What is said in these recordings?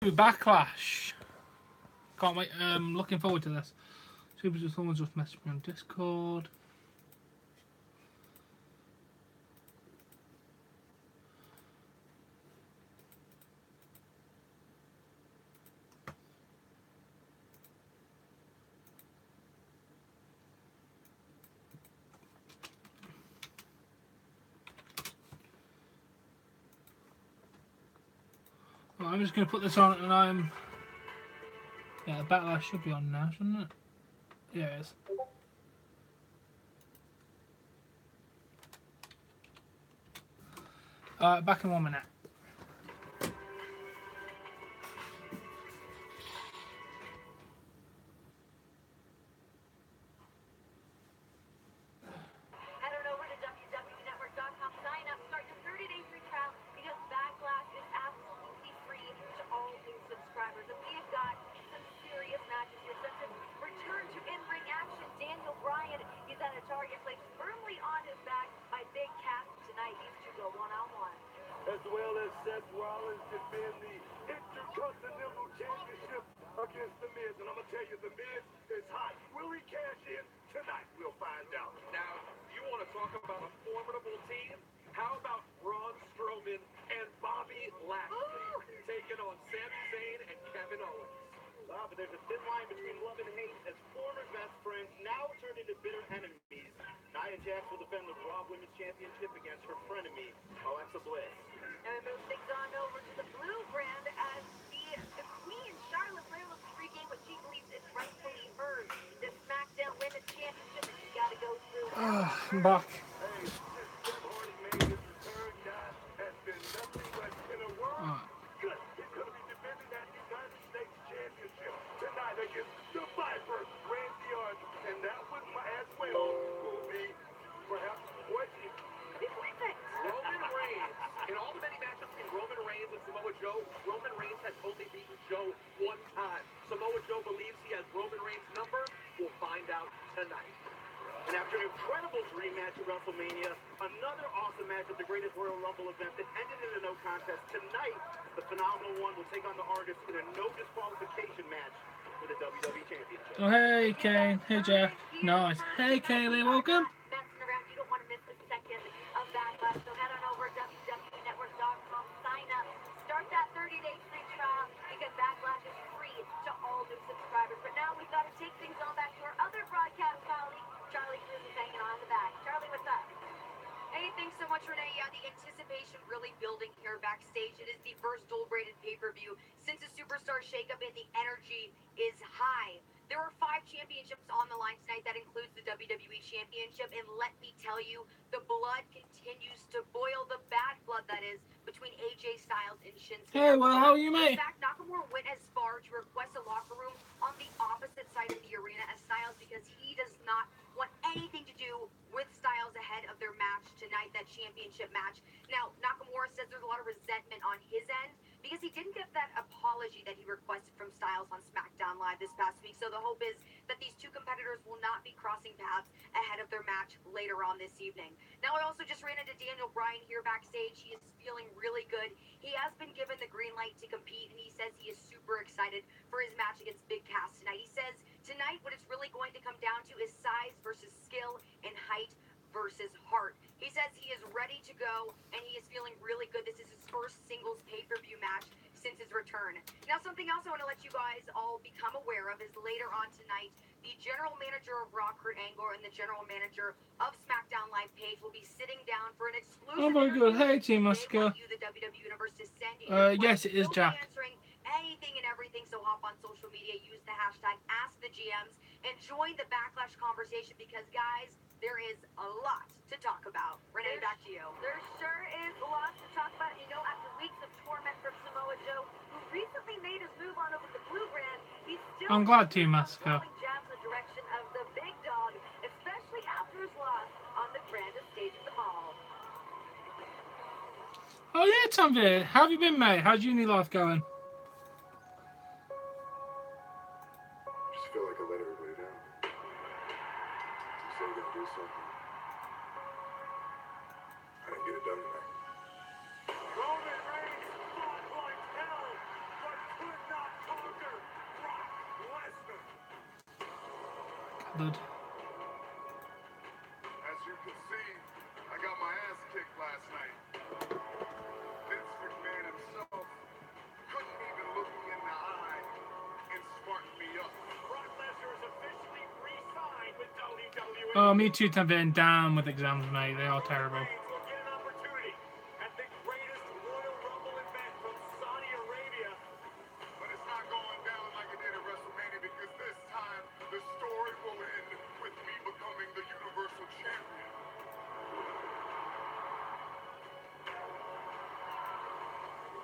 Backlash. Can't wait. Looking forward to this. Someone just messaged me on Discord. Well, I'm just going to put this on and yeah, the Backlash should be on now, shouldn't it? Yeah, it is. Back in 1 minute. Head on over to WWEnetwork.com. Sign up. Start your 30-day free trial because Backlash is absolutely free to all new subscribers. And we've got some serious matches here, such as return to in-ring action. Daniel Bryan, he's at a target placed firmly on his back by Big Cass. Tonight, these two go one-on-one. As well as Seth Rollins defend the Intercontinental Championship against The Miz. And I'm going to tell you, The Miz is hot. Will he cash in? Tonight, we'll find out. Now, you want to talk about a formidable team? How about Braun Strowman and Bobby Lashley taking on Sami Zayn and Kevin Owens? But there's a thin line between love and hate as former best friends now turn into bitter enemies. Nia Jax will defend the Raw Women's Championship against her frenemy, Alexa Bliss. Now we move things on over to the blue brand as the Queen, Charlotte Flair, looks to regain what she believes is rightfully hers. The SmackDown Women's Championship that she's got to go through. I'm back. Hey, since Jeff Hardy made his return, guys, has been nothing but in a word. Good. He's going to be defending that United States Championship tonight against the Viper, Randy Orton. And that one as well will be perhaps question. Roman Reigns. In all the many matchups in Roman Reigns and Samoa Joe, Roman Reigns has only beaten Joe one time. Samoa Joe believes he has Roman Reigns' number. We'll find out tonight. And after an incredible dream match at WrestleMania, another awesome match at the greatest Royal Rumble event that ended in a no contest, tonight the Phenomenal One will take on the Artist in a no disqualification match for the WWE Championship. Oh, hey, Kane. Hey, Jeff. Nice. Hey, Kaylee. Welcome. Messing around, you don't want to miss a second of Backlash. So head on over to WWEnetwork.com. Sign up. Start that 30-day free trial because Backlash is free to all new subscribers. But now we've got to take things on back to our other broadcast colleague, Charlie Cruz, is hanging on in the back. Charlie, what's up? Hey, thanks so much, Renee. Yeah, the anticipation really building here backstage. It is the first dual-braided pay-per-view since the Superstar shakeup, and the energy is high. There are 5 championships on the line tonight. That includes the WWE Championship. And let me tell you, the blood continues to boil. The bad blood, that is, between AJ Styles and Shinsuke. Hey, well, how are you, mate? In fact, Nakamura went as far to request a locker room on the opposite side of the arena as Styles because he does not want anything to do with Styles ahead of their match tonight, that championship match. Now, Nakamura says there's a lot of resentment on his end because he didn't get that apology that he requested from Styles on SmackDown Live this past week. So the hope is that these two competitors will not be crossing paths ahead of their match later on this evening. Now, I also just ran into Daniel Bryan here backstage. He is feeling really good. He has been given the green light to compete, and he says he is super excited for his match against Big Cass tonight. He says tonight what it's really going to come down to is size versus skill and height versus heart. He says he is ready to go, and he is feeling really good. This is his first singles pay-per-view match since his return. Now, something else I want to let you guys all become aware of is later on tonight, the general manager of Raw, Kurt Angle, and the general manager of SmackDown Live, Paige, will be sitting down for an exclusive Oh, very good. Hey, Team They Oscar. want you, the WWE Universe, to send in Yes, it is They'll be Jack. answering anything and everything, so hop on social media, use the hashtag AskTheGMs, and join the Backlash conversation because, guys, there is a lot to talk about. Renee, back to you. There sure is a lot to talk about. You know, after weeks of torment from Samoa Joe, who recently made his move on over to the Blue Brand, he's still I'm glad Team Oscar. throwing jabs in the direction of the big dog, especially after his loss on the grandest stage of them all. Oh, yeah, Tom here. How have you been, mate? How's uni life going? I just feel like I let everybody down. You say you're going to do something. I didn't get it done tonight. Roman Reigns fought like hell, but couldn't Good. As you can see, I got my ass kicked last night. Vince McMahon himself couldn't even look me in the eye and smarten me up. Brock Lesnar is officially re-signed with WWE. Oh, me too. I'm getting down with exams, mate. They are terrible. Will get an opportunity at the greatest Royal Rumble event from Saudi Arabia. But it's not going down like it did at WrestleMania because this time the story will end with me becoming the Universal Champion.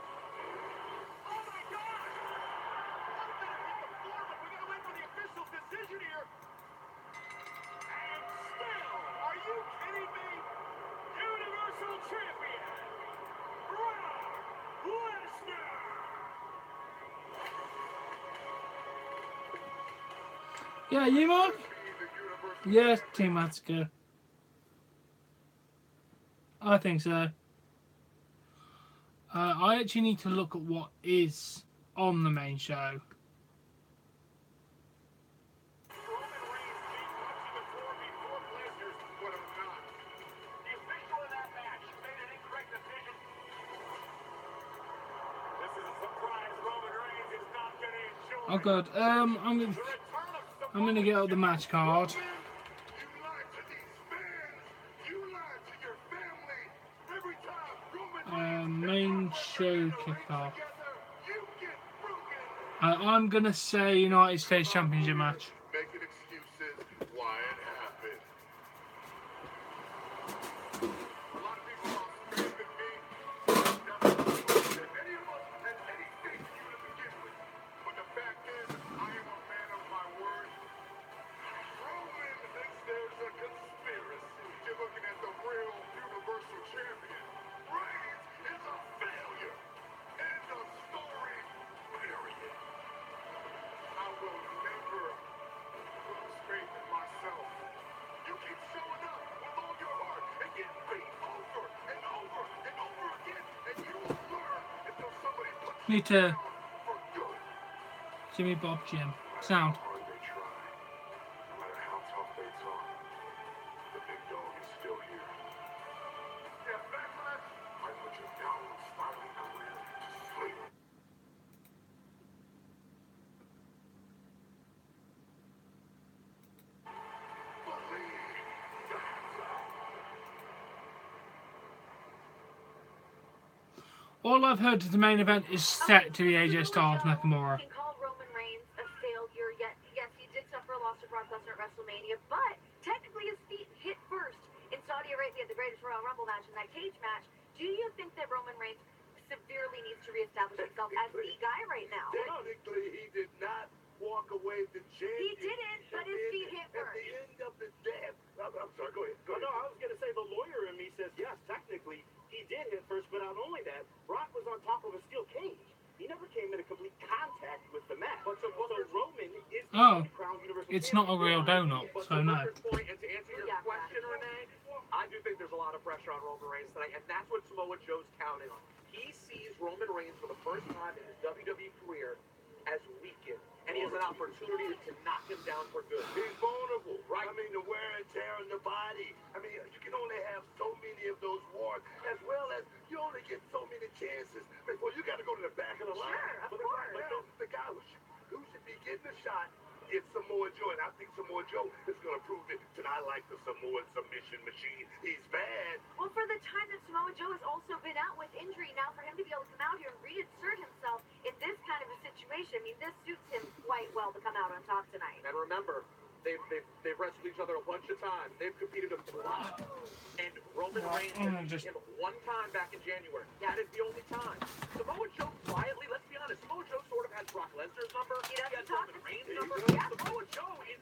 Oh my God! What the hell? Foreman, we gotta wait for the official decision here. And still, are you kidding me? Universal Champion, Brock Lesnar! Yeah, you, Mark? Be the Universal Yes, Team Massacre. I think so. I actually need to look at what is on the main show. Roman Reigns beat much of the core before Lesnar's What I'm not. The official in that match made an incorrect decision. This is a surprise. Roman Reigns is not going to enjoy Oh, good. I'm gonna get out the match card. You lied to these fans. You lied to your family. Every time Roman Main show kickoff. together, you get broken. I'm gonna say United States Championship match. Making excuses why it happened. A lot of people lost faith in me. Never that any of us had any faith in you to begin with. But the fact is, I am a man of my word. Roman thinks there's a conspiracy. You're looking at the real Universal Champion. Reigns is a failure. End of story. Period. I will never lose faith in myself. You keep showing up with all your heart and getting beat over and over and over again, and you won't learn until somebody puts you Need to down for good. Jimmy Bob Jim. Sound. How hard they try, no matter how tough they talk, the big dog is still here. Yeah, Backlash might put your downward spiraling career to sleep. All I've heard of the main event is set to be AJ Styles Nakamura. You can call Roman Reigns a failure, yet yes, he did suffer a loss to Brock Lesnar at WrestleMania, but technically his feet hit first in Saudi Arabia, the greatest Royal Rumble match, in that cage match. Do you think that Roman Reigns severely needs to reestablish himself as the guy right now? Technically, he did not walk away the champion. He didn't, but his feet hit At first. the end of the day, I'm sorry, go ahead. No, I was going to say the lawyer in me says, yes, technically, he did hit first, but not only that, Brock was on top of a steel cage. He never came into complete contact with the mat. But so Roman is the only crowned Universal It's not a real Champion. donut, But so to no. Roman's point, and to answer your question, Renee, I do think there's a lot of pressure on Roman Reigns tonight, and that's what Samoa Joe's counting on. He sees Roman Reigns for the first time in his WWE career as weakened, and he has an opportunity to knock him down for good. He's vulnerable, right? I mean, the wear and tear on the body. I mean, you can only have so many of those wars, as well as you only get so many chances before you got to go to the back of the line. Sure, of But course. the guy who should be getting a shot is Samoa Joe, and I think Samoa Joe is going to prove it tonight, like the Samoan submission machine. He's bad. Well, for the time that Samoa Joe has also been out with injury, now for him to be able to come out here and reinsert himself in this kind of a situation, I mean, this suits him quite well to come out on top tonight. And remember, they've wrestled each other a bunch of times. They've competed a lot. And Roman Reigns has beaten him one time back in January. That is the only time. Samoa Joe quietly, let's be honest, Samoa Joe sort of has Brock Lesnar's number. He doesn't has talk Roman to Reigns' me. number. Yeah. Samoa Joe is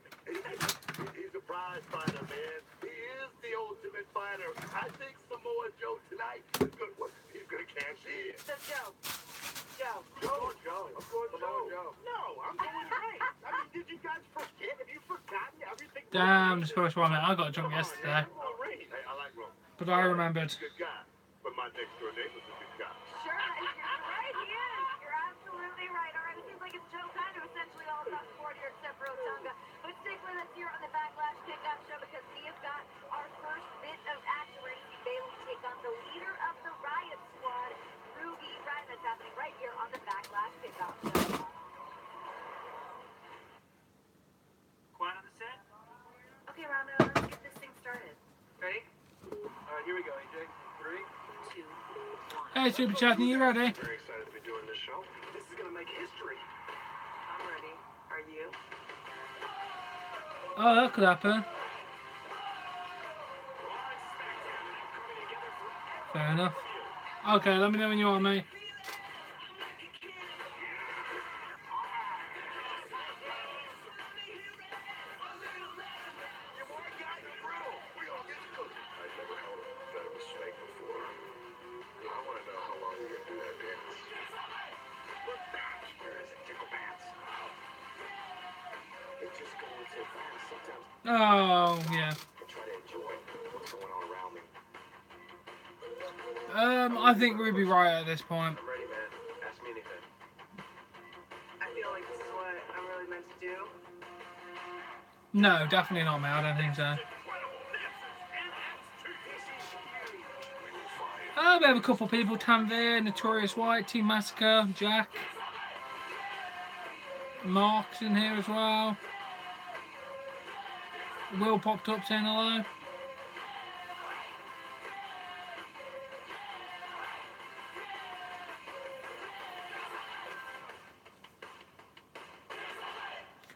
He's a prize fighter, man. He is the ultimate fighter. I think Samoa Joe tonight is good. He's going to cash in. So, Joe. Samoa Joe. Of course, Samoa Joe. No, I'm going Reigns. I mean, did you guys forget? Have you forgotten everything? Damn, the first one. I got drunk yesterday, Reigns. Hey, I like Roman. but I remembered. Good guy. But my next door neighbor's a good guy. Sure, you're right, he is. You're absolutely right. All right, it seems like it's Joe kind of essentially all across the board here except for Otunga. But stick with us here on the back. happening right here on the Backlash Kickoff Show. Quiet on the set. Okay, Romeo, let's get this thing started. Ready? All right, here we go, AJ. 3, 2, 1. Hey, Super Chatney, you ready? Very excited to be doing this show. This is gonna make history. I'm ready. Are you? Oh, that could happen. Fair enough. Okay, let me know when you are, mate. I've never held a Venom snake before. I want to know how long you're gonna do that dance. Where is it? Tickle pants. It's just going so fast. Sometimes Oh, yeah. I try to enjoy what's going on around me. I think Ruby Riott at this point. I'm ready, man. Ask me anything. I feel like this is what I'm really meant to do. No, definitely not, mate. I don't think so. We have a couple of people. Tanvir, Notorious White, Team Massacre, Jack. Mark's in here as well. Will popped up saying hello.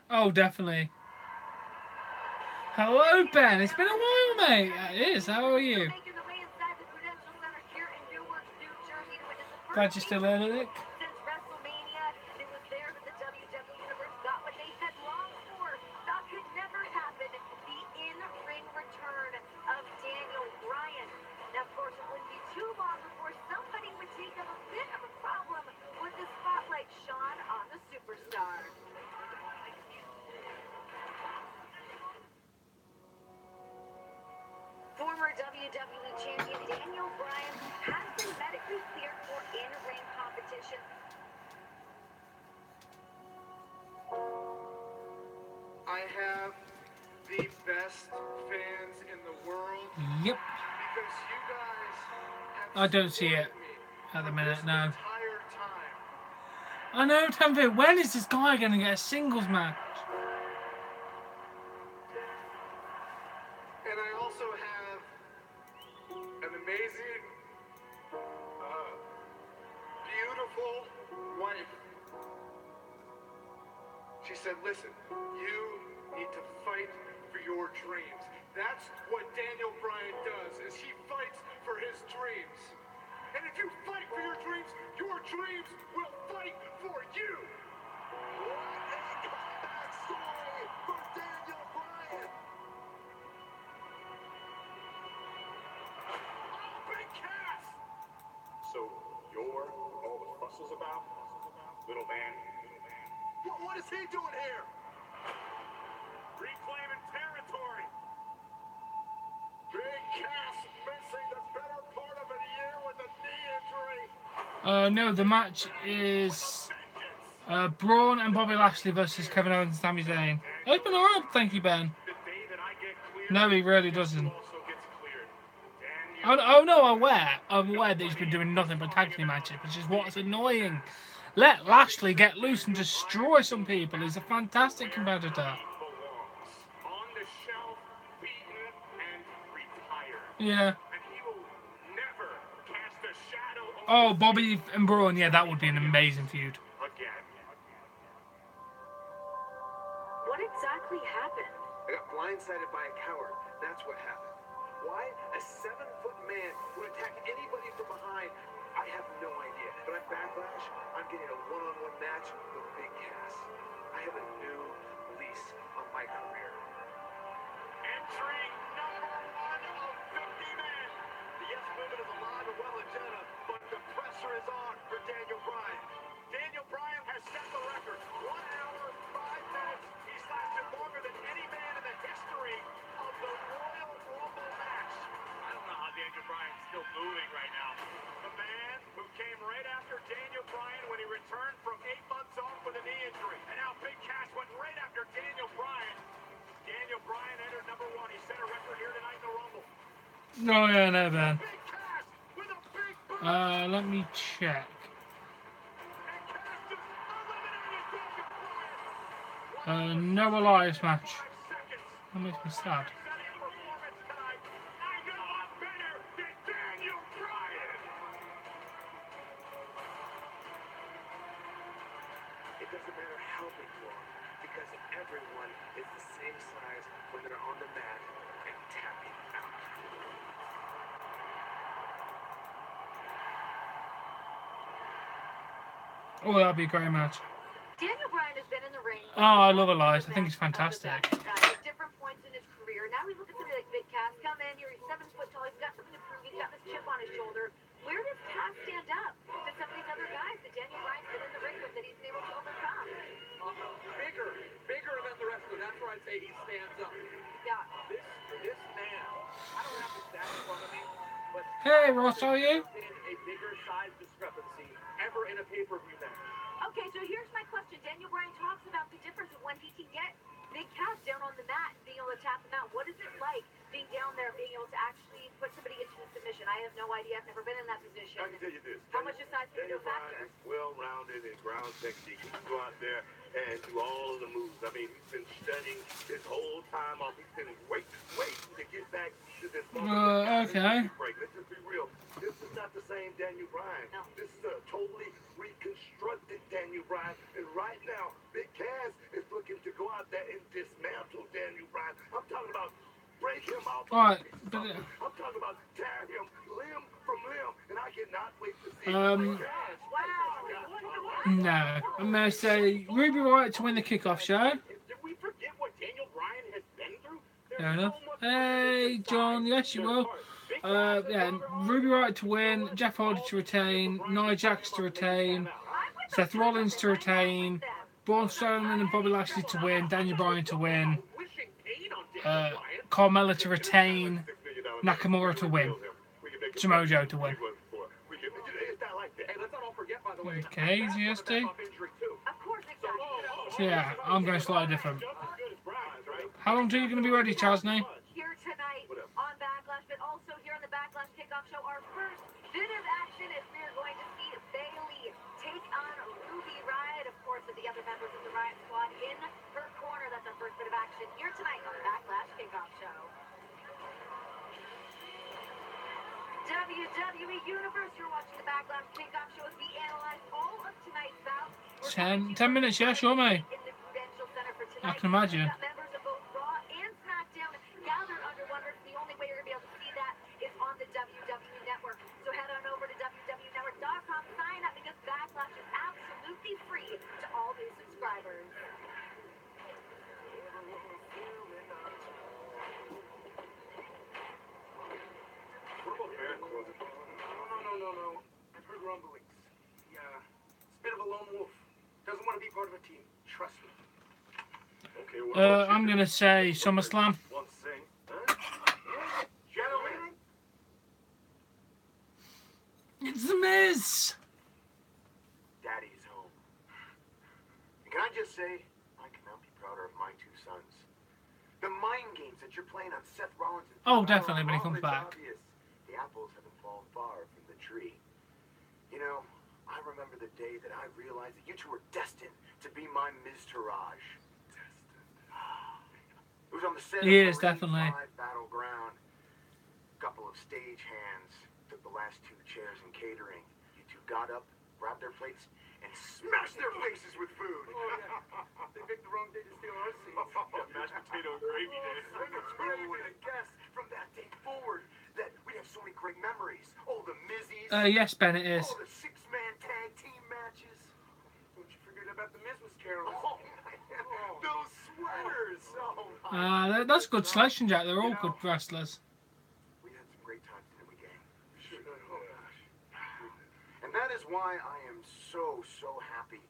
Oh, definitely. Hello, Ben. It's been a while, mate. It is. How are you? Making the way inside the Prudential Center here in Newark, New Jersey to witness the Glad first you're still there, Nick. since WrestleMania. It was there that the WWE Universe got what they had longed for. Thought could never happen. The in-ring return of Daniel Bryan. Now, of course, it wouldn't be too long before somebody would take up a bit of a problem with the spotlight shone on the superstar. Former WWE Champion Daniel Bryan has been medically cleared for in-ring competition. I have the best fans in the world Yep. because you guys have I don't see it supported me at the minute, no. the entire time. I know, Tanvir. When is this guy going to get a singles match? And I also have an amazing, beautiful wife. She said, listen, you need to fight for your dreams. That's what Daniel Bryan does, is he fights for his dreams. And if you fight for your dreams will fight for you. What a comeback story for Daniel Bryan. Big cast! So you're all the fuss is about? Little man? What is he doing here? Reclaiming territory. Big Cass missing the better part of a year with a knee injury. No, the match is Braun and Bobby Lashley versus Kevin Owens and Sami Zayn. Open her up, thank you, Ben. The day that I get cleared, No, he really doesn't. also gets cleared. Oh no, I'm aware that he's been doing nothing but tag team matches, which is what's annoying. Let Lashley get loose and destroy some people. He's a fantastic competitor. Belongs on the shelf, beaten and retired. Yeah. And he will never cast a shadow Oh, over Bobby and Braun. Yeah, that would be an amazing feud. again. What exactly happened? I got blindsided by a coward. That's what happened. Why a 7-foot man would attack anybody from behind, I have no idea. But at Backlash, I'm getting a one-on-one match with Big Cass. I have a new lease on my career. Entering number 1 of 50 men. The Yes Movement is alive and well agenda, but the pressure is on for Daniel Bryan. Daniel Bryan has set the record. 1 hour, 5 minutes. He's lasted longer than any man in the history of the Royal Rumble match. I don't know how Daniel Bryan's still moving right now. The man who came right after Daniel Bryan when he returned from 8 months off with a knee injury. And now Big Cass went right after Daniel Bryan. Daniel Bryan entered number 1. He set a record here tonight in the Rumble. No, yeah, no, Ben. Big Cass with a big boot. Let me check. No Elias match. That makes me sad. It doesn't matter how big you are, because everyone is the same size when they're on the mat and tapping out. Oh, that'd be a great match. Daniel Bryan has been in the ring. Oh, I love Elias. I think he's fantastic. At different points in his career. Now we look at somebody like Big Cass. Come in here, he's 7 foot tall. He's got something to prove. He's got this chip on his shoulder. Where does Cass stand up to some of these other guys that Daniel Bryan's been in the ring with that he's been able to overcome? Bigger than the rest of them. That's where I'd say he stands up. Yeah. This man, I don't have the stats in front of me, but Hey, Ross, how are you? a bigger size discrepancy ever in a pay-per-view match. Okay, so here's my question. Daniel Bryan talks about the difference of when he can get Big Cass down on the mat and being able to tap him out. What is it like being down there, being able to actually put somebody into a submission? I have no idea. I've never been in that position. I can tell you this. How much is size Daniel a Bryan factor? is well-rounded in ground technique. He can go out there and do all of the moves. I mean, he's been studying his whole time off. He's been waiting to get back to this moment. Okay. Let's just be real. This is not the same Daniel Bryan. No. This is a totally reconstructed Daniel Bryan. And right now, Big Cass is looking to go out there and dismantle Daniel Bryan. I'm talking about break him off. Alright, but I'm talking about tear him limb from limb. And I cannot wait to see Um, Big Cass. Wow. no. I'm gonna say Ruby Riott to win the kickoff show. Did we forget what Daniel Bryan has been through? Fair enough. Hey, John. Yes, you will. Yeah, Ruby Riott to win, Jeff Hardy to retain, Nia Jax to retain, Seth Rollins to retain, Braun Strowman and Bobby Lashley to win, Daniel Bryan to win, Carmella to retain, Nakamura to win, Samoa Joe to win. Hey, let's not all forget, by the way. Okay, GST. Of course, exactly. So yeah, I'm going slightly different. How long till you going to be ready, Chasney? Here tonight on Backlash, but also here on the Backlash Kickoff Show, our first bit of action is we're going to see Bayley take on Ruby Riott, of course, with the other members of the Riott Squad in her corner. That's our first bit of action here tonight on the Backlash Kickoff Show. WWE Universe, you're watching the Backlash Kickoff Show as we analyze all of tonight's bouts. 10 minutes, yeah, sure, mate. In the Prudential Center for I tonight. can imagine. We've got members of both Raw and SmackDown gathered under one roof. The only way you're going to be able to see that is on the WWE Network. So head on over to WWEnetwork.com, sign up because Backlash is absolutely free to all new subscribers. What about Baron Corbin? No. I've heard rumblings. Yeah, it's a bit of a lone wolf. Doesn't want to be part of a team. Trust me. Okay, what about I'm going to say SummerSlam. one thing? Huh? Gentlemen, It's The Miz. Daddy's home. And can I just say, I cannot be prouder of my two sons. The mind games that you're playing on Seth Rollins and Oh, Finn definitely, Balor when he are comes all back. obvious. The apples haven't fallen far from the tree. You know, I remember the day that I realized that you two were destined to be my Miztourage. It was on the set He of is, Marine definitely. 5 Battleground. Couple of stage hands took the last 2 chairs in catering. You two got up, grabbed their plates, and smashed their faces with food. Oh, yeah. They picked the wrong day to steal our seats. mashed potato gravy day. Who would have guessed from that day forward that we'd have so many great memories? Oh, the Mizzies. Yes, Ben, it is. Oh, the 6-man tag team matches. Don't you forget about the Miz Carols. Oh, man. Those sweaters. Oh, my. That's a good selection, Jack. They're all good wrestlers. We had some great times, didn't we, gang? Oh, gosh. And that is why I am so happy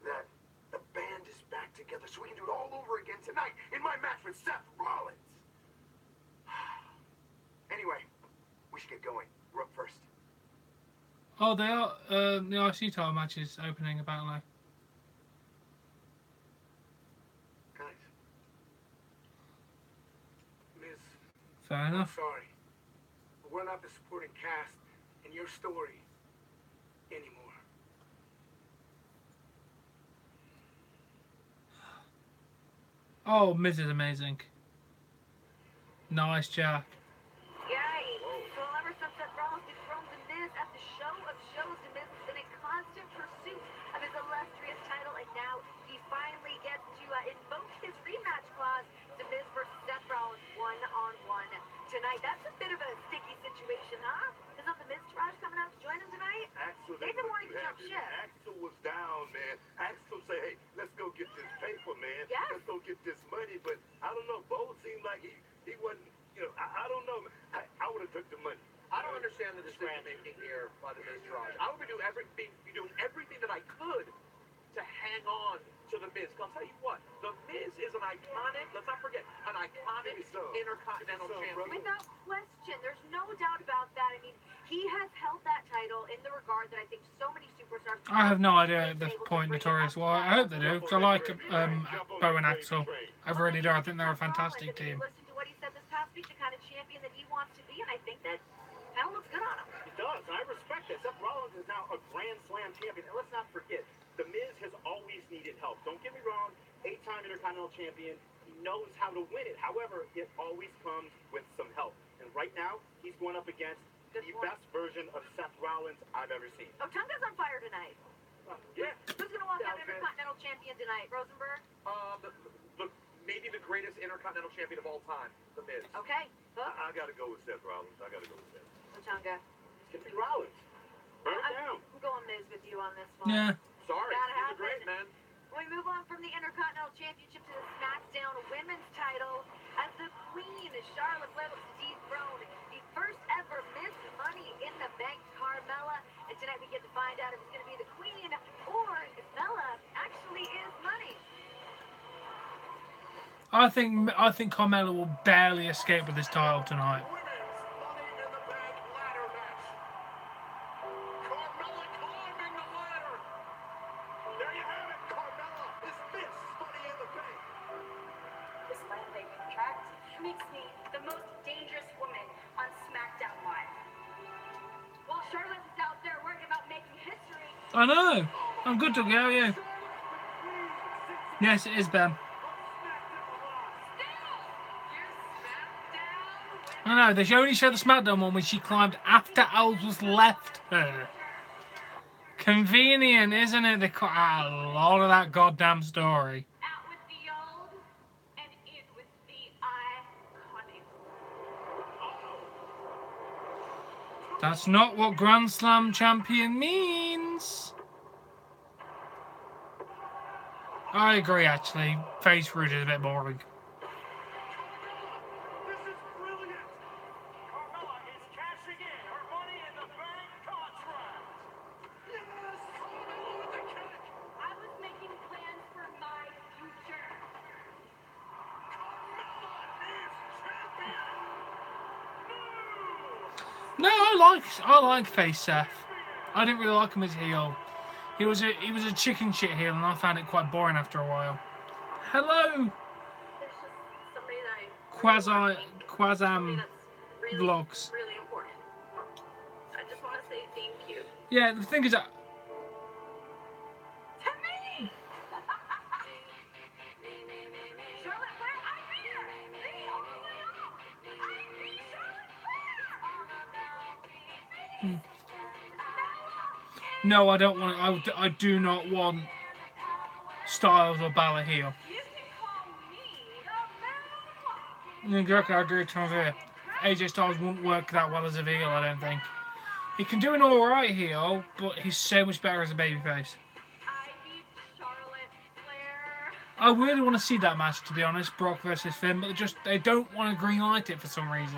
that the band is back together so we can do it all over again tonight in my match with Seth Rollins. Anyway, we should get going. We're up first. Oh, they are. The IC title match is opening apparently. Guys. Miz, Fair I'm enough. sorry. But we're not the supporting cast in your story anymore. Oh, Miz is amazing. Nice, Jack. Yay! So ever since Seth Rollins dethroned The Miz at the show of shows, The Miz has been in constant pursuit of his illustrious title, and now he finally gets to invoke his rematch clause. The Miz versus Seth Rollins one-on-one tonight. That's a bit of a sticky situation, huh? Is not The Miz Taraj coming out to join him tonight? Axel They've been wanting to jump ship. Axel was down, man. Axel say, hey, let's go get this paper, man. Yes. Let's go get this money. But I don't know. Bo seemed like he wasn't, you know, I don't know. I would have took the money. I don't understand the decision making here by the Miz Taraj. I would be doing everything that I could to hang on to the Miz. I'll tell you what, the Miz is an iconic. Let's not forget, an iconic Intercontinental Champion. Without question, there's no doubt about that. I mean, he has held that title in the regard that I think so many superstars. I have no idea at this point, Notorious. Well, I hope they do, because I like Bo and Axel. I really do. I think they're a fantastic team. Listen to what he said this past week, the kind of champion that he wants to be, and I think that kind of looks good on him. It does, and I respect that. Seth Rollins is now a Grand Slam champion, and let's not forget, The Miz has always needed help. Don't get me wrong, 8-time Intercontinental Champion. He knows how to win it. However, it always comes with some help. And right now, he's going up against the best version of Seth Rollins I've ever seen. Oh, Tonga's on fire tonight. Yeah. Who's going to walk out Intercontinental Champion tonight? Rosenberg? Maybe the greatest Intercontinental Champion of all time, The Miz. Okay. Hook? I got to go with Seth Rollins. I got to go with Seth. Oh, Tonga. It's going to be Rollins. Burn it down. I'm going Miz with you on this one. Yeah. Sorry, Gotta he's have great, it. man. We move on from the Intercontinental Championship to the SmackDown Women's title as the Queen, Charlotte Flair, looks to dethrone the first ever Miss Money in the Bank, Carmella. And tonight we get to find out if it's going to be the Queen or if Bella actually is Money. I think Carmella will barely escape with this title tonight. Women's Money in the Bank ladder match. Carmella climbing the ladder. There you have it. Carmella is Miss Money in the Bank. This land-based contract makes me the most dangerous woman on SmackDown Live. While Charlotte is out there worrying about making history. I know. I'm good to go, yeah. Yes, it is, Ben. I know, they only showed the SmackDown one when she climbed after Ellsworth left her. Convenient, isn't it? They cut out a lot of that goddamn story. Out with the old and in with the iconic. That's not what Grand Slam champion means. I agree, actually. Face Root is a bit boring. This is brilliant. Carmella is cashing in her Money in the Bank contract. Yes, Carmella with the kick. I was making plans for my future. Carmella is champion. No, I like face Seth. I didn't really like him as heel. He was a chicken shit heel, and I found it quite boring after a while. Hello, There's just somebody that Quasam really, vlogs. really important. I just want to say thank you. Yeah, the thing is that To me! Charlotte Flair, I beat her. See, all the way up. I beat Charlotte Flair. no, I don't want. I do not want Styles or Balor heel. You can call me the Venom. Exactly, I agree with Tom here. AJ Styles won't work that well as a heel, I don't think. He can do an alright heel, but he's so much better as a babyface. I beat Charlotte Flair. I really want to see that match, to be honest, Brock versus Finn, but they don't want to greenlight it for some reason.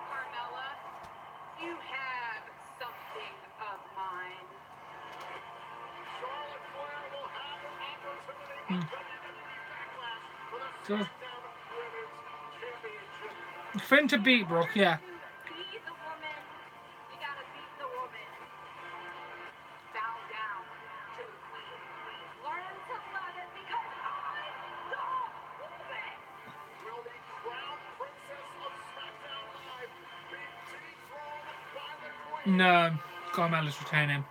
Carmella, you have something of mine. Charlotte Flair will have an opportunity at WWE Backlash for the So, SmackDown Women's Championship. Finn to beat Brock, yeah. Be the woman. You gotta beat the woman. Bow down to the queen. Learn to love it because I No, Carmella's retaining.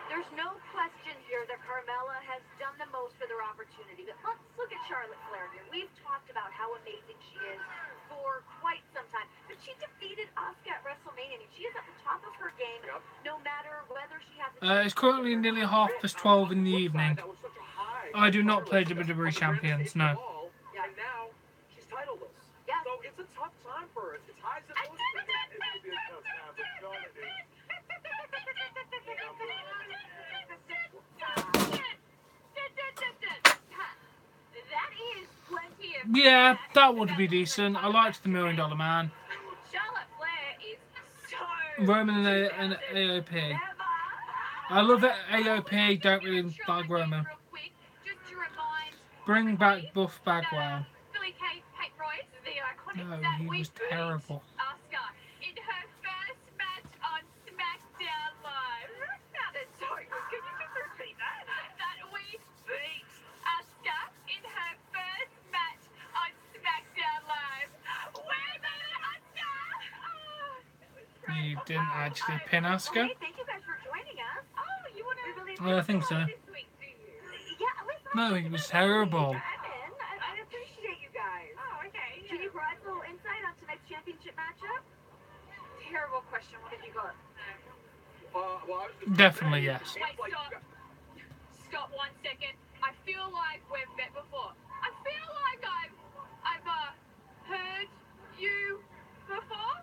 There's no question here that Carmella has done the most for their opportunity, but let's look at Charlotte Flair here. We've talked about how amazing she is for quite some time, but she defeated Asuka at WrestleMania, and she is at the top of her game, no matter whether she has It's currently nearly 12:30 in the evening. I do not play WWE Champions, no. And now she's titleless. Yeah. So it's a tough time for her. It's highs and lows. It's gonna be a tough time, but Charlotte is. That is plenty of. Yeah, that would be decent. I liked the $1 Million Man. Charlotte Flair is so. Roman and AOP. I love that AOP don't really like Roman. Real quick, just to remind Bring back Buff Bagwell. Billy Kay Royce, the iconic No, that he we was beat terrible. Asuka in her first match on SmackDown Live. That's so good. Can you just repeat that? That we beat Asuka in her first match on SmackDown Live. We're beating Asuka! Oh, You didn't actually pin Asuka? Hey, thank you guys for joining us. oh, you want to I think so. this week, do you? Yeah, listen, No, he was terrible. I'm in. I appreciate you guys. Oh, okay. Can you provide a little insight on tonight's championship matchup? Terrible question. What have you got? Well, I was just Definitely yes. Wait, stop. Stop 1 second. I feel like we've met before. I feel like I've heard you before.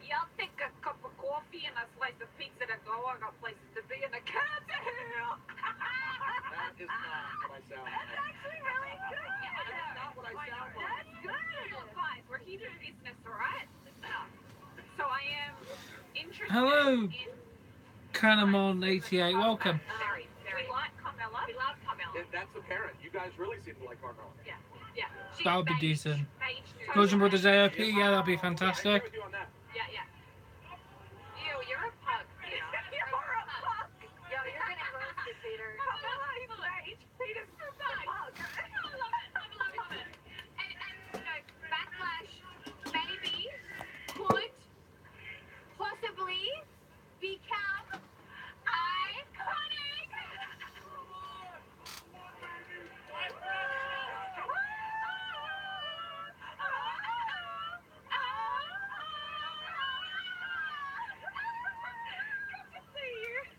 Y'all think a cup of coffee and a slice of pizza to go? I got places to be in the cat to hell. That is not what I sound like. That's actually really good. Yeah, That's not what I sound like. That's good. Look, guys, we're here to do business, alright? So I am interested Hello. in Canamon 88, welcome. very, very. We like Carmella. We love Carmella. That's apparent. You guys really seem to like Carmella. Yeah. She's That would be beige, decent. beige too. Bludgeon Brothers AOP, yeah, that'd be I agree fantastic. with you on that. Yeah. Ew, you're a pug. You're a pug. Yo, you're getting roasted, Peter. Carmella is beige. Peter's a pug. I love it. And you know, Backlash maybe could possibly become iconic.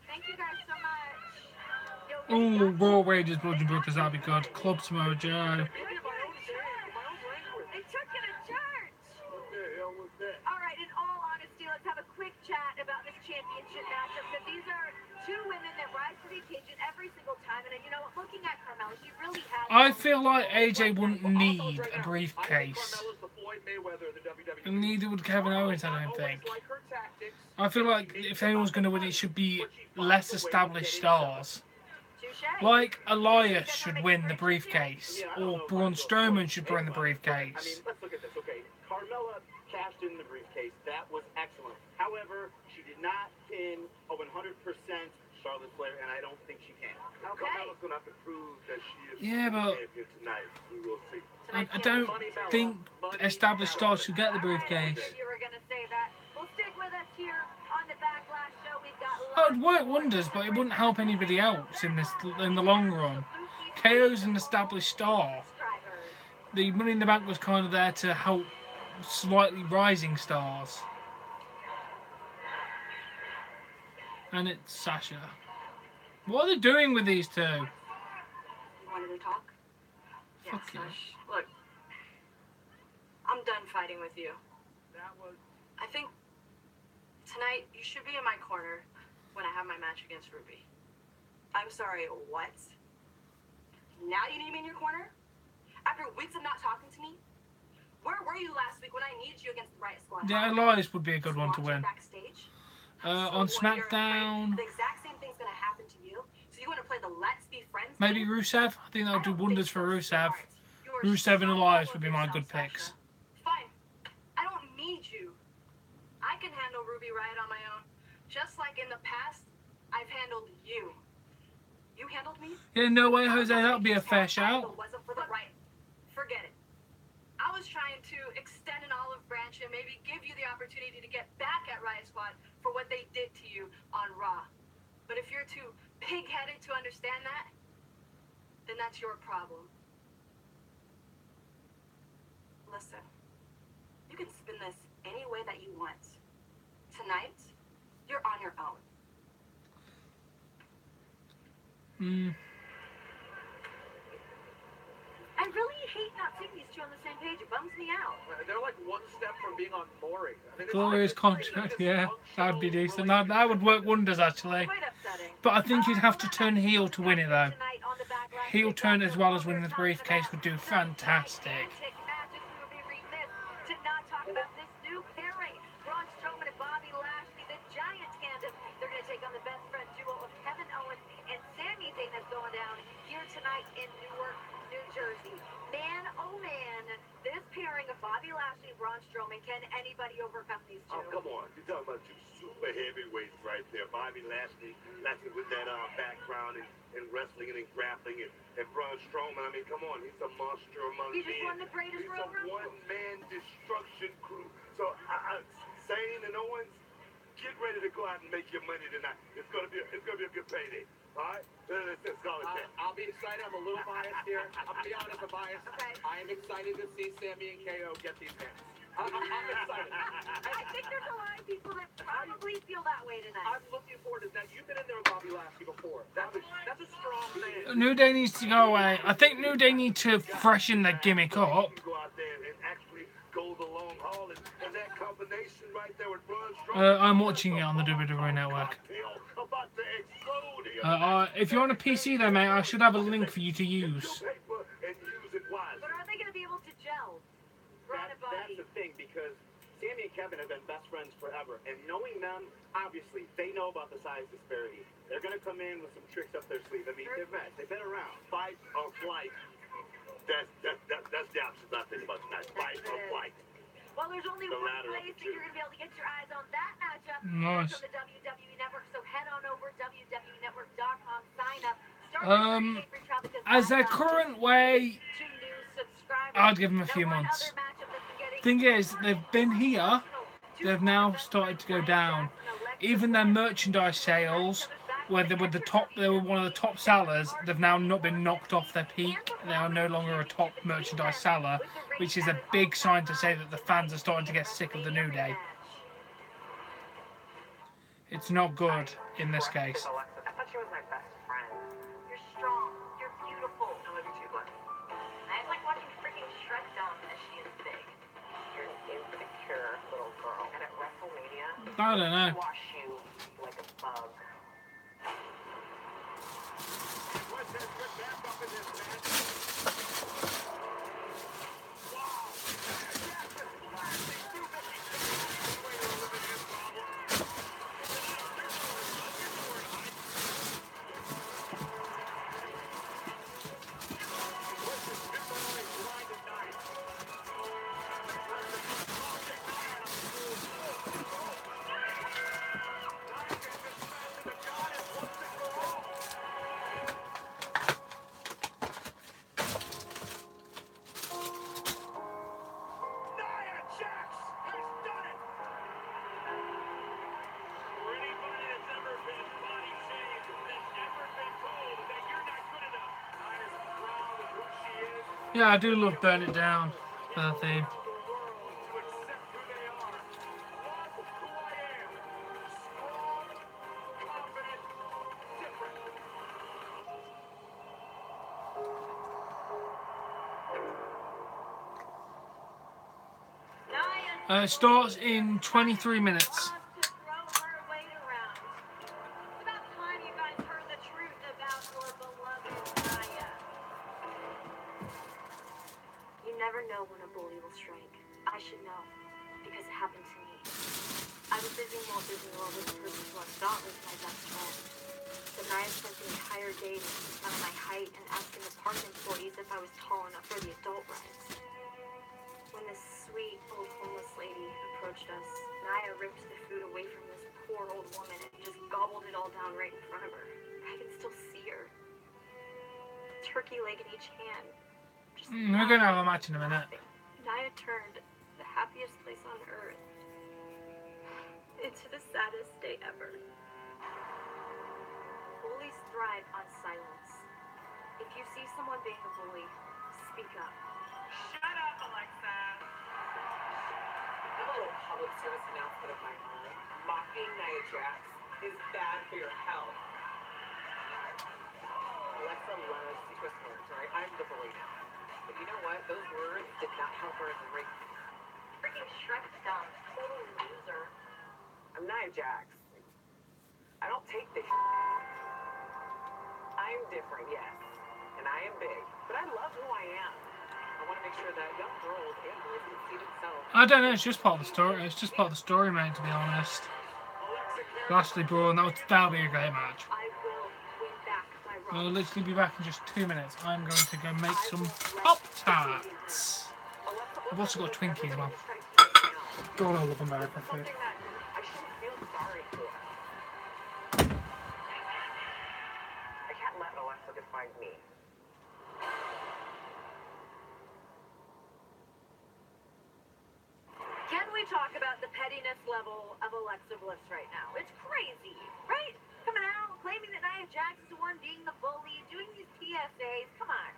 Thank you guys so much. Yo, Oh, Raw Wages, Bludgeon Brothers, that'd be good. Club Samoa Joe. What They took you to church. the hell was that? All right, in all honesty, let's have a quick chat about this championship matchup, because these are two women that rise to the occasion every single time. And you know what? Looking at Carmella, she really has. I feel like AJ wouldn't need a briefcase. Carmella's the Floyd Mayweather of the WWE. And neither would Kevin Owens, I don't think. Like her tactics. I feel like if anyone's going to win, it should be less established stars. Touche. Like Elias should win the briefcase, or Braun Strowman should win the I mean, briefcase. let's look at this. Okay, Carmella cashed in the briefcase. That was excellent. However, she did not pin a 100% Charlotte Flair, and I don't think she can. Okay. Carmella's gonna have to prove that she is Yeah, but champion tonight. We will see. I don't think established stars should get the briefcase. You were gonna say that. Well, stick with us here on the Backlash show. We've got That would work wonders, but it wouldn't help anybody else in the long run. KO's an established star. subscribers. The Money in the Bank was kind of there to help slightly rising stars. And it's Sasha. What are they doing with these two? You wanted to talk? Fuck you. Sash. Look, I'm done fighting with you. That was I think tonight you should be in my corner when I have my match against Ruby. I'm sorry, what? Now you need me in your corner? After weeks of not talking to me? Where were you last week when I needed you against the Riot Squad? Yeah, Elias would be a good one to Watching win. Backstage? On So what, you're SmackDown, afraid the exact same thing's gonna happen to you? So you want to play the Let's Be Friends maybe game? Rusev. I think that would do I don't wonders think for so, Rusev. sweetheart. You're Rusev and so Elias full would of be my yourself, good Sasha. picks. Fine. I don't need you. I can handle Ruby Riot on my own. Just like in the past, I've handled you. You handled me? Yeah, no way, Jose. That would be a fair shout. Wasn't for the right. Forget it. I was trying to extend an olive branch and maybe give you the opportunity to get back at Riot Squad for what they did to you on Raw. But if you're too pig-headed to understand that, then that's your problem. Listen, you can spin this any way that you want. Tonight, you're on your own. I really hate not seeing these two on the same page. It bums me out. They're like one step from being on mooring. I mean, Glorious contract, yeah, that'd be decent. That would work wonders, actually. Quite upsetting. But I think you'd have to turn heel to win it, though. Heel turn as well as winning the briefcase would do fantastic. To not talk about this new pairing, Braun Strowman and Bobby Lashley, the giant tandem. They're going to take on the best friend duo of Kevin Owens and Sami Zayn that's going down here tonight in Newark, New Jersey. Man, oh man, this pairing of Bobby Lashley and Braun Strowman, can anybody overcome these two? Oh, come on. You're talking about two super heavyweights right there. Bobby Lashley with that background in wrestling and in grappling, and Braun Strowman. I mean, come on. He's a monster among men. He just won the greatest He's Royal a Rumble. one-man destruction crew. So, Zayn and Owens, get ready to go out and make your money tonight. It's gonna be a good payday. All right? Let's call it that. I'll be excited. I'm a little biased here. I'm going to be honest, I'm biased. Okay. I am excited to see Sami and KO get these hands. I'm excited. I think there's a lot of people that probably feel that way tonight. I'm looking forward to that. You've been in there with Bobby Lashley before. That's a strong man. New Day needs to go away. I think New Day need to freshen their gimmick up. Go out there and actually go the long haul, and that combination right there with Braun Strowman. I'm watching it on the WWE Network. About to explode here. If you're on a PC though, mate, I should have a link for you to use. But are they going to be able to gel? Braun and That's Bobby. the thing, because Sami and Kevin have been best friends forever, and knowing them, obviously, they know about the size disparity. They're going to come in with some tricks up their sleeve. I mean, they're vets. They've been around. Fight or flight. That's the options I think about tonight. Fight or flight. Well, there's only The one latter of place the that you're going to be able to get your eyes on that matchup. Nice. It's on the WWE Network, so head on over WWEnetwork.com, sign up. Start your free trial because As their that's current way, 2 new subscribers. I'd give them a The few one months. other matchup that's been getting Thing is, they've been here, they've now started to go down. Even their merchandise sales, where they were one of the top sellers, they've now not been knocked off their peak. They are no longer a top merchandise seller, which is a big sign to say that the fans are starting to get sick of the New Day. It's not good in this case. I thought she was my best friend. You're strong. You're beautiful. I love you too, Glenn. I like watching freaking Shrek dumb as she is big. You're an insecure little girl. And at WrestleMania, I don't know. wash you like a bug. Yeah, I do love Burn It Down, the theme. It starts in 23 minutes. To throw her weight around. It's about time you guys heard the truth about your beloved Naya. You never know when a bully will strike. I should know, because it happened to me. I was living Walt Disney World with a person who I thought was my best friend. So Naya spent the entire day making fun of my height and asking the park employees if I was tall enough for the adult rides. When this sweet old homeless lady approached us, Naya ripped the food away from this poor old woman and just gobbled it all down right in front of her. I can still see her. Turkey leg in each hand. Just We're going to have a match in a minute. Nia turned the happiest place on earth into the saddest day ever. Bullies thrive on silence. If you see someone being a bully, speak up. Shut up, Alexa. I'm a little public service announcement of my own. Mocking Nia Jax is bad for your health. Alexa loves secret words, alright? I'm the bully now. But you know what? Those words did not help her in the ring. Freaking Shrek's dumb. Total loser. I'm Nia Jax. I don't take this. I'm different, yes. And I am big. But I love who I am. I want to make sure that young girls and boys can see themselves. I don't know. It's just part of the story. It's just part of the story, mate. To be honest. Lashley Braun. That'll be a great match. I will win back my wrong. I'll literally be back in just 2 minutes. I'm going to go make some Pop-Tarts. I've also got a Twinkie as well. God, I love American food. Something that I shouldn't feel sorry for. I can't let Alexa define me. Can we talk about the pettiness level of Alexa Bliss right now? It's crazy, right? Coming out, claiming that Nia Jax is the one being the bully, doing these PSAs. Come on.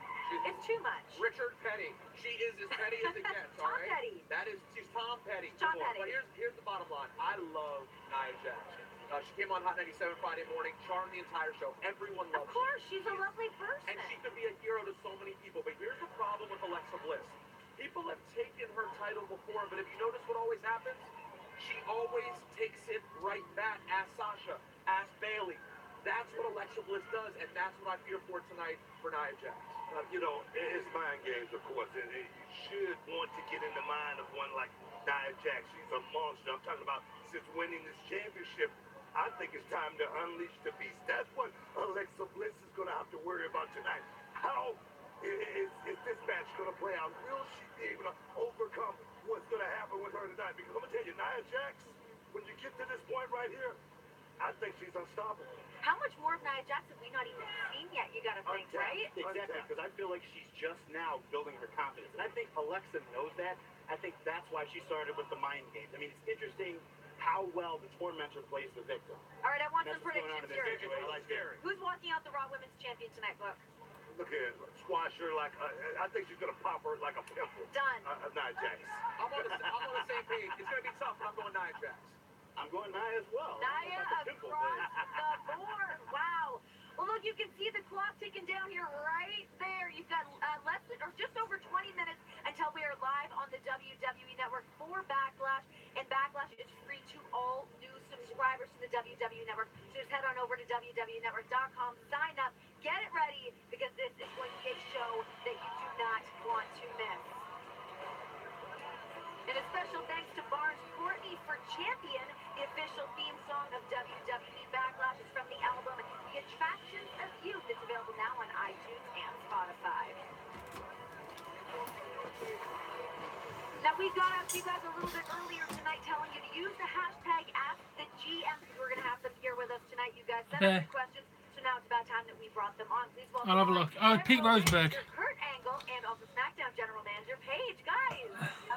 It's too much. Richard Petty. She is as petty as it gets, Tom alright? Petty. She's Tom Petty. Tom Come on. Petty. But here's the bottom line. I love Nia Jax. She came on Hot 97 Friday morning, charmed the entire show. Everyone loves her. Of course, she's a lovely person. And she could be a hero to so many people. But here's the problem with Alexa Bliss. People have taken her title before, but if you notice what always happens, she always takes it right back. Ask Sasha, ask Bailey. That's what Alexa Bliss does, and that's what I fear for tonight for Nia Jax. You know, it's mind games, of course, and you should want to get in the mind of one like Nia Jax. She's a monster. I'm talking about since winning this championship. I think it's time to unleash the beast. That's what Alexa Bliss is going to have to worry about tonight. How is this match going to play out? Will she be able to overcome what's going to happen with her tonight? Because I'm going to tell you, Nia Jax, when you get to this point right here, I think she's unstoppable. How much more of Nia Jax have we not even seen yet, you gotta think, right? Exactly, because I feel like she's just now building her confidence. And I think Alexa knows that. I think that's why she started with the mind games. I mean, it's interesting how well the tormentor plays the victim. All right, I want That's some what's going on predictions in this here. situation. I like that. Who's walking out the Raw Women's Champion tonight, Book? Look at squash her like I think she's going to pop her like a pimple. Done. Nia Jax. I'm on the same page. It's going to be tough, but I'm going Nia Jax. I'm going Nia as well. Nia Like the pimple across thing. the board. Wow. Well, look, you can see the clock ticking down here right there. You've got less than, or just over 20 minutes until we are live on the WWE Network for Backlash. And Backlash is free to all new subscribers to the WWE Network. So just head on over to WWENetwork.com, sign up, get it ready, because this is going to be a show that you do not want to miss. And a special thanks to Barnes Courtney for Champion, the official theme song of WWE Backlash. Is from the album The Attractions of Youth. It's available now on iTunes and Spotify. Now, we got out to you guys a little bit earlier tonight telling you to use the hashtag #AskTheGM because we're going to have them here with us tonight. You guys sent us your questions, so now it's about time that we brought them on. Please welcome I'll have a look. Oh, Pete Rosenberg. Kurt Angle and also SmackDown General Manager Paige. Guys.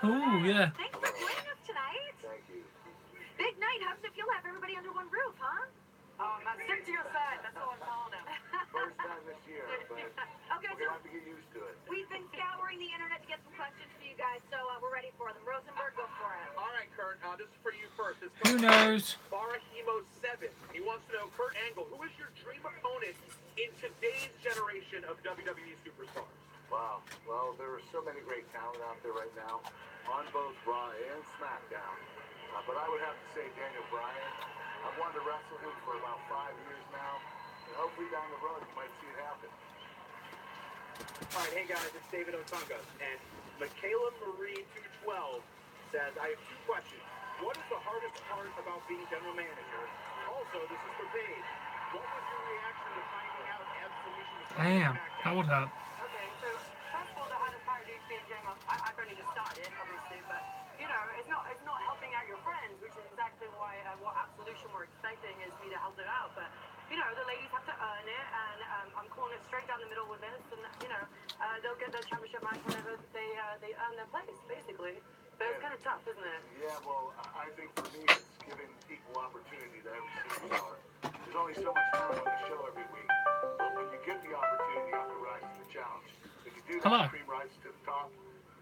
Oh, yeah. Thanks for joining us tonight. Thank you. Big night. How does it feel to have everybody under one roof, huh? Oh, now stick to your side. That's all I'm telling him. First time this year, but Okay, we're so gonna have to get used to it. we've been scouring the internet to get some questions for you guys, so we're ready for them. Rosenberg, go for it. All right, Kurt. This is for you first. This Who knows? Barahimo7. He wants to know, Kurt Angle, who is your dream opponent in today's generation of WWE superstars? Wow. Well, there are so many great talent out there right now on both Raw and SmackDown. But I would have to say Daniel Bryan. I've wanted to wrestle him for about 5 years now. And hopefully down the road you might see it happen. All right, hey guys, it's David Otunga. And Michaela Marie 212 says, I have two questions. What is the hardest part about being general manager? Also, this is for Paige. What was your reaction to finding out Absolution was Damn, that would hurt. Okay, so first of all, the hardest part of being general, I've only just started, obviously, but you know, it's not helping out your friends, which is exactly why what Absolution were expecting is me to help them out. But you know, the ladies have to earn it, and I'm calling it straight down the middle with this, and you know, They'll get the championship match whenever they earn their place, basically. But it's kind of tough, isn't it? Yeah, well, I think for me, it's giving equal opportunity to every superstar. There's only so much time on the show every week. But when you get the opportunity, you have to rise to the challenge. If you do that, Hello. the cream rises to the top.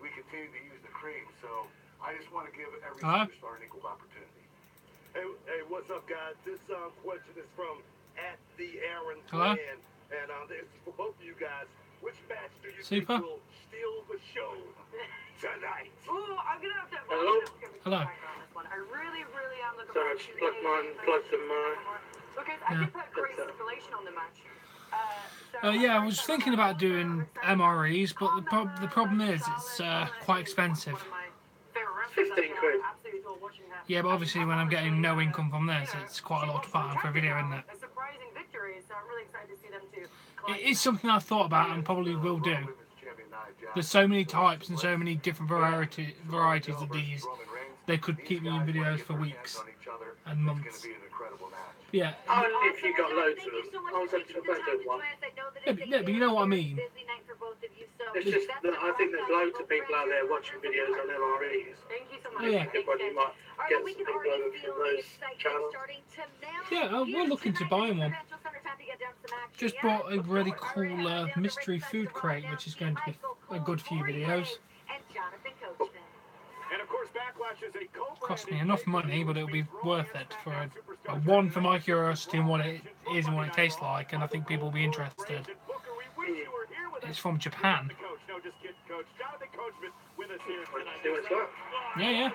We continue to use the cream. So I just want to give every Hello. superstar an equal opportunity. Hey, what's up, guys? This question is from @the_Aaron Hello. Plan, and this is for both of you guys. Which match do you Super. think will steal the show tonight? Ooh, I'm gonna have to. Hello? Hello. I really, really am looking Sorry, I forward just to plugged mine, plugged in mine. because I did put great stipulation on the match. Yeah, I was thinking about doing MREs, but the problem is it's quite expensive. 15 quid. Yeah, but obviously when I'm getting no income from this, it's quite a lot to put on for a video, isn't it? A surprising victory, so I'm really excited to see them too. It is something I've thought about and probably will do. There's so many types and so many different varieties of these. They could keep me in videos for weeks and months. Yeah. Only if you got loads of them. I was actually about to do one. Yeah, but you know what I mean. It's just that I think there's loads of people out there watching videos on MREs. Thank you so much. Oh, yeah. Everybody might get some people over from those channels. Yeah, we're looking to buy one. Just bought a really cool mystery food crate, which is going to be a good few videos. And of course, Backlash is a Cost me enough money, but it'll be worth it for one, for my curiosity and what it is and what it tastes like, and I think people will be interested. It's from Japan. See what it's like. Yeah.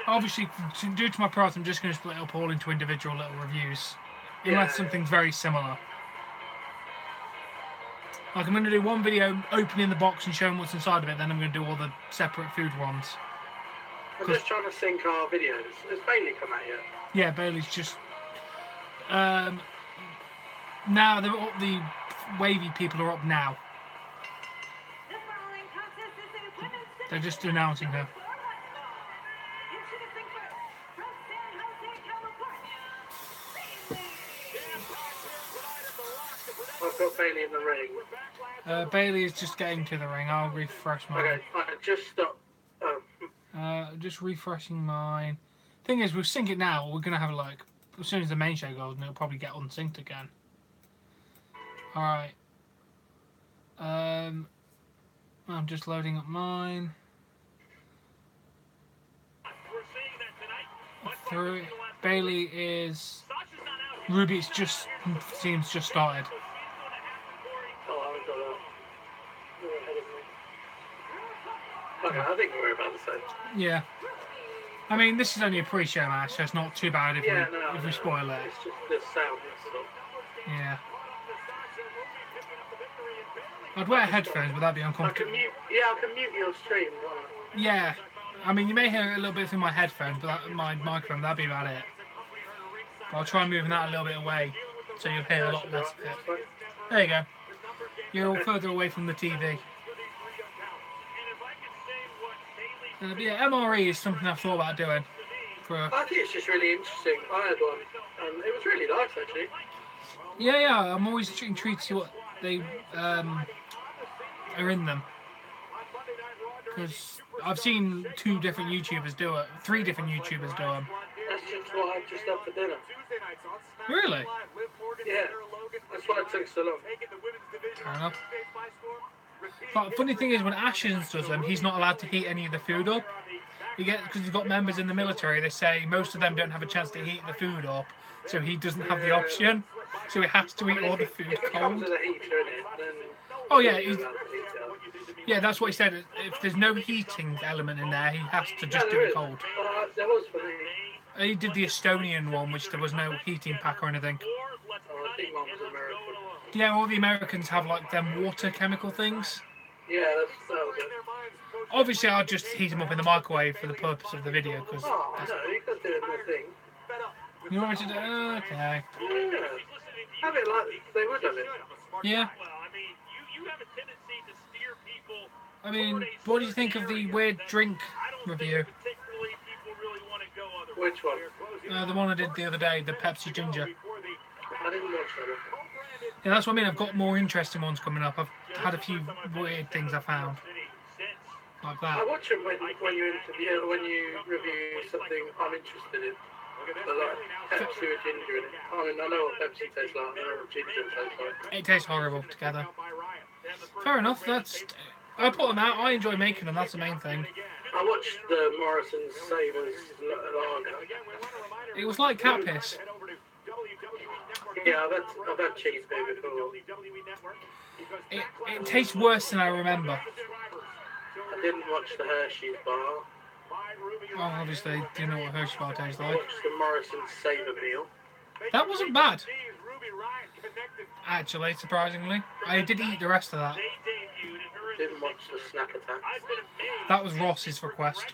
Obviously, due to my price, I'm just going to split it up all into individual little reviews, unless something's very similar. Like I'm going to do one video opening the box and showing what's inside of it, then I'm going to do all the separate food ones. I'm just trying to sync our videos. Has Bailey come out yet? Yeah, Bailey's just... now, the wavy people are up now. They're just announcing her. I've got Bailey in the ring. Bailey is just getting to the ring. I'll refresh mine. Okay, just stop. Just refreshing mine. Thing is, we'll sync it now. We're gonna have like as soon as the main show goes, and it'll probably get unsynced again. All right. I'm just loading up mine. Through Bailey is Ruby. It's just seems just started. Oh, I haven't got that. You're ahead of me. Okay, I think we're about the same. Yeah. I mean, this is only a pre-show match, so it's not too bad if we spoil it. It's just the sound and stuff. Yeah. I'd wear headphones, but that'd be uncomfortable. I can mute your stream. Yeah. I mean, you may hear it a little bit through my headphones, but my microphone, that'd be about it. But I'll try moving that a little bit away, so you'll hear a lot less of it. There you go. You're further away from the TV. But yeah, MRE is something I've thought about doing. I think it's just really interesting. I had one, and it was really nice, actually. Yeah, I'm always intrigued to see what they are in them. Because I've seen 2 different YouTubers do it, 3 different YouTubers do them. That's just what I just had for dinner. Really? Yeah, that's why it took so long. Fair enough. But the funny thing is, when Ashens does them, he's not allowed to heat any of the food up. Because he's got members in the military, they say most of them don't have a chance to heat the food up, so he doesn't have the option. So he has to eat all the food cold. Oh yeah, yeah, that's what he said. If there's no heating element in there, he has to just do it cold. There was for me. He did the Estonian one, which there was no heating pack or anything. I think one was American. Yeah, all the Americans have like them water chemical things. Yeah, that was it. Obviously, I'll just heat them up in the microwave for the purpose of the video. Cause no, you could do the thing. You want me to do? Okay. Yeah. Have it like they would have it. Yeah. I mean, what do you think of the weird drink review? Which one? The one I did the other day, the Pepsi Ginger. I didn't watch that one. Yeah, that's what I mean. I've got more interesting ones coming up. I've had a few weird things I found. Like I that. watch them when you interview, when you review something I'm interested in. But like Pepsi with ginger in it. I mean, I know what Pepsi tastes like. I know what ginger tastes like. It tastes horrible together. Fair enough. I put them out. I enjoy making them. That's the main thing. I watched the Morrison Sabres lager. It was like cat piss. Yeah, I've had cheese beer before. It tastes worse than I remember. I didn't watch the Hershey's bar. Well, obviously, do you know what Hershey bar tastes I like? watched the Morrison Sabre meal. That wasn't bad. Actually, surprisingly. I did eat the rest of that. Didn't watch the Snack Attack. That was Ross's request.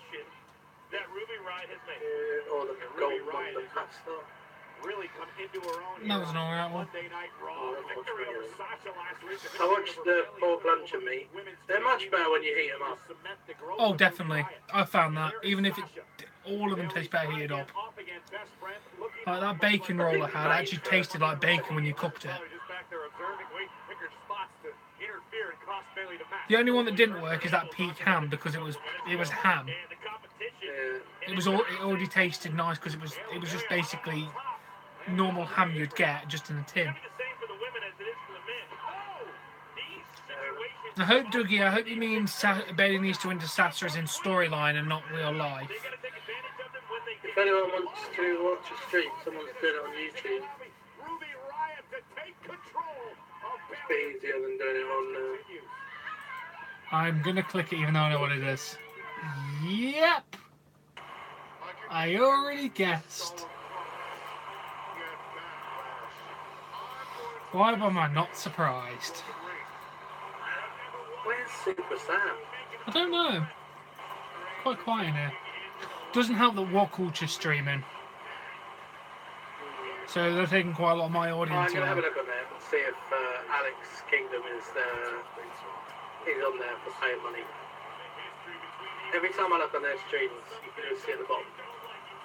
Or the Gold Wonder pasta. That was an alright one. I watched the pork luncheon meat. They're much better when you heat them up. Oh, definitely. I found that. Even if all of them taste better heated up. Like that bacon roll I had actually tasted like bacon when you cooked it. The only one that didn't work is that peak ham because it was ham. It already tasted nice because it was just basically normal ham you'd get just in a tin. I hope, Dougie, you mean Bailey needs to enter Sasha as in storyline and not real life. If anyone wants to watch a stream, someone's doing it on YouTube. It's a bit easier than doing it on... I'm gonna click it even though I know what it is. Yep! I already guessed. Why am I not surprised? Where's Super Sam? I don't know. Quite quiet in here. Doesn't help that What Culture's streaming. So they're taking quite a lot of my audience. I'm going to have a look on there and see if Alex Kingdom is on there for paying money. Every time I look on their streams, you can just see at the bottom.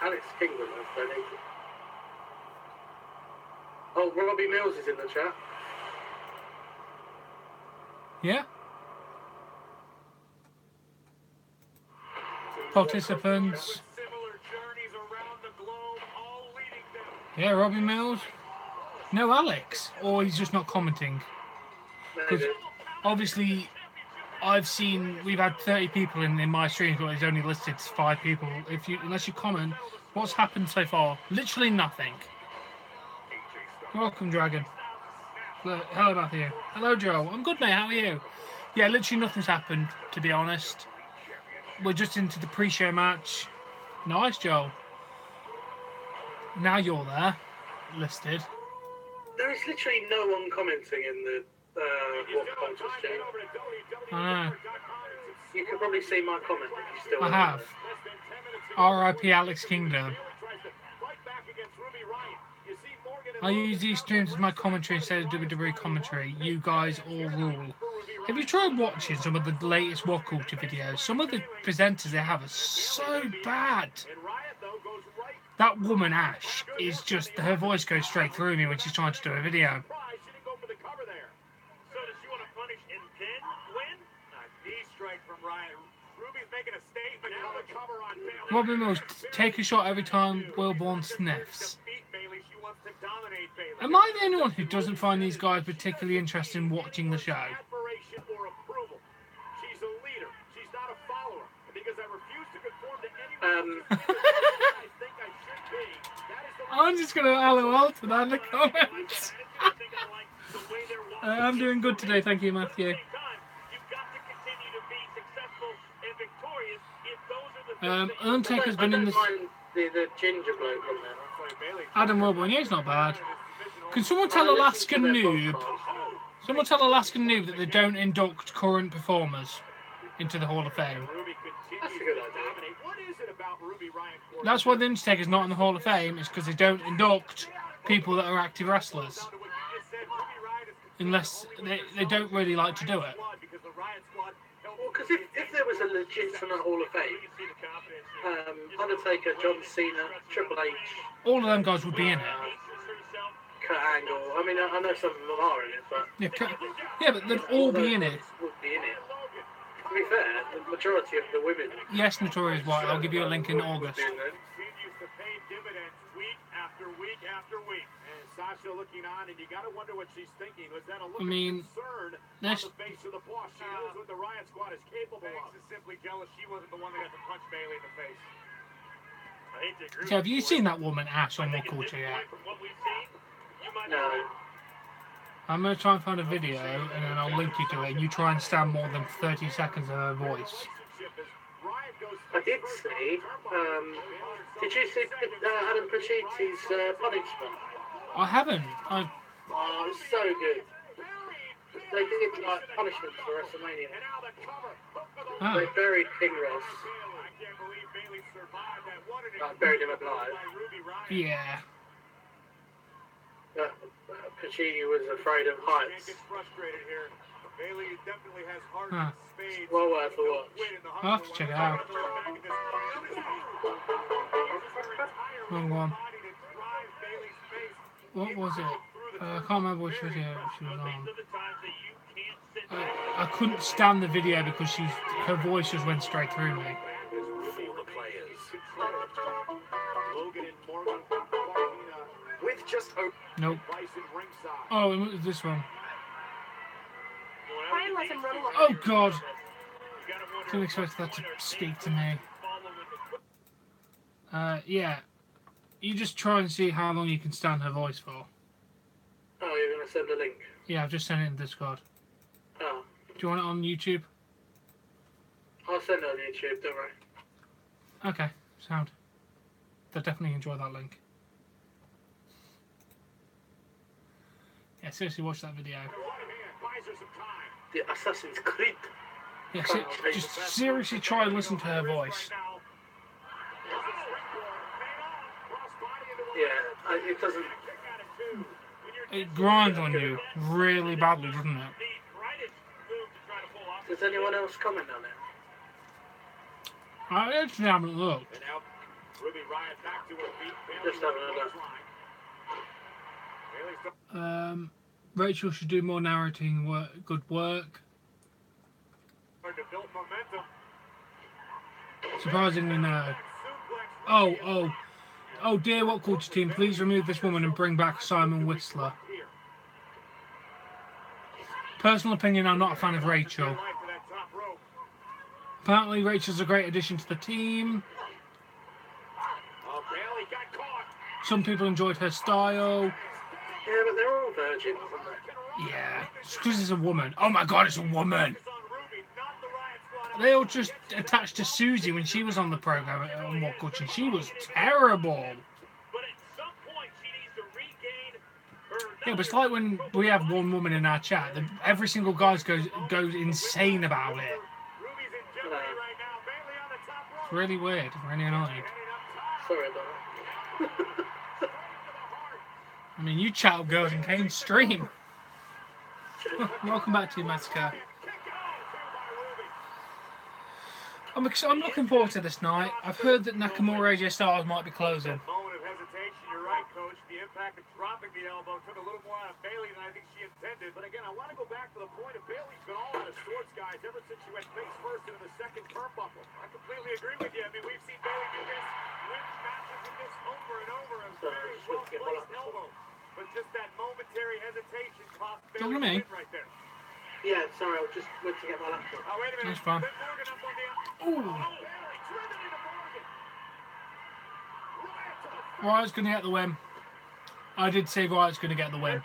Alex Kingdom has donated. Oh, Robbie Mills is in the chat. Yeah? Participants. Yeah, Robbie Mills. No Alex. Or he's just not commenting. Because obviously, we've had 30 people in my streams, but it's only listed 5 people. Unless you comment, what's happened so far? Literally nothing. Welcome, Dragon. Hello, Matthew. Hello, Joe. I'm good, mate. How are you? Yeah, literally nothing's happened, to be honest. We're just into the pre-show match. Nice, Joe. Now you're there, listed. There is literally no one commenting in the What Culture stream. I know. You can probably see my comment if you still I have. R.I.P. Alex Kingdom. I use these streams as my commentary instead of WWE commentary. You guys all rule. Have you tried watching some of the latest What Culture videos? Some of the presenters they have are so bad. That woman, Ash, is just... Her voice goes straight through me when she's trying to do a video. Robin Mills, take a shot every time Wilborn sniffs. Am I the only one who doesn't find these guys particularly interested in watching the show? I'm just going to LOL to that in the comments. I'm doing good today, thank you, Matthew. Undertaker's been in this... The ginger bloke on there. Adam Wilborn, yeah, he's not bad. Can someone tell Alaskan Noob... Someone tell Alaskan Noob that they don't induct current performers into the Hall of Fame? That's a good idea. That's why the Undertaker's not in the Hall of Fame, is because they don't induct people that are active wrestlers. Unless they don't really like to do it. Well, because if there was a legitimate Hall of Fame, Undertaker, John Cena, Triple H... All of them guys would be in it. Kurt Angle. I mean, I know some of them are in it, but Yeah, but they'd all be in it. would be in it. To be fair, the majority of the women. Yes, Notorious White. I'll give you a link in August. Continues to pay dividends week after week after week. And Sasha looking on, and you got to wonder what she's thinking. Was that a look of concern on the face of the boss? She knows what the Riot Squad is capable of. Is simply jealous she wasn't the one that got to punch Bayley in the face. I hate to agree. So have you seen that woman Ash on What Culture yet? No. I'm going to try and find a video, and then I'll link you to it, and you try and stand more than 30 seconds of her voice. I did see. Did you see Adam Pachiti's punishment? I haven't. Oh, it was so good. They did like punishments for WrestleMania. Oh. They buried King Ross. Buried him alive. Yeah. Pachiti was afraid of heights. Huh. Well worth a watch. I'll have to check it out. Wrong one. What was it? I can't remember which video she was on. I couldn't stand the video because her voice just went straight through me. Nope. Oh, it was this one. Oh God! Didn't expect that to speak to me. Yeah. You just try and see how long you can stand her voice for. Oh, you're gonna send the link? Yeah, I've just sent it in Discord. Oh. Do you want it on YouTube? I'll send it on YouTube, don't worry. Okay, sound. They'll definitely enjoy that link. Yeah, seriously, watch that video. The Assassin's Creed. Yeah, just seriously try and listen to her voice. Yeah, it doesn't... It grinds on you really badly, doesn't it? Does anyone else comment on it? I actually haven't looked. Just having a look. Rachel should do more narrating good work. Surprisingly, no. Oh dear, What Culture team, please remove this woman and bring back Simon Whistler. Personal opinion, I'm not a fan of Rachel. Apparently Rachel's a great addition to the team. Some people enjoyed her style. Yeah, but they're all virgins, aren't they? Yeah, it's because it's a woman. Oh my God, it's a woman! They all just attached to Susie when she was on the program on What Culture. She was terrible. Yeah, but it's like when we have one woman in our chat, every single guy goes insane about it. It's really weird, really annoying. Sorry about that. I mean, you chat up girls in Kane's stream. Welcome back to Massacre. I'm looking forward to this night. I've heard that Nakamura AJ Styles might be closing. Moment of hesitation, you're right, Coach. The impact of dropping the elbow took a little more out of Bayley than I think she intended. But again, I want to go back to the point of Bayley's been all out of sorts, guys, ever since she went face first into the second turnbuckle. I completely agree with you. I mean, we've seen Bayley do this, win matches with this over and over. A very well-placed elbow. But just that momentary hesitation cost Bayley the win right there. Yeah, sorry, I just went to get my laptop. Oh, wait a minute. That's fine. Riot's going to get the win. I did say Riot's going to get the win.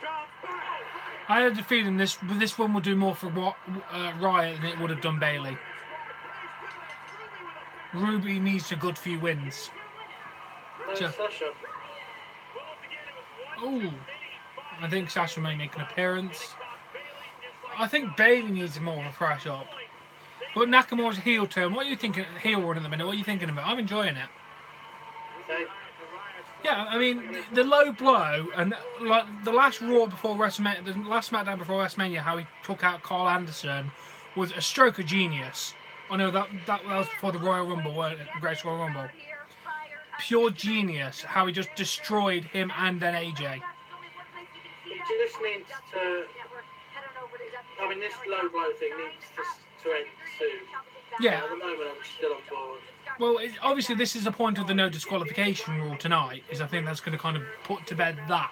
I had a feeling this one will do more for Riot than it would have done Bayley. Ruby needs a good few wins. Sasha. Oh, I think Sasha may make an appearance. I think Bayley needs more of a fresh up. But Nakamura's heel turn. What are you thinking? Heel run at the minute. What are you thinking about? I'm enjoying it. Okay. Yeah, I mean the low blow and like the last Raw before WrestleMania, the last SmackDown before WrestleMania, how he took out Carl Anderson was a stroke of genius. I know that was before the Royal Rumble, wasn't it? The Great Royal Rumble. Pure genius. How he just destroyed him and then AJ. this needs to. I mean, this low blow thing needs to end soon. Yeah. At the moment, I'm still on board. Well, obviously, this is the point of the no disqualification rule tonight, is I think that's going to kind of put to bed that.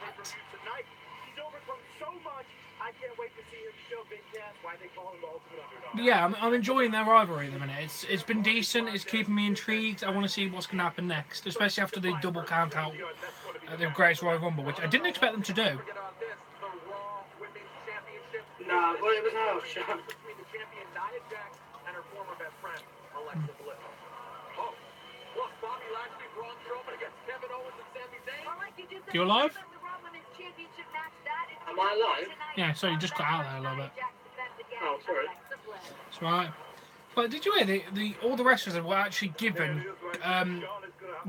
Tonight, he's overcome so much. I can't wait to see him show Big Cass why they call him the ultimate underdog. But yeah, I'm enjoying their rivalry at the minute. It's been decent. It's keeping me intrigued. I want to see what's going to happen next, especially after the double count out at the Greatest Royal Rumble, which I didn't expect them to do. No, well, it was a house show. Between the champion Nia Jax and her former best friend, Alexa Bliss. Oh, look, Bobby Lashley, Braun Strowman against Kevin Owens and Sami Zayn. You alive? Am I alive? Yeah, sorry, you just got out there a little bit. Oh, sorry. It's right. But did you hear all the wrestlers were actually given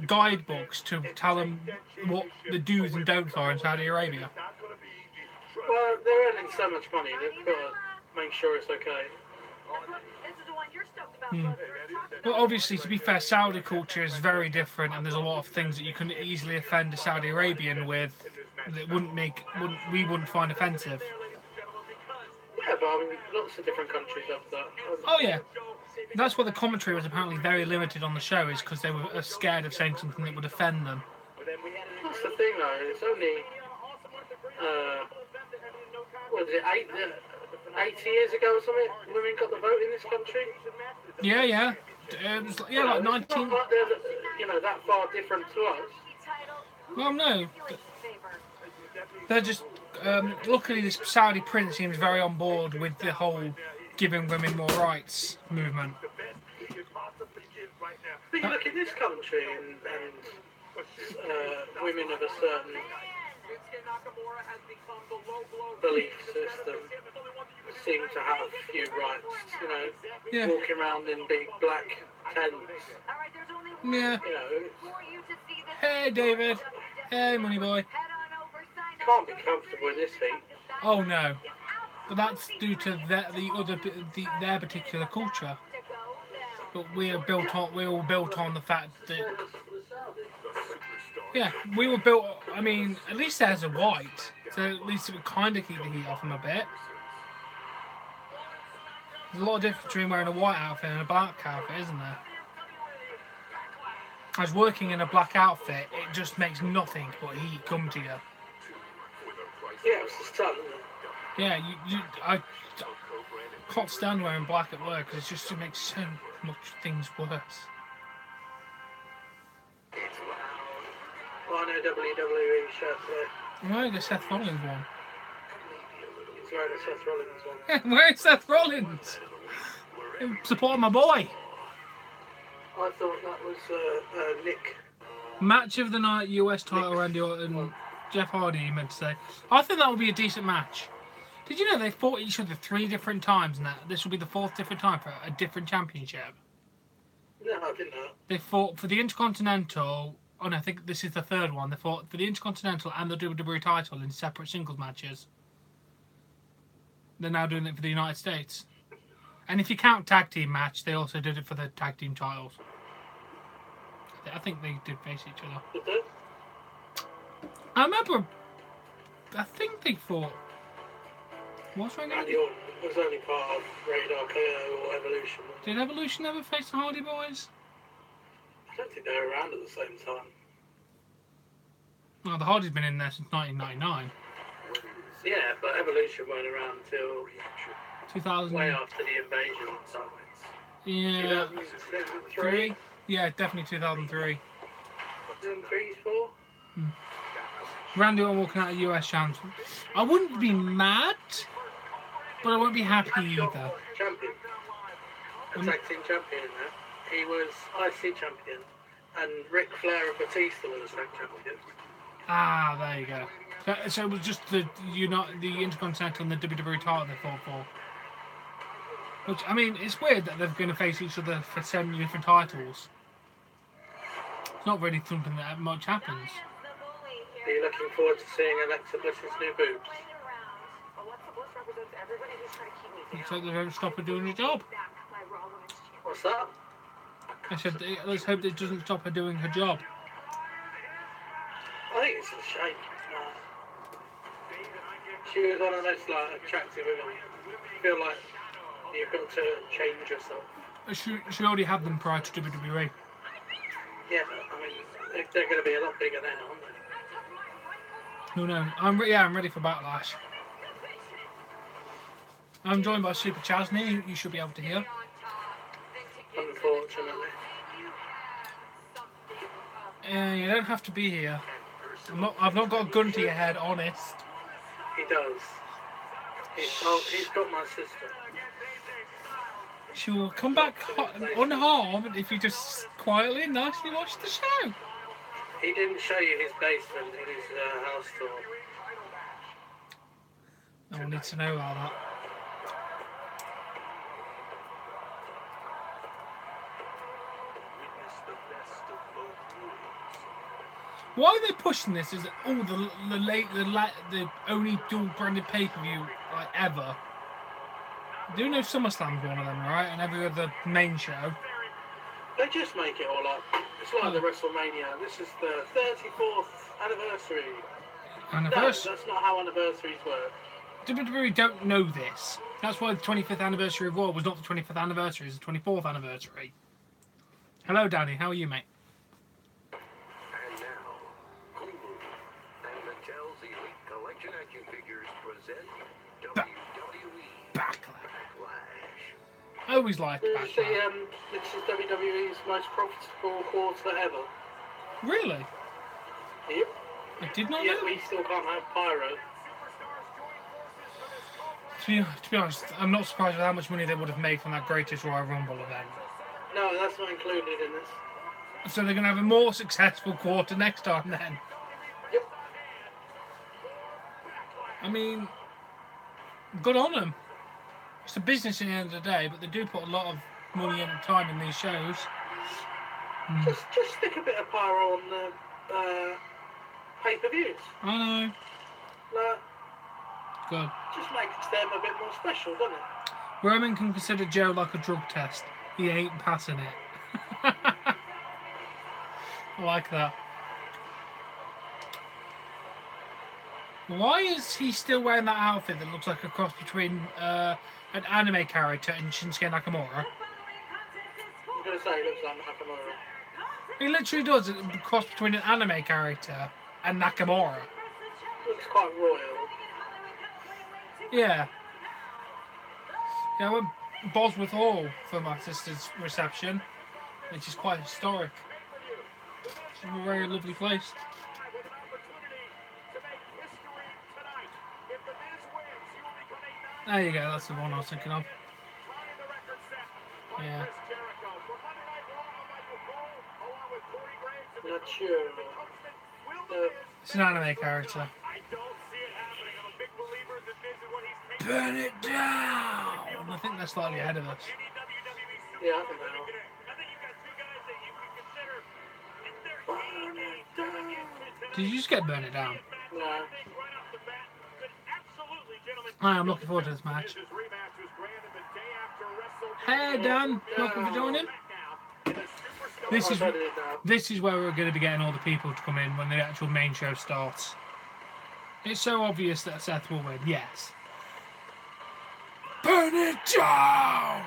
guidebooks to tell them what the do's and don'ts are in Saudi Arabia? Well, they're earning so much money, they've got to make sure it's okay. Well, obviously, to be fair, Saudi culture is very different, and there's a lot of things that you can easily offend a Saudi Arabian with that we wouldn't find offensive. Yeah, but I mean, lots of different countries have that. Oh yeah, that's why the commentary was apparently very limited on the show, is because they were scared of saying something that would offend them. That's the thing, though. It's only what is it, 80 years ago or something? Women got the vote in this country. Yeah. It was, like 19. It's not like they're, that far different to us. Well, no. They're just. Luckily, this Saudi prince seems very on board with the whole giving women more rights movement. But you look in this country and women of a certain belief system seem to have a few rights, walking around in big black tents. Yeah. Hey, David. Hey, money boy. Can't be comfortable in this heat. Oh no, but that's due to their particular culture. But we're all built on the fact that. Yeah, we were built. I mean, at least there's a white, so at least it would kind of keep the heat off them a bit. There's a lot of difference between wearing a white outfit and a black outfit, isn't there? As working in a black outfit, it just makes nothing but heat come to you. Yeah, it's the sun. Yeah, I can't stand wearing black at work because it makes so much things worse. Well, I know WWE shirt there. I'm wearing the Seth Rollins one. He's wearing the Seth Rollins one. Yeah, I'm wearing Seth Rollins. I'm supporting my boy. I thought that was Nick. Match of the night, US title, Randy Orton, Jeff Hardy, you meant to say. I think that would be a decent match. Did you know they fought each other 3 different times and that this will be the 4th different time for a different championship? No, I didn't know. They fought for the Intercontinental. Oh no, I think this is the 3rd one. They fought for the Intercontinental and the WWE title in separate singles matches. They're now doing it for the United States. And if you count tag team match, they also did it for the tag team titles. I think they did face each other. Did they? I remember. I think they fought. What's right now? Randy Orton was only part of Radar KO or Evolution. Did Evolution ever face the Hardy Boys? I don't think they were around at the same time. Well, the Hardy's been in there since 1999. Yeah, but Evolution weren't around until 2000. way after the invasion. Yeah. 2003? Yeah, definitely 2003. 2003, 4? Randy Orton walking out of US champion. I wouldn't be mad, but I wouldn't be happy either. Champion. A tag team champion now. He was IC champion, and Ric Flair and Batista were the tag champions. Ah, there you go. So it was just the Intercontinental and the WWE title they fought for. Which, I mean, it's weird that they're going to face each other for 7 different titles. It's not really something that much happens. Are you looking forward to seeing Alexa Bliss's new boobs? Looks like they don't stop her doing her job. What's that? I said, let's hope it doesn't stop her doing her job. I think it's a shame. she was one of those like attractive women. I feel like you've got to change yourself. She already had them prior to WWE. Yeah, but I mean, they're going to be a lot bigger now, aren't they? No, no. I'm ready for Backlash. I'm joined by Super Chasney. You should be able to hear. Unfortunately. You don't have to be here. I've not got a gun to your head, honest. He does. He's got my sister. She will come back unharmed if you just quietly and nicely watch the show. He didn't show you his basement in his house tour. No one needs to know about that. Why are they pushing this as the only dual branded pay-per-view like ever? I do know SummerSlam's one of them, right? And every other main show. They just make it all up. It's like the WrestleMania. This is the 34th anniversary. No, that's not how anniversaries work. WWE don't know this. That's why the 25th anniversary of Raw was not the 25th anniversary, it's the 24th anniversary. Hello, Danny. How are you, mate? And now, Hulu and Mattel's Elite Collection Action Figures present WWE Backlash. I always liked Backlash. This is WWE's most profitable quarter ever. Really? Yep. I did not Yet know. we still can't have pyro. To be honest, I'm not surprised with how much money they would have made from that Greatest Royal Rumble event. No, that's not included in this. So they're going to have a more successful quarter next time then. Yep. I mean, good on them. It's a business at the end of the day, but they do put a lot of money and time in these shows. Just stick a bit of pyro on the pay-per-views. I know. Like, Good. just makes them a bit more special, doesn't it? Roman can consider Joe like a drug test. He ain't passing it. I like that. Why is he still wearing that outfit that looks like a cross between an anime character and Shinsuke Nakamura? I was going to say, it looks like Nakamura. He literally does a cross between an anime character and Nakamura. Looks quite royal. Yeah. Yeah, I went Bosworth Hall for my sister's reception, which is quite historic. It's a very lovely place. There you go, that's the one I was thinking of. Yeah. Not sure. It's an anime character. Burn it down! I think they're slightly ahead of us. Yeah, I think they are. Did you just get Burn It Down? No. I'm looking forward to this match. Hey Dan, welcome for joining. This is where we're going to be getting all the people to come in when the actual main show starts. It's so obvious that Seth will win, yes. Burn it down!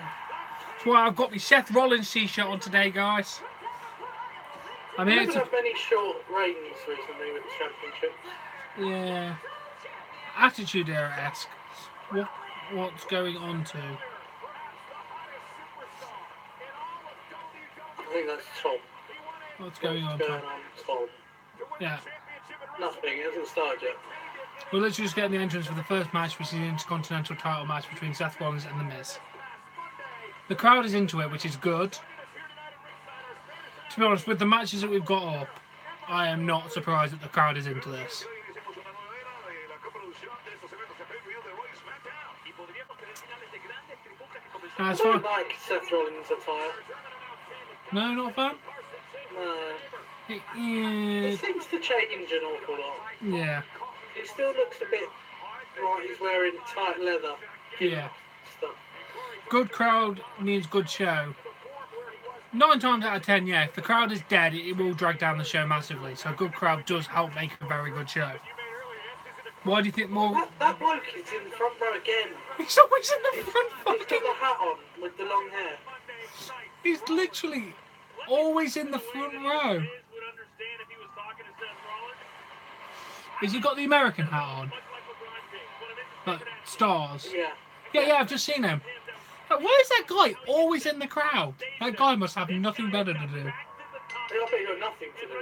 That's why I've got my Seth Rollins t-shirt on today, guys. I'm here We haven't to... had many short reigns recently with the championship. Yeah. Attitude Era-esque. What's going on to? I think that's Tom. What's going on Going to? on, Tom. Yeah. Nothing, it hasn't started yet. We're literally just getting the entrance for the first match, which is the Intercontinental title match between Seth Rollins and The Miz. The crowd is into it, which is good. To be honest, with the matches that we've got up, I am not surprised that the crowd is into this. I As don't far... like Seth Rollins' attire. No, not a fan? No. It He is... seems to change an awful lot. Yeah. He still looks a bit like he's wearing tight leather Yeah. stuff. Good crowd means good show. 9 times out of 10, yeah, if the crowd is dead, it will drag down the show massively. So a good crowd does help make a very good show. Why do you think more? That bloke is in the front row again. He's always in the front He's got fucking. the hat on with the long hair. He's literally always in the front row. Has he got the American hat on? Like stars? Yeah. Yeah, I've just seen him. Like, why is that guy always in the crowd? That guy must have nothing better to do. I bet you got nothing to do.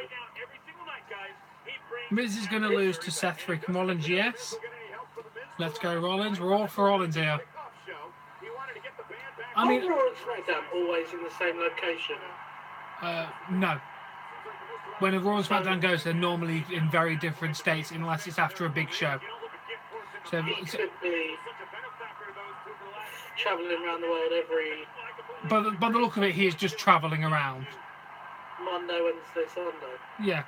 Miz is going to lose to Seth freaking Rollins, yes. Let's go Rollins. We're all for Rollins here. I mean, Are Raw and SmackDown always in the same location? no. When a Raw and SmackDown goes, they're normally in very different states unless it's after a big show. So, He could be travelling around the world every by the look of it, he is just travelling around. Monday, Wednesday, Sunday. Yeah.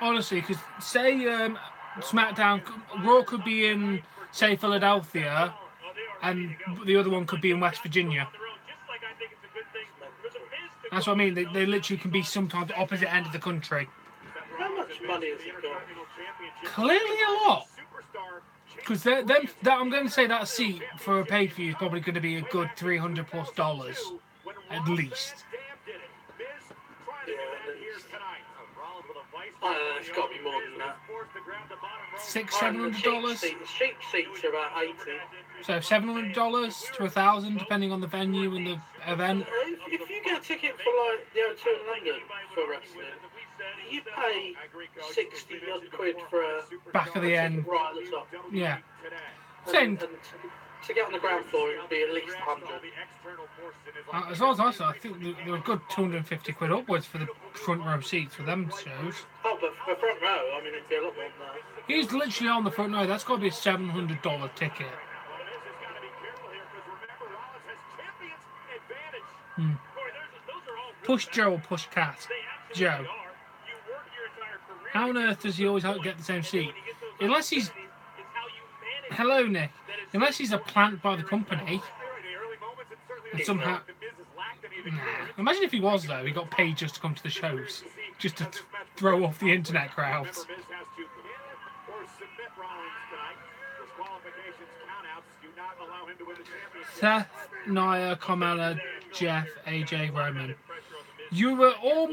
Honestly, because say SmackDown, Raw could be in, say, Philadelphia, and the other one could be in West Virginia. That's what I mean. They literally can be sometimes opposite end of the country. How much money has he got? Clearly a lot. Because I'm going to say that seat for a pay-per-view is probably going to be a good $300+ at least. Yeah, I don't know, it's got to be more than that. $600-700. The cheap seats are about 80. So $700 to $1,000, depending on the venue and the event. If you get a ticket for like the O2 in London for wrestling, you pay 60 odd quid for a Back of the end. right at the top. Yeah. And to get on the ground floor, it would be at least 100. As well as I said, I think they're a good 250 quid upwards for the front row seats for them shows. Oh, but for front row, I mean, it'd be a lot more than that. He's literally on the front row. That's got to be a $700 ticket. Push Joe or push Cat? Joe. How on earth does he always get the same seat? Unless he's... Hello, Nick. Unless he's a plant by the company. And somehow... Nah. Imagine if he was, though. He got paid just to come to the shows. Just to throw off the internet crowds. Seth, Nia, Carmella, Jeff, AJ, Roman. You were all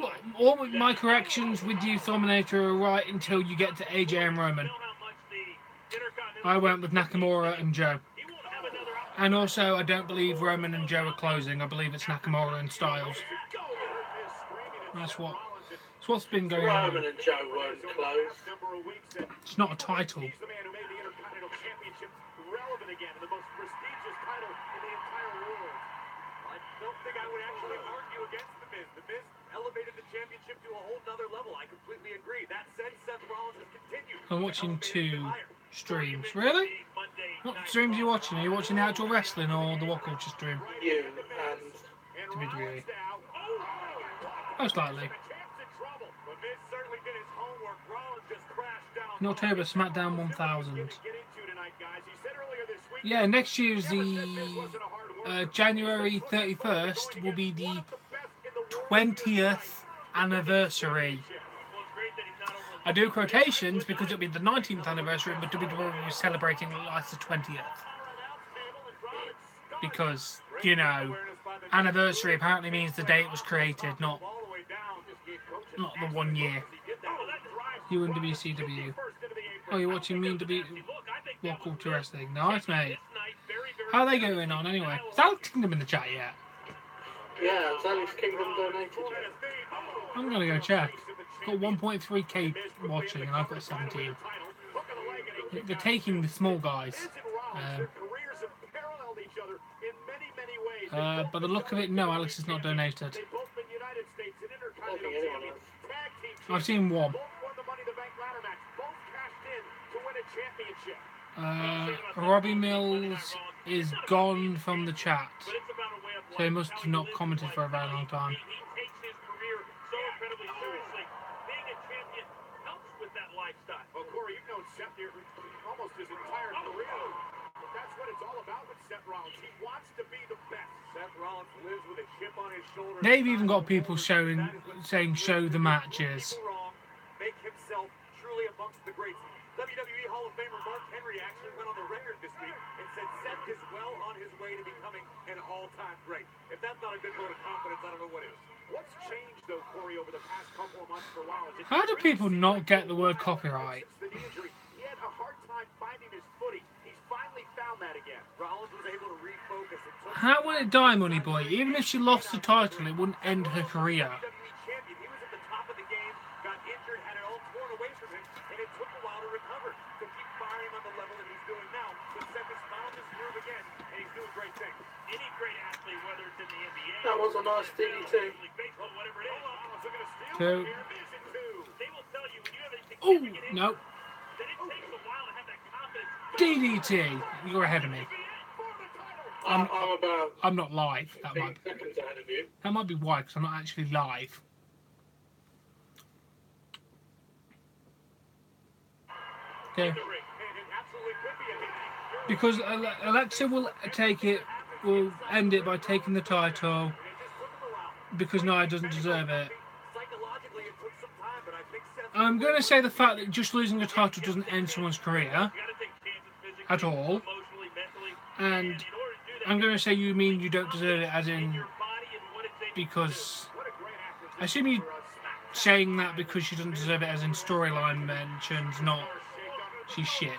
my corrections with you, Thominator, are right until you get to AJ and Roman. I went with Nakamura and Joe. And also, I don't believe Roman and Joe are closing. I believe it's Nakamura and Styles. That's what's been going on. Roman and Joe weren't closed. It's not a title. I'm watching 2 streams. Really? What streams are you watching? Are you watching the actual wrestling or the What Culture stream? You and WWE. Most likely. In October, SmackDown 1000. Yeah, next year's the January 31st will be the 20th anniversary. I do quotations because it'll be the 19th anniversary, but WWE will be celebrating as the 20th. Because, you know, anniversary apparently means the day it was created, not the 1 year. You and WCW. Oh, you're watching me and What Culture Wrestling. Nice, mate. How are they going on anyway? Is Alex Kingdom in the chat yet? yeah, has Alex Kingdom donated yet? I'm going to go check. Got 1.3k watching and I've got 17. They're taking the small guys. By the look of it, no, Alex has not donated. I've seen one. Robbie Mills is gone from the chat. So he must have not commented for a very long time. Well, Corey, you've known Seth here almost his entire career. That's what it's all about with Seth Rollins. He wants to be the best. Seth Rollins lives with a chip on his shoulder. They've even got people saying show the matches. Make himself truly amongst the greats. Mark Henry actually went on the record this week and said Seth is well on his way to becoming an all-time great. If that's not a good vote of confidence, I don't know what is. What's changed, though, Corey, over the past couple of months for Rollins? How do people not get the word copyright? Since the knee injury, he had a hard time finding his footing. He's finally found that again. Rollins was able to refocus. How would it die, Money Boy? Even if she lost the title, it wouldn't end her career. WWE champion. He was at the top of the game, got injured, had it all torn away from him, and it took a while to recover. So keep firing on the level that he's doing now. But Seth has found his groove again, and he's doing great things. Any great athlete, whether it's in the NBA, That was a nice DDT. baseball, whatever it is, Rollins looking to steal Two. here. Mission two. They will tell you when you have a Oh, significant no. that it takes a while to have that confidence. DDT. You're ahead of me. I'm not live. That might be why, because I'm not actually live. Okay. Because Alexa will end it by taking the title because Nia doesn't deserve it. I'm going to say the fact that just losing a title doesn't end someone's career at all. And I'm going to say you mean you don't deserve it as in because... I assume you're saying that because she doesn't deserve it as in storyline mentions, not she's shit.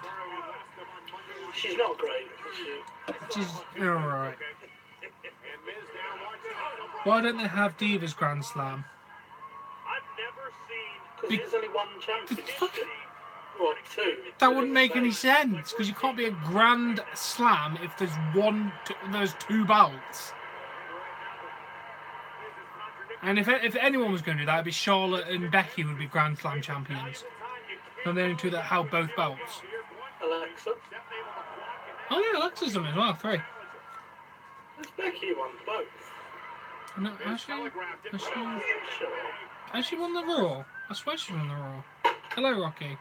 She's not great, is she? She's alright. Why don't they have Divas Grand Slam? Because there's only one champion. What, two? That wouldn't make any sense because you can't be a Grand Slam if there's two belts. And if anyone was going to do that, it'd be Charlotte and Becky would be Grand Slam champions. And the only two that held both belts. Alexa. Oh yeah, Alexa's done it as well, 3. Has Becky won both? No, has she won the Raw? I swear she won the Raw. Hello, Rocky.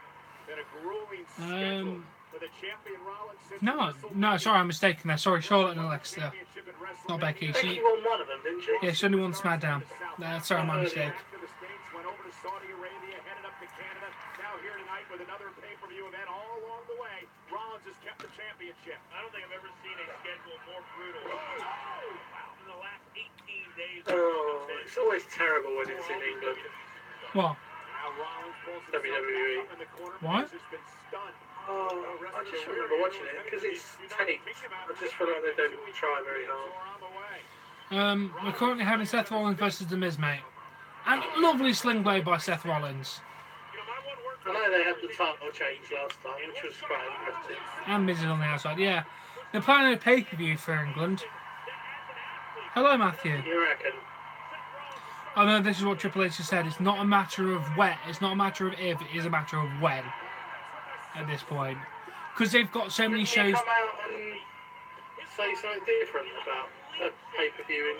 No, sorry, I'm mistaken there. Sorry, Charlotte and Alexa. Not Becky. Becky won one of them, didn't she? Yeah, she only won SmackDown. Sorry, my mistake. With another pay-per-view event all along the way, Rollins has kept the championship. I don't think I've ever seen a schedule more brutal. Wow, in the last 18 days. Oh, it's always terrible when it's in England. What? WWE. What? Oh, I just remember watching it because it's taped. I just feel like they don't try very hard. We're currently having Seth Rollins versus The Miz, mate. And lovely sling blade by Seth Rollins. I know they had the title change last time, which was quite impressive. And Miz is on the outside, yeah. They're planning a pay-per-view for England. Hello, Matthew. You reckon? I know this is what Triple H has said. It's not a matter of when. It's not a matter of if. It is a matter of when. At this point, because they've got so many shows. Come out and say something different about a pay-per-view in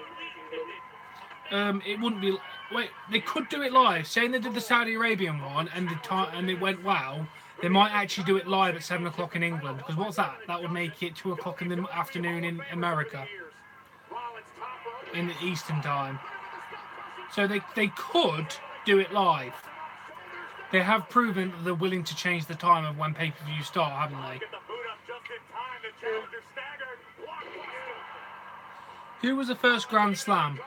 England. It wouldn't be. Wait, they could do it live. Saying they did the Saudi Arabian one and it went well. They might actually do it live at 7 o'clock in England. Because what's that? That would make it 2 o'clock in the afternoon in America, in the Eastern time. So they could do it live. They have proven that they're willing to change the time of when pay-per-views start, haven't they? Who was the first Grand Slam?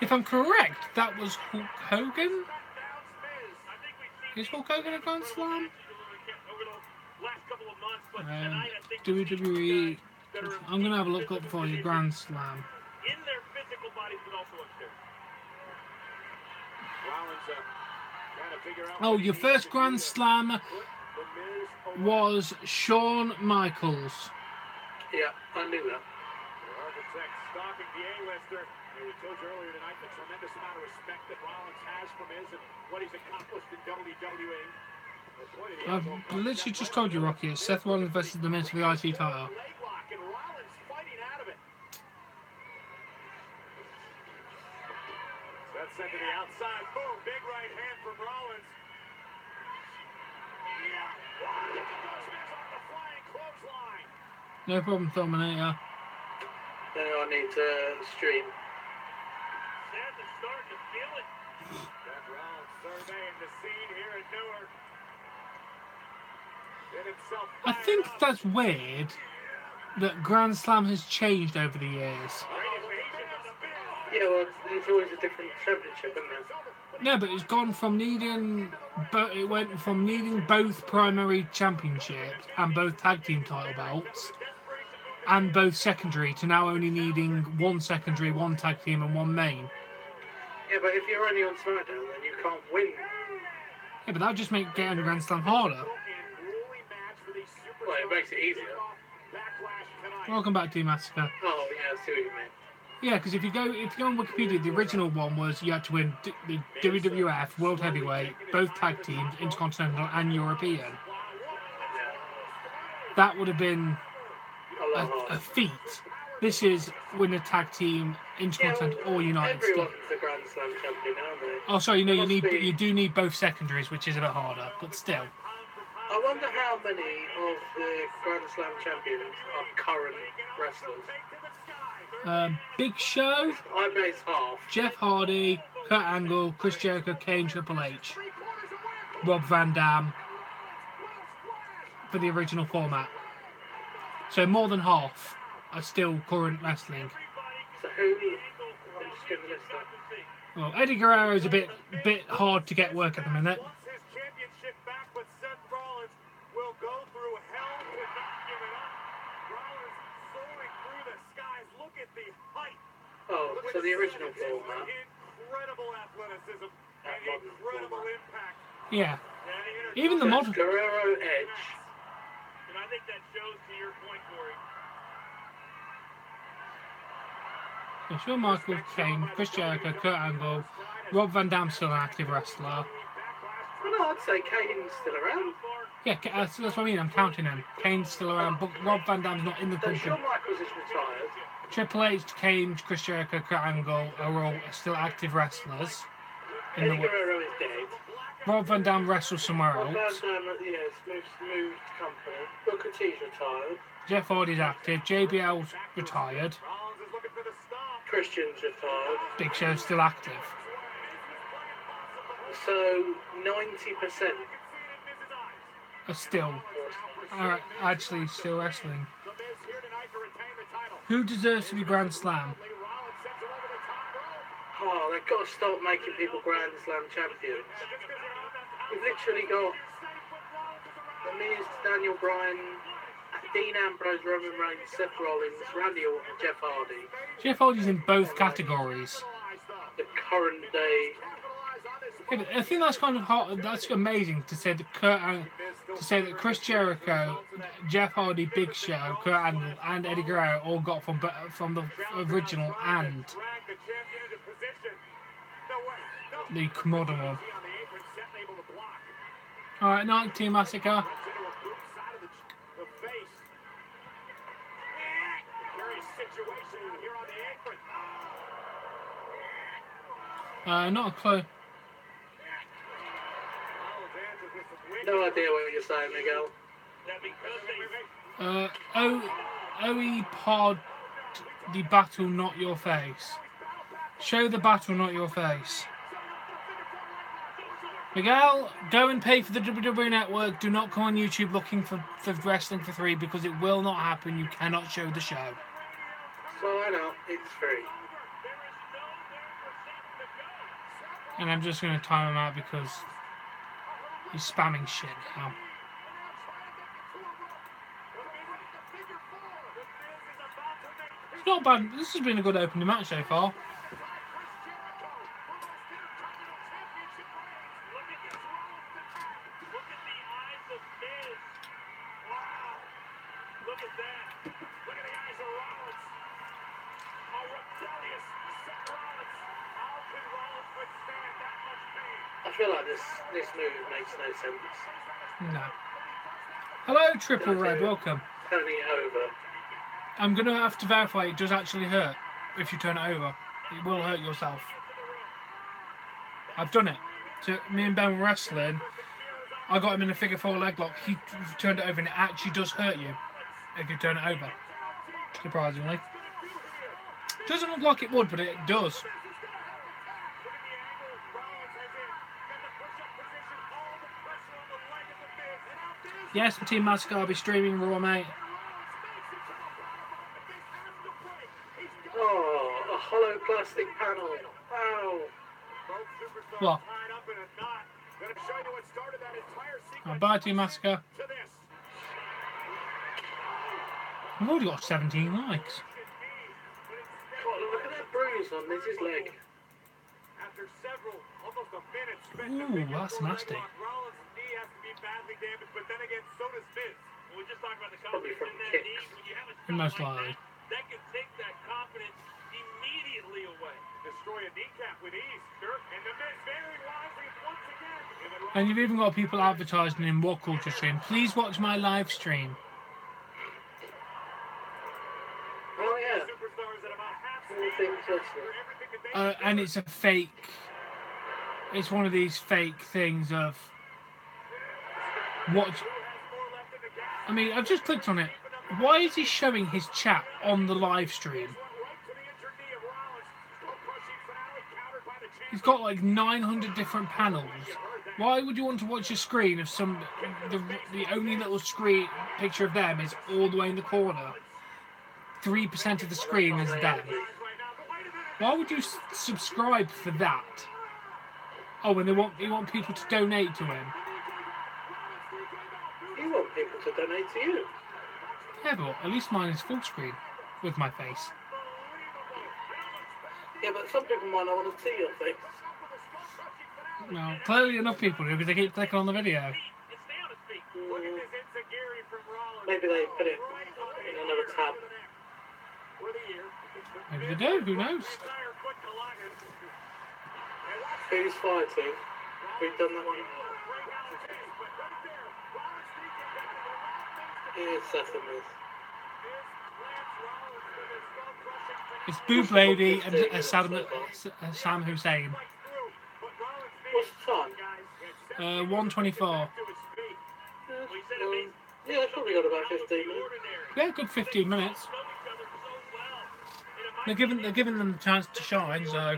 If I'm correct, that was Hulk Hogan? Is Hulk Hogan a Grand Slam? WWE. I'm going to have a look up for you, Grand Slam. Oh, your first Grand Slam was Shawn Michaels. Yeah, I knew that. We told you earlier tonight the tremendous amount of respect that Rollins has for Miz and what he's accomplished in WWE. I've literally just told you, Rocky, it's Seth Rollins versus The Miz for the IC title. And Rollins fighting out of it. That's sent to the outside. Boom, big right hand from Rollins. No problem, Dominator. Then I need to stream. Seth is starting to feel it. Seth Rollins surveying the scene here at Newark. I think that's weird that Grand Slam has changed over the years. Yeah, well, there's always a different championship, isn't there? No, but it's gone from needing. It went from needing both primary championships and both tag team title belts, and both secondary, to now only needing one secondary, one tag team, and one main. Yeah, but if you're only on SmackDown, then you can't win. Yeah, but that just makes getting a Grand Slam harder. Well, it makes it easier. Welcome back, D Massacre. Oh, yeah, I see what you mean. Yeah, because if you go on Wikipedia, the original one was you had to win the WWF World Heavyweight, both tag teams, Intercontinental and European. That would have been a feat. This is win a tag team, Intercontinental or United States. Everyone's a Grand Slam champion, aren't they? Oh, sorry, no, you do need both secondaries, which is a bit harder, but still. I wonder how many of the Grand Slam champions are current wrestlers. Big Show, I bet it's half. Jeff Hardy, Kurt Angle, Chris Jericho, Kane, Triple H, Rob Van Dam for the original format. So more than half are still current wrestling. So who? I'm just going to list that. Well, Eddie Guerrero is a bit hard to get work at the minute. Oh, so the original format. Yeah. Even the modern. Guerrero Edge. And I think that shows to your point, Corey. Yeah, Shawn Michaels, Kane, Chris Jericho, Kurt Angle, Rob Van Dam's still an active wrestler. Well, no, I'd say Kane's still around. Yeah, that's what I mean. I'm counting him. Kane's still around, but Rob Van Dam's not in the So country. Shawn Michaels is retired. Triple H, Kane, Chris Jericho, Kurt Angle are all still active wrestlers. In Eddie the Guerrero is dead. Rob Van Dam wrestles somewhere Van else. Dam, yes, moved company. Booker T's retired. Jeff Hardy's active. JBL's retired. Christian's retired. Big Show's still active. So 90% are actually still wrestling. Who deserves to be Grand Slam? Oh, they've got to stop making people Grand Slam champions. You've literally got The Miz, Daniel Bryan, Dean Ambrose, Roman Reigns, Seth Rollins, Randy Orton, Jeff Hardy. Jeff Hardy's in both categories. The current day. Yeah, but I think that's kind of hot. That's amazing to say that Chris Jericho, Jeff Hardy, Big Show, Kurt Angle, and Eddie Guerrero all got from the original and the modern one. All right, night Team Massacre. Not a clue. No idea what you're saying, Miguel. OE Pod, the battle, not your face. Show the battle, not your face. Miguel, go and pay for the WWE Network. Do not come on YouTube looking for Wrestling for Free because it will not happen. You cannot show the show. So I know, it's free. And I'm just going to time him out because he's spamming shit now. It's not bad. This has been a good opening match so far. I feel like this move makes no sense. No. Hello, Triple Red. Welcome. Turning it over. I'm going to have to verify it does actually hurt if you turn it over. It will hurt yourself. I've done it. So me and Ben were wrestling. I got him in a figure four leg lock. He turned it over and it actually does hurt you if you turn it over. Surprisingly. Doesn't look like it would, but it does. Yes, Team Massacre will be streaming Raw, mate. Oh, a hollow plastic panel. Wow. What? Bye, Team Massacre. I've already got 17 likes. Oh, look at that bruise on his leg. Ooh, that's nasty. Probably from kicks. Most likely. That can take that confidence immediately away. Destroy a kneecap with ease, sure. And the Miz very wisely once again. And you've even got people advertising in What Culture Stream. Please watch my live stream. Oh yeah. And it's a fake. It's one of these fake things of what. I mean, I've just clicked on it. Why is he showing his chat on the live stream? He's got like 900 different panels. Why would you want to watch a screen of the only little screen picture of them is all the way in the corner? 3% of the screen is them. Why would you subscribe for that? Oh, and they want people to donate to him. You want people to donate to you? Yeah, but at least mine is full screen with my face. Yeah, but some people might not want to see your face. Well, clearly enough people do because they keep clicking on the video. Maybe they put it in another tab. Maybe they do, who knows? Who's fighting? We've done that one. It's Seth and Miz. It's Boob Lady and Sam Hussein. What's the time? 1:24. Yeah, they've probably got about 15 minutes. Yeah, good 15 minutes. They're giving them the chance to shine, so.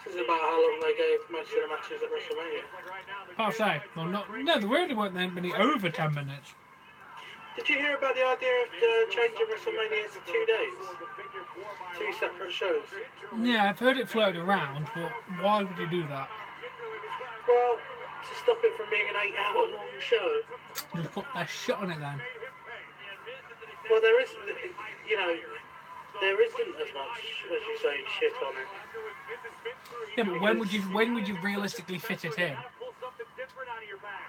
This is about how long they gave most of the matches at WrestleMania. Half say. Well, no, there really weren't that many over 10 minutes. Did you hear about the idea of changing WrestleMania to 2 days? 2 separate shows? Yeah, I've heard it floated around, but why would you do that? Well, to stop it from being an 8-hour-long show. Just put that shit on it then. Well, there isn't, you know, there isn't as much, as you say, shit on it. Yeah, but when would you realistically fit it in?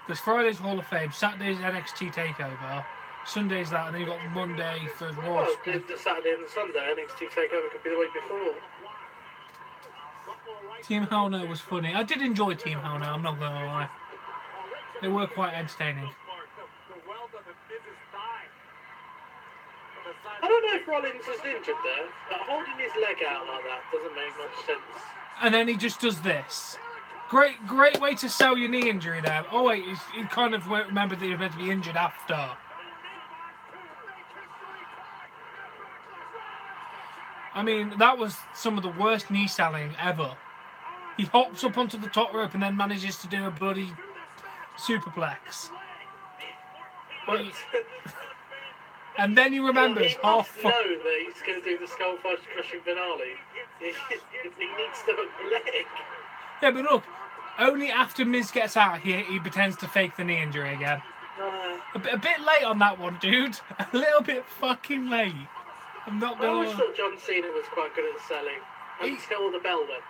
Because Friday's Hall of Fame, Saturday's NXT Takeover, Sunday's that, and then you've got Monday for Raw. Well, the Saturday and the Sunday, NXT Takeover could be the week before. Team Hell No was funny. I did enjoy Team Hell No, I'm not going to lie. They were quite entertaining. I don't know if Rollins is injured there, but holding his leg out like that doesn't make much sense. And then he just does this. Great way to sell your knee injury there. Oh wait, he kind of remembered that he was meant to be injured after. I mean, that was some of the worst knee selling ever. He hops up onto the top rope and then manages to do a bloody superplex. And then he remembers half. Know that he's going to do the skull crushing finale. He needs the leg. Yeah, but look, only after Miz gets out, he pretends to fake the knee injury again. A bit late on that one, dude. A little bit fucking late. I'm not I gonna. always thought John Cena was quite good at selling until the bell went.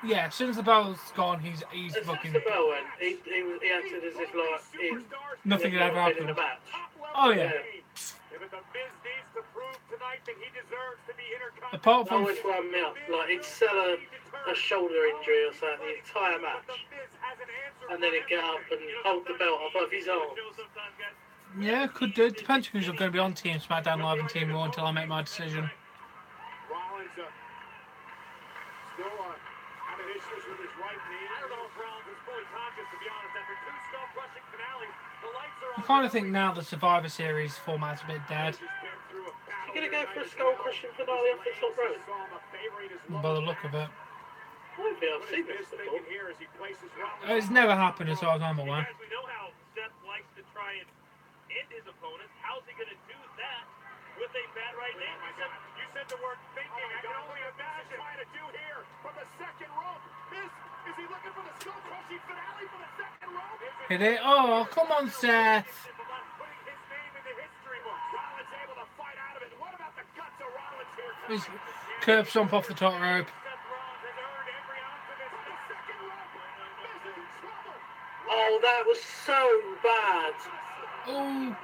Yeah, as soon as the bell's gone, he's As fucking. soon as the bell went, he acted as if like Nothing had ever been in happened. a match. Oh yeah. Apart That from always wound me up. Like he'd sell a shoulder injury or something the entire match, and then he'd get up and hold the belt above his arms. yeah, could do. Depends who's going to be on Team SmackDown Live and Team Raw until I make my decision. Rollins still having issues with his right knee. I don't know if Rollins is fully conscious, to be honest. After 2 skull-crushing finales, the lights are on. I kind of think now the Survivor Series format's a bit dead. You're gonna go for a skull crushing finale off the top rope? By the look of it. I don't think I've seen this before. It's never happened as far as I'm aware. We know how Seth likes to try and end his opponents. How's he going to do that with a bad right knee? You said the word thinking. I can only imagine trying to do here from the second rope. Is he looking for the skull-crushing finale from the second rope? Hit it. Oh, come on, Seth. Putting his name in the history book. Rollins able to fight out of it. What about the guts of Rollins here? He's curb stomp off the top rope. Oh, that was so bad. Oh.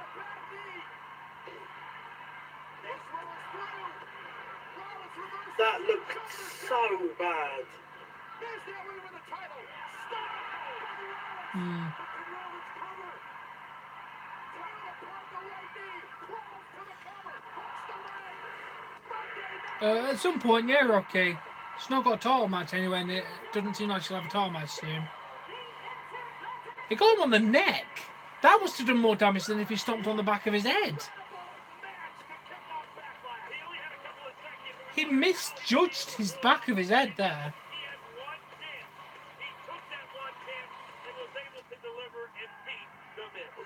That looked so bad. At some point, yeah, Rocky. She's not got a title match anyway, and it doesn't seem like she'll have a title match soon. He got him on the neck. That must have done more damage than if he stomped on the back of his head. He misjudged his back of his head there.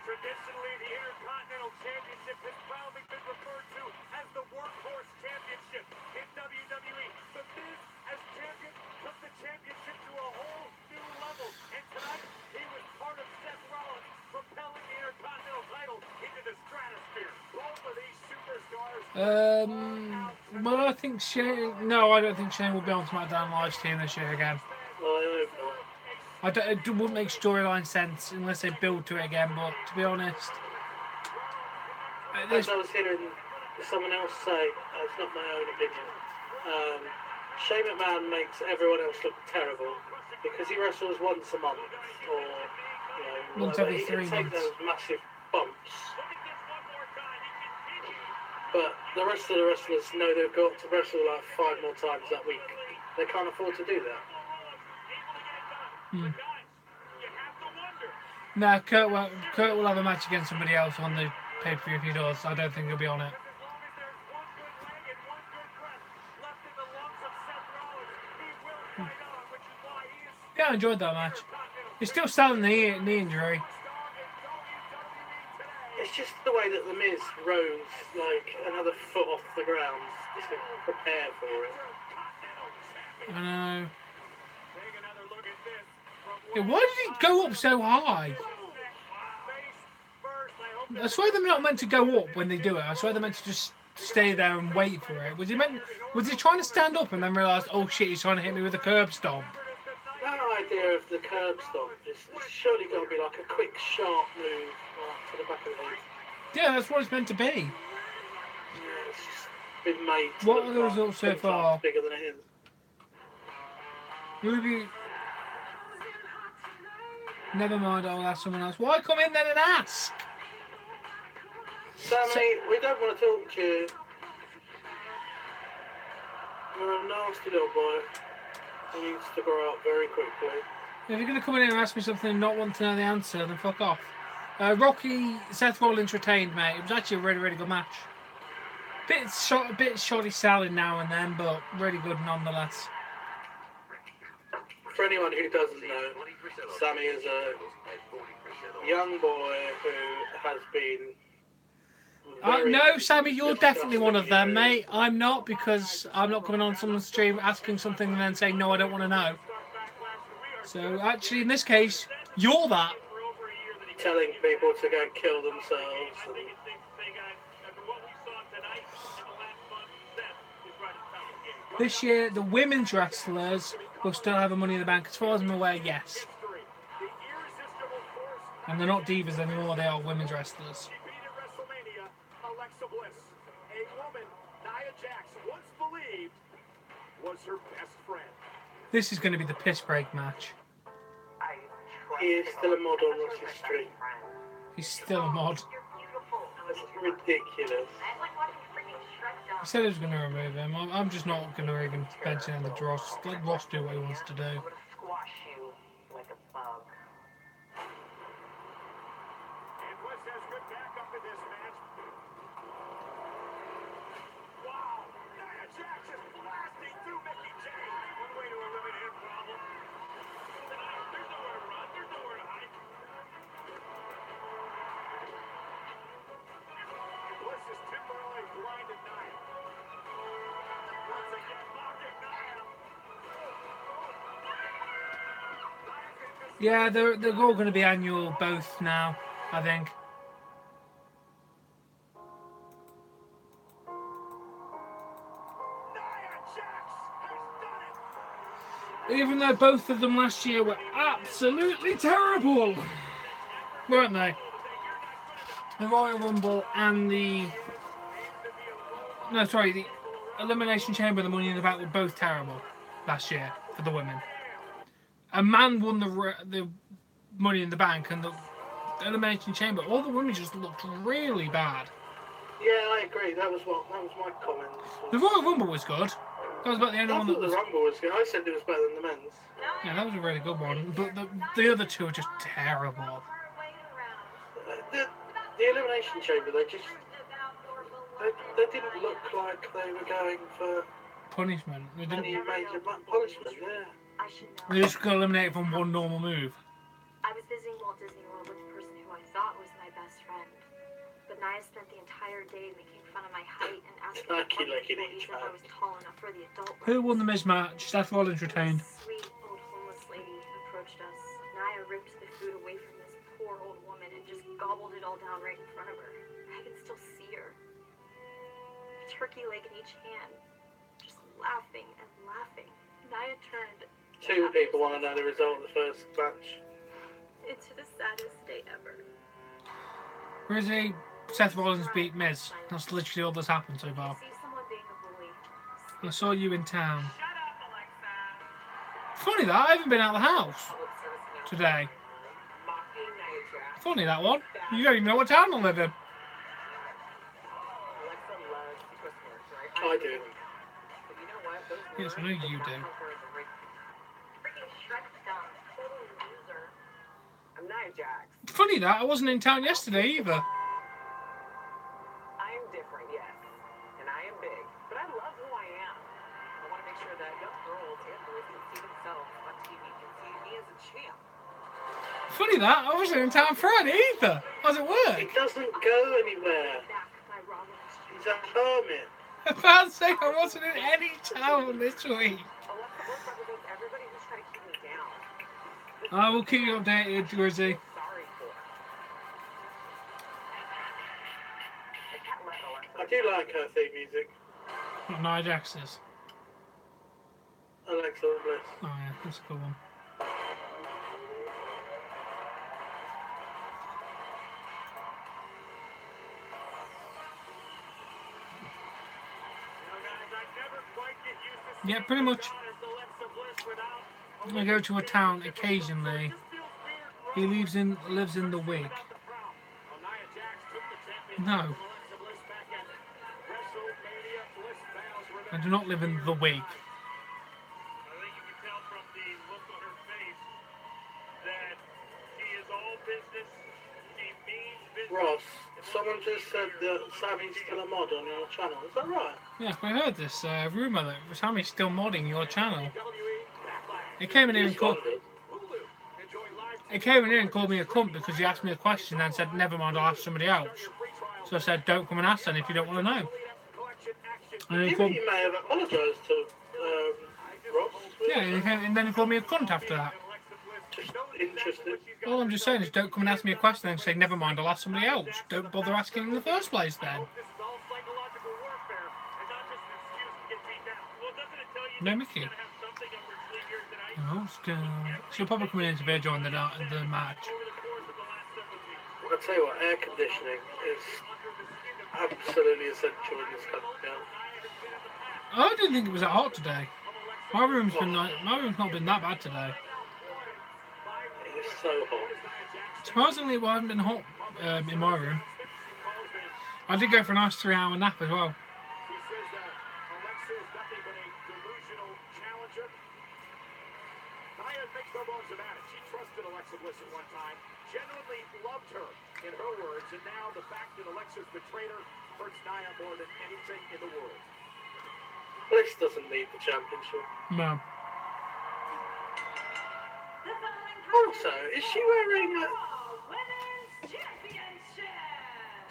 Traditionally, the Intercontinental Championship has proudly been referred to as the Workhorse Championship in WWE. The Miz, as champion, took the championship to a whole new level. And tonight, he was part of Seth Rollins, propelling the Intercontinental title into the stratosphere. Both of these superstars... Well, I think Shane... No, I don't think Shane will be on SmackDown Live's team this year again. Well, I hope not. It wouldn't make storyline sense unless they build to it again, but to be honest... As I was hearing someone else say, it's not my own opinion, Shane McMahon makes everyone else look terrible because he wrestles once a month or, you know, once every 3 he can take months. those massive bumps. But the rest of the wrestlers know they've got to wrestle like 5 more times that week. They can't afford to do that. No, Kurt will have a match against somebody else on the pay-per-view if he does. I don't think he'll be on it. Yeah, I enjoyed that match. He's still selling the knee injury. It's just the way that The Miz rose like another foot off the ground just to prepare for it. I know. Yeah, why did he go up so high? I swear they're not meant to go up when they do it. I swear they're meant to just stay there and wait for it. Was he trying to stand up and then realise, oh shit, he's trying to hit me with a curb stomp? That idea of the curb stomp is surely got to be like a quick, sharp move to the back of the head. Yeah, that's what it's meant to be. Yeah, it's just been made to What look are the like results so 10 far? times bigger than it is. Ruby... Never mind, I'll ask someone else. Why come in then and ask? Sammy, we don't want to talk to you. You're a nasty little boy. You needs to grow up very quickly. If you're going to come in here and ask me something and not want to know the answer, then fuck off. Rocky, Seth Rollins retained, mate. It was actually a really, really good match. A bit shoddy selling now and then, but really good nonetheless. For anyone who doesn't know, Sammy is a young boy who has been... No, Sammy, you're definitely one of them, mate. I'm not, because I'm not coming on someone's stream asking something and then saying, no, I don't want to know. So, actually, in this case, you're that. Telling people to go kill themselves. This year, the women's wrestlers will still have a Money in the Bank. As far as I'm aware, yes. And they're not divas anymore, they are women's wrestlers. This is going to be the piss break match. He is still a mod on Ross's stream. He's still a mod. That's ridiculous. He said he was going to remove him. I'm just not going to even mention him to Ross. Let Ross do what he wants to do. Yeah, they're all going to be annual both now, I think. Even though both of them last year were absolutely terrible, weren't they? The Royal Rumble and the Elimination Chamber and the Money in the Bank were both terrible last year for the women. A man won the Money in the Bank and the Elimination Chamber. All the women just looked really bad. Yeah, I agree. That was my comments. The Royal Rumble was good. That was about the only one that was. The Rumble was good. I said it was better than the men's. Yeah, that was a really good one. But the other two are just terrible. The Elimination Chamber, they didn't look like they were going for punishment. They didn't. Any major punishment, yeah. They just got eliminated from one normal move. I was visiting Walt Disney World with the person who I thought was my best friend. But Naya spent the entire day making fun of my height and asking me if I was tall enough for the adult. Who won the Miz match? Seth Rollins retained. Sweet old homeless lady approached us. Naya ripped the food away from this poor old woman and just gobbled it all down right in front of her. I can still see her. A turkey leg in each hand. Just laughing and laughing. Naya turned. Two people want to know the result of the first match. Into the saddest day ever. Rizzy, Seth Rollins beat Miz. That's literally all that's happened so far. I saw you in town. Funny that, I haven't been out of the house today. Funny that one. You don't even know what town I live in. I do. Yes, I know you do. Funny that, I wasn't in town yesterday either. I am different, yes. And I am big. But I love who I am. I want to make sure that young girls and boys can see themselves on TV, can see me as a champ. Funny that, I wasn't in town Friday either. I was at work. He doesn't go anywhere. He's a hermit. I can't say I wasn't in any town this week. Everybody who's trying to keep me down. I will keep you updated, Rizzy. I do like her theme music. Not Nia Jax's. Alexa Bliss. Oh yeah, that's a good one. Yeah, pretty much. I go to a town occasionally. He lives in the wig. No. I do not live in the wig. I think you can tell from the look on her face that she is all business. She means business. Ross, someone just said that Sammy's still a mod on your channel. Is that right? Yeah, I heard this rumour that Sammy's still modding your channel. He came in here and called. He came in here and called me a cunt because he asked me a question and said, "Never mind, I'll ask somebody else." So I said, "Don't come and ask then if you don't want to know." And he called... You may have apologised to Ross. Yeah, and then he called me a cunt after that. Just interested. All I'm just saying is don't come and ask me a question and say, "Never mind, I'll ask somebody else." Don't bother asking in the first place then. No, Mickey. No, she'll probably come in and interfere during the match. I'll tell you what, air conditioning is absolutely essential in this country. I didn't think it was that hot today. My room's not been that bad today. It is so hot. Surprisingly, it hasn't been hot in my room. I did go for a nice 3-hour nap as well. At one time, genuinely loved her, in her words, and now the fact that Alexa's betrayed her hurts Nia more than anything in the world. Bliss doesn't need the championship. No. Also, is she wearing a...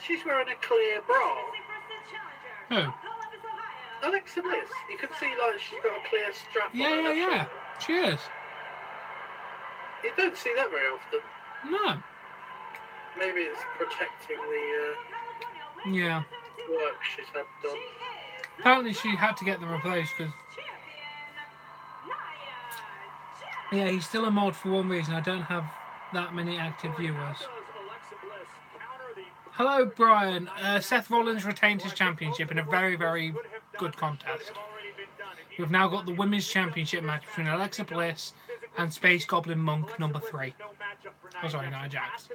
She's wearing a clear bra. Who? Alexa Bliss. You can see like she's got a clear strap on her. Yeah. She is. You don't see that very often. No. Maybe it's protecting the Yeah. work she's had done. Apparently she had to get them replaced because... Yeah, he's still a mod for one reason. I don't have that many active viewers. Hello, Brian. Seth Rollins retained his championship in a very, very good contest. We've now got the Women's Championship match between Alexa Bliss and Space Goblin Monk number 3. Oh, sorry, Nia Jax.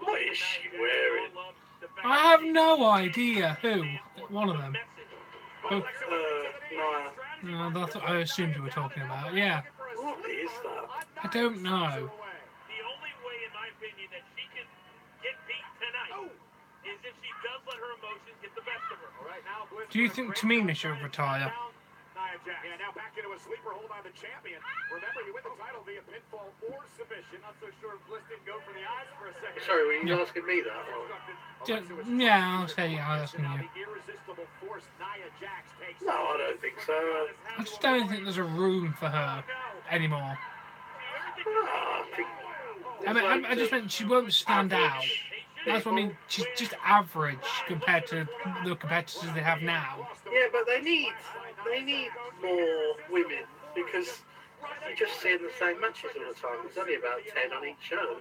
What is she wearing? I have no idea who. One of them. Who? Nia. No, that's what I assumed you were talking about. Yeah. What is that? I don't know. The only way, in my opinion, that she can get beat tonight is if she does let her emotions get the best of her. All right, now Bliss. Do you think Tamina should retire? Nia Jax. Yeah, now back into a sleeper hold on the champion. Remember, he win the title via pinfall or submission. Not so sure if Bliss didn't go for the eyes for a second. Sorry, were you asking me that? Yeah, I'll say yeah, I was asking you. No, I don't think so. I just don't think there's a room for her anymore. I mean, I just meant she won't stand out. That's what I mean. She's just average compared to the competitors they have now. Yeah, but they need more women because you're just seeing the same matches all the time. There's only about 10 on each show.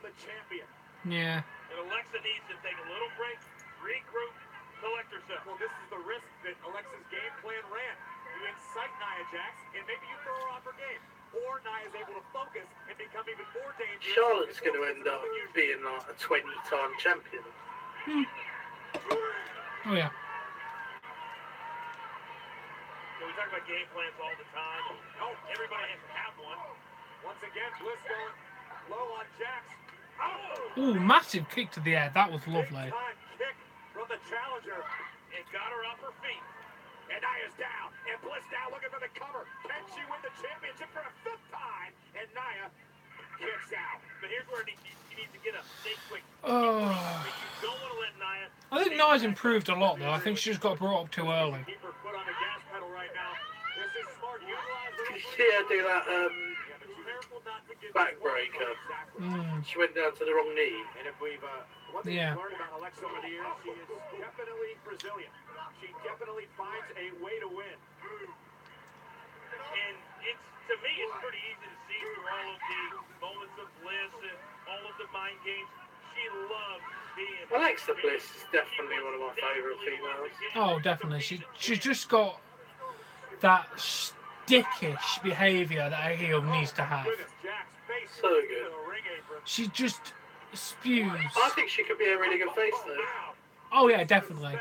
Yeah. And Alexa needs to take a little break, regroup, collect herself. Well, this is the risk that Alexa's game plan ran. You incite Nia Jax, and maybe you throw her off her game. Or Nia's able to focus and become even more dangerous. Charlotte's going to end up being like a 20-time champion. Oh, yeah. So we talk about game plans all the time. Oh, everybody has to have one. Once again, Bliss going low on Jax. Ooh, massive kick to the head. That was lovely. Kick from the challenger. It got her off her feet. And Nia's down. And Bliss now looking for the cover. Can she win the championship for a 5th time? And Nia kicks out. But here's where she needs to get up. Stay quick. Oh. You don't want to let Nia. I think Nia's improved a lot, though. I think she just got brought up too early. Keep her foot on the gas pedal right now. This is smart. Utilize her. Did you see her do that backbreaker? She went down to the wrong knee. And if we've one thing we've learned about Alexa over the years, she is definitely resilient. She definitely finds a way to win. And it's, to me, it's pretty easy to see through all of the moments of bliss and all of the mind games. She loves being. Alexa Bliss is definitely one of my favourite females. Oh, definitely. She's just got that dickish behaviour that a heel needs to have. So good. She just spews. I think she could be a really good face, though. Oh yeah, definitely.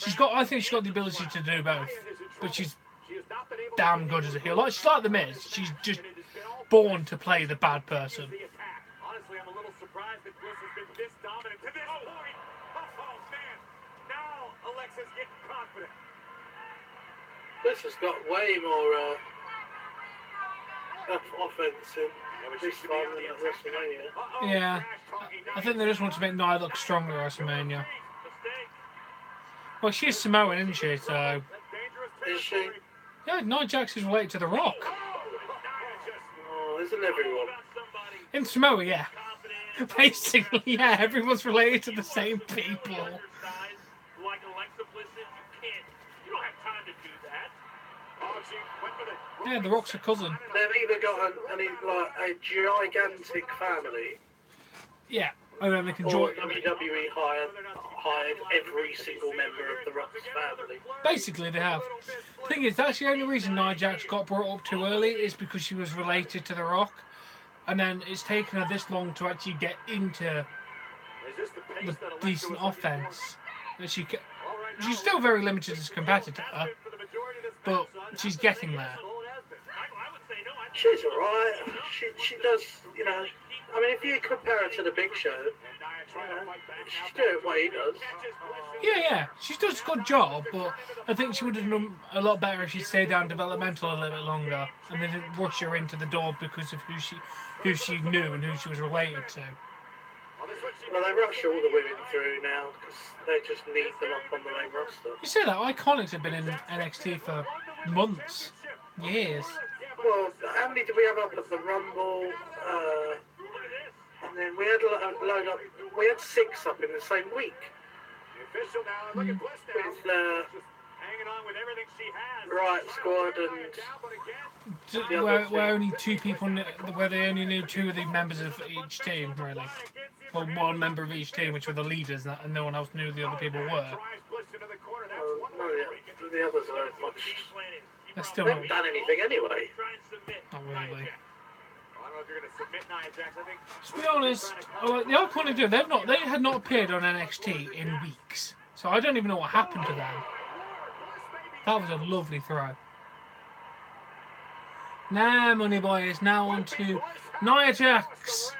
I think she's got the ability to do both, but she's damn good as a heel. She's like the Miz. She's just born to play the bad person. Honestly, I'm a little surprised that Bliss has been this dominant to this point. Oh man, now Alexa's getting confident. Bliss has got way more offense in this time than at WrestleMania. Yeah, I think they just want to make Nia look stronger at WrestleMania. Well, she's Samoan, isn't she? So. Is she? Yeah, Nia Jax is related to The Rock. Oh, isn't everyone? In Samoa, yeah. Basically, yeah, everyone's related to the same people. Like Alexa Bliss, you don't have time to do that. Yeah, The Rock's a cousin. They've either got a gigantic family. Yeah, and then they can or join. WWE hired every single member of The Rock's family. Basically, they have. The thing is, that's the only reason Nia Jax got brought up too early is because she was related to The Rock. And then it's taken her this long to actually get into the decent offense. She's still very limited as a competitor, but she's getting there. She's alright. She does, you know. I mean, if you compare her to the Big Show, she's doing what he does. Yeah. She does a good job, but I think she would have done a lot better if she stayed down developmental a little bit longer and they didn't rush her into the door because of who she knew and who she was related to. Well, they rush all the women through now because they just need them up on the main roster. You say that Iconics have been in NXT for months. Years. Well, how many did we have up at the Rumble? And then we had a load up. We had 6 up in the same week. The official now, look at Bliss now. With Just hanging on with everything she has. Riot Squad and Where only 2 people, where they only knew 2 of the members of each team, really. Well, 1 member of each team, which were the leaders, and no one else knew who the other people were. The others aren't much. They're still They not, haven't done anything anyway. not really. To To be honest, the old point of view, they had not appeared on NXT in weeks, so I don't even know what happened to them. That was a lovely throw. Now, Money Boy is now on to Nia Jax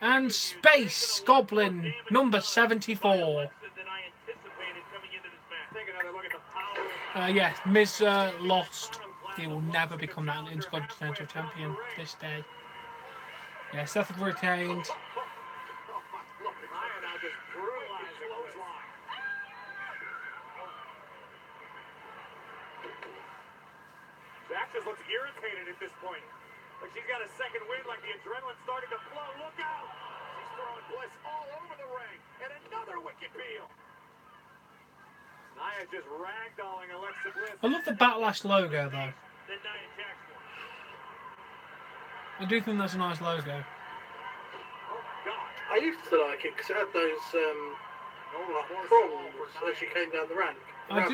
and Space Goblin number 74. Yes, Miz lost. He will never become that Intercontinental Champion this day. Yeah, Seth retained. Jax just looks irritated at this point. Like she's got a second wind, like the adrenaline's starting to flow. Look out! She's throwing Bliss all over the ring. And another wicked peel. Nia just ragdolling Alexa Bliss. I love the Backlash logo, though. I do think that's a nice logo. I used to like it because it had those prongs as she came down the ramp. I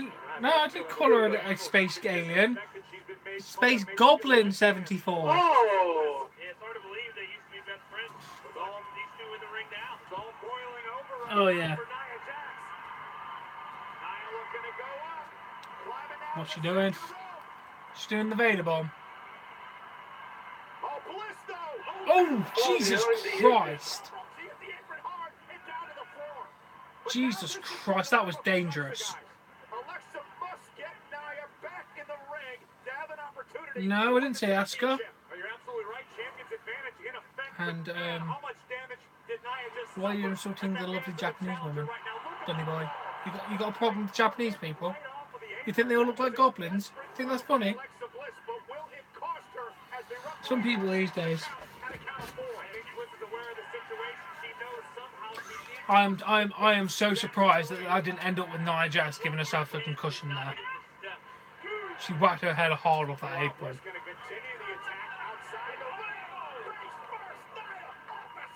didn't call her a space alien. Space Goblin 74. Oh! Yeah, it's hard to believe they used to be best friends. With all these 2 in the ring now. It's all boiling over. Oh, yeah. For Nia Jax. Nia looking to go up. Climbing down What's she the doing? rope. She's doing the Vader bomb. Oh, Bliss though. Oh, Jesus Christ. She hit the apron hard and down to the floor. Jesus Christ, that was dangerous. Alexa must get Nia back in the ring to have an opportunity. No, I didn't say Asuka. You're absolutely right. Champion's advantage in effect. And, How much damage did Nia just why are you insulting the lovely Japanese woman, Donny Boy? You got a problem with Japanese people? You think they all look like goblins? You think that's funny? Some people these days. I am so surprised that I didn't end up with Nia Jax giving herself a concussion there. She whacked her head hard off that apron.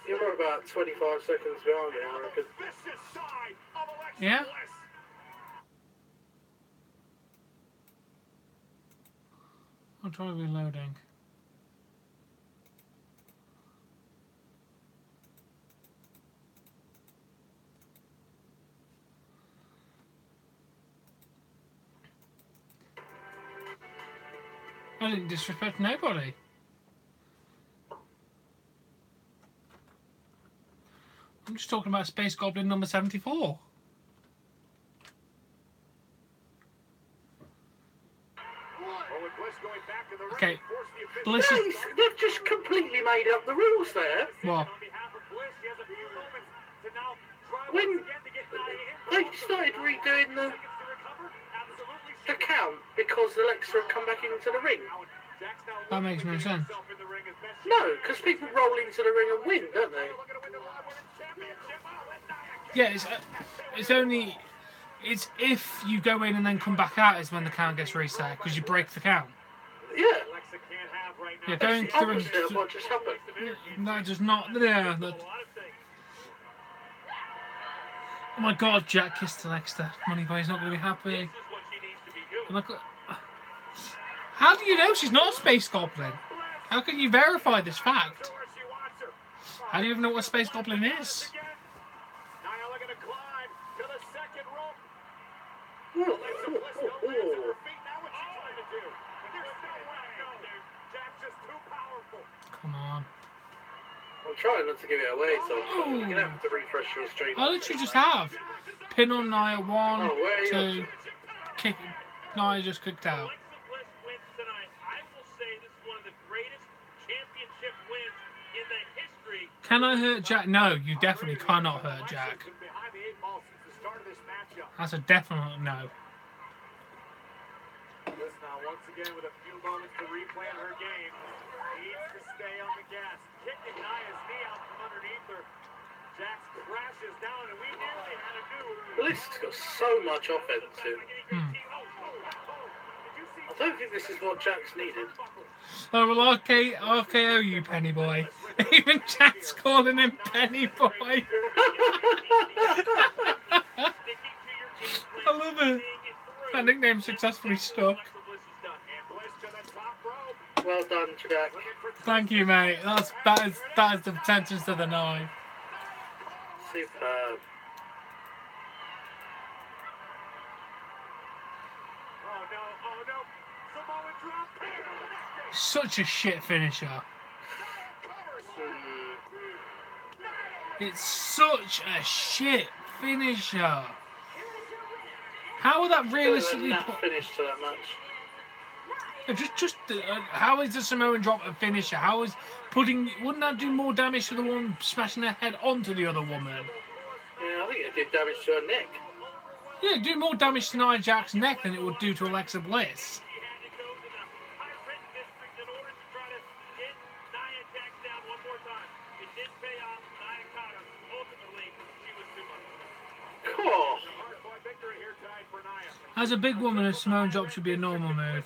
You were about 25 seconds behind me, I reckon. Yeah? I'll try reloading. I didn't disrespect nobody. I'm just talking about Space Goblin number 74. Okay, Bliss is... They've just completely made up the rules there. What? When they started redoing the count because Alexa had come back into the ring. That makes no sense. No, because people roll into the ring and win, don't they? Yeah, it's if you go in and then come back out is when the count gets reset, because you break the count. Yeah. Yeah, going to the ring... Opposite of what just happened. That does not... Yeah, that... Oh my God, Jack kissed Alexa. Moneyboy's not going to be happy. And how do you know she's not a Space Goblin? How can you verify this fact? How do you even know what a Space Goblin is? Come on. I'm trying not to give it away, so you're going to have to refresh your stream. I literally just have. Pin on Nia 1, 2, kick. Nia just kicked out. Can I hurt Jack? No, you definitely cannot hurt Jack. That's a definite no. Bliss now once again with a few moments to replan her game. Needs to stay on the gas. Kicking Nia's knee out from underneath her. Jax crashes down, and we nearly had a new. Bliss has got so much offensive. I don't think this is what Jax needed. Oh, well, RKO you, Penny Boy. Even Jack's calling him Penny Boy. I love it. That nickname successfully stuck. Well done, Jack. Thank you, mate. That is the sentence of the night. Superb. Such a shit finisher. It's such a shit finisher. How would that realistically finish to that match? How is the Samoan drop a finisher? How is wouldn't that do more damage to the one smashing their head onto the other woman? Yeah, I think it did damage to her neck. Yeah, it'd do more damage to Nia Jax's neck than it would do to Alexa Bliss. Cool. As a big woman, a Samoan drop should be a normal move.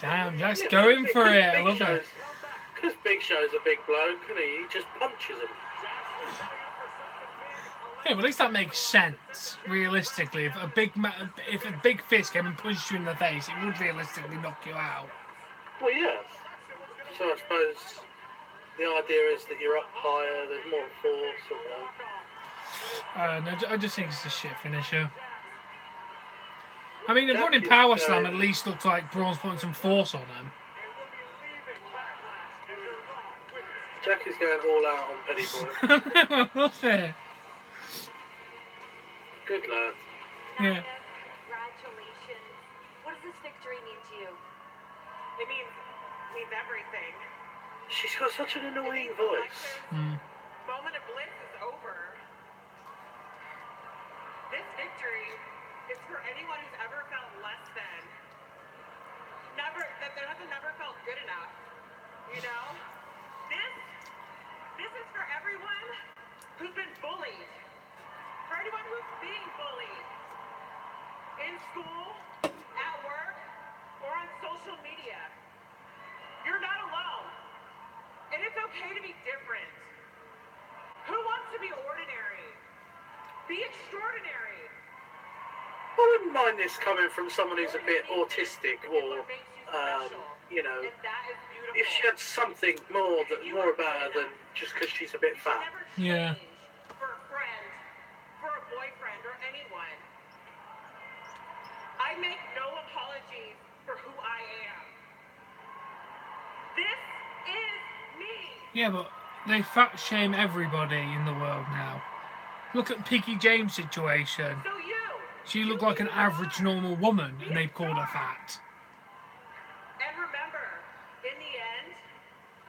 Damn, Jack's going for it. I love it. Because Big Show's a big bloke, and he just punches him. Yeah, but at least that makes sense, realistically. If a big fist came and punched you in the face, it would realistically knock you out. Well, yeah. So I suppose the idea is that you're up higher, there's more force, or no, I just think it's a shit finisher. I mean, the running power slam at least looks like Braun's putting some force on him. Jack is going all out on Penny Boy. I love it. Good lad. Yeah. Congratulations. What does this victory mean to you? It means everything. She's got such an annoying voice. Moment of bliss is over. This victory is for anyone who's ever felt less than. That hasn't never felt good enough. You know? This is for everyone who's been bullied. For anyone who's being bullied. In school, at work, or on social media. You're not alone. And it's okay to be different. Who wants to be ordinary? Be extraordinary. I wouldn't mind this coming from someone who's a bit autistic, or, you know, if she had something more about her than just because she's a bit fat. Yeah. For a friend, for a boyfriend, or anyone. I make no apologies for who I am. This is me. Yeah, but they fat shame everybody in the world now. Look at Piggy James' situation. So She looked like an average normal woman and they called her fat. And remember, in the end,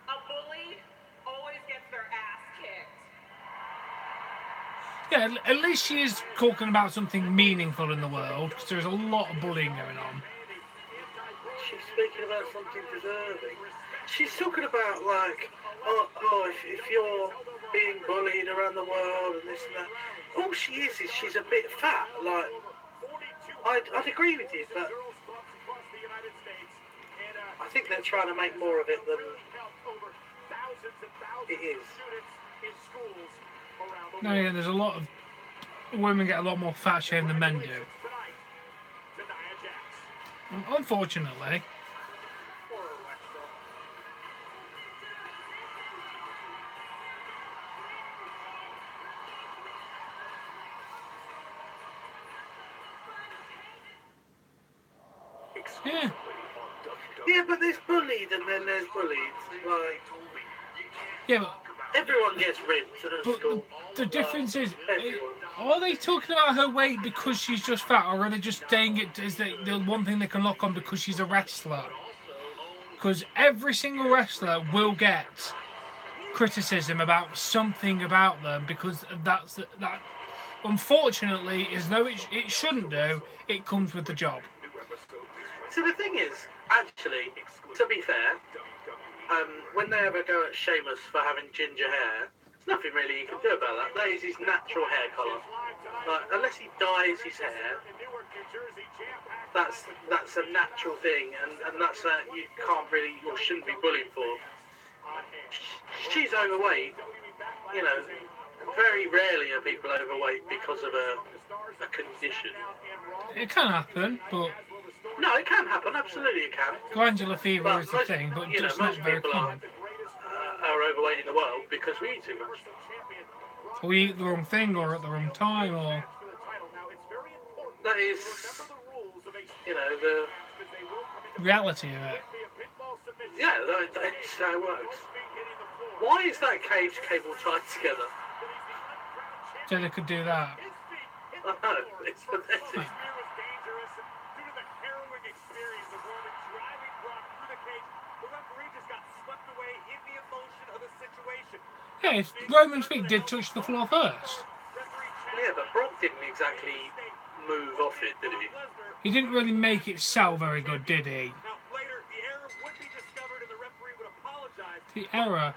a bully always gets their ass kicked. Yeah, at least she is talking about something meaningful in the world, because there's a lot of bullying going on. She's speaking about something deserving. She's talking about, like, if you're being bullied around the world and this and that, all she is she's a bit fat. Like, I'd agree with you, but I think they're trying to make more of it than it is. No, yeah, there's a lot of women get a lot more fat shame than men do. Unfortunately. Yeah. Yeah, but there's bullied and then there's bullied. Like, Yeah, but everyone gets ripped at school. the difference is, are they talking about her weight because she's just fat, or are they just saying it as the one thing they can lock on because she's a wrestler? Because every single wrestler will get criticism about something about them, because unfortunately, as though it shouldn't do, it comes with the job. So the thing is, actually, to be fair, when they ever go at Sheamus for having ginger hair, there's nothing really you can do about that. That is his natural hair colour. Unless he dyes his hair, that's a natural thing, and that's you can't really or shouldn't be bullied for. She's overweight, you know. Very rarely are people overweight because of a condition. It can happen, but no, it can happen. Absolutely, it can. Glandular fever is the thing, but you know, just not most very people common. Are overweight in the world because we eat too much. Or we eat the wrong thing, or at the wrong time, or that is, you know, the reality of it. Yeah, that's how it works. Why is that cage cable tied together? So they could do that. I know, it's pathetic. Yeah, Roman's feet did touch the floor first. Yeah, but Brock didn't exactly move off it, did he? He didn't really make it sell very good, did he? The error.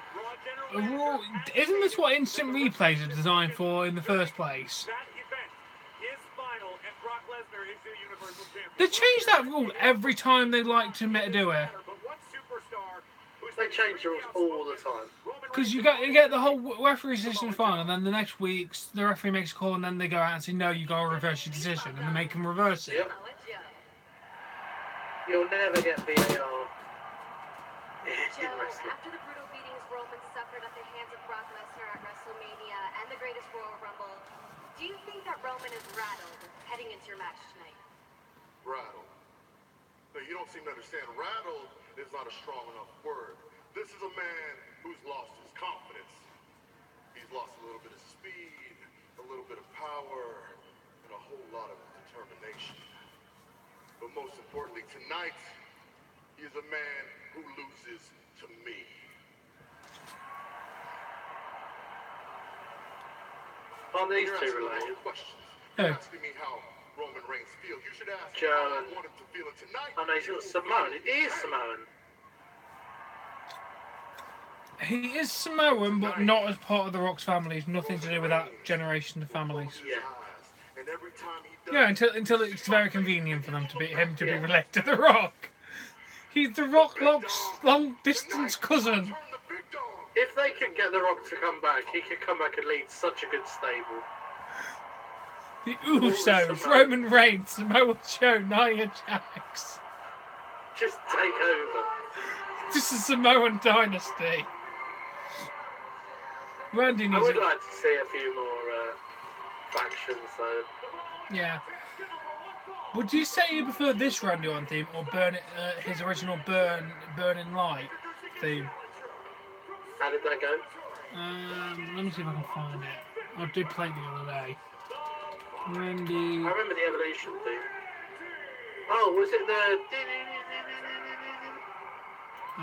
Isn't this what instant replays are designed for in the first place? They change that rule every time they like to do it. They change the rules all the time. Because you get the whole referee decision fine, and then the next week the referee makes a call, and then they go out and say, no, you got to reverse your decision, and they make them reverse it. Yep. You'll never get VAR. After the brutal beatings Roman suffered at the hands of Brock Lesnar at WrestleMania and the Greatest Royal Rumble, do you think that Roman is rattled heading into your match tonight? Rattled? No, you don't seem to understand. Rattled is not a strong enough word. This is a man who's lost his confidence. He's lost a little bit of speed, a little bit of power, and a whole lot of determination. But most importantly, tonight, he is a man who loses to me. Aren't these two related? You're asking me how Roman Reigns feels. You should ask Joe how I want him to feel it tonight. Oh no, he's got Samoan. It is Samoan. He is Samoan, but not as part of the Rock's family. It's nothing to do with that generation of families. Yeah. Yeah, until it's very convenient for them to be related to the Rock. He's the Rock's long distance cousin. If they could get the Rock to come back, he could come back and lead such a good stable. The Usos, Roman Reigns, Samoa Joe, Nia Jax. Just take over. Just a Samoan dynasty. Randy needs I would like to see a few more factions, though. Yeah. Would you say you prefer this Randy Orton theme or his original Burning Light theme? How did that go? Let me see if I can find it. I did play it the other day. Randy. I remember the Evolution theme. Oh, was it the? I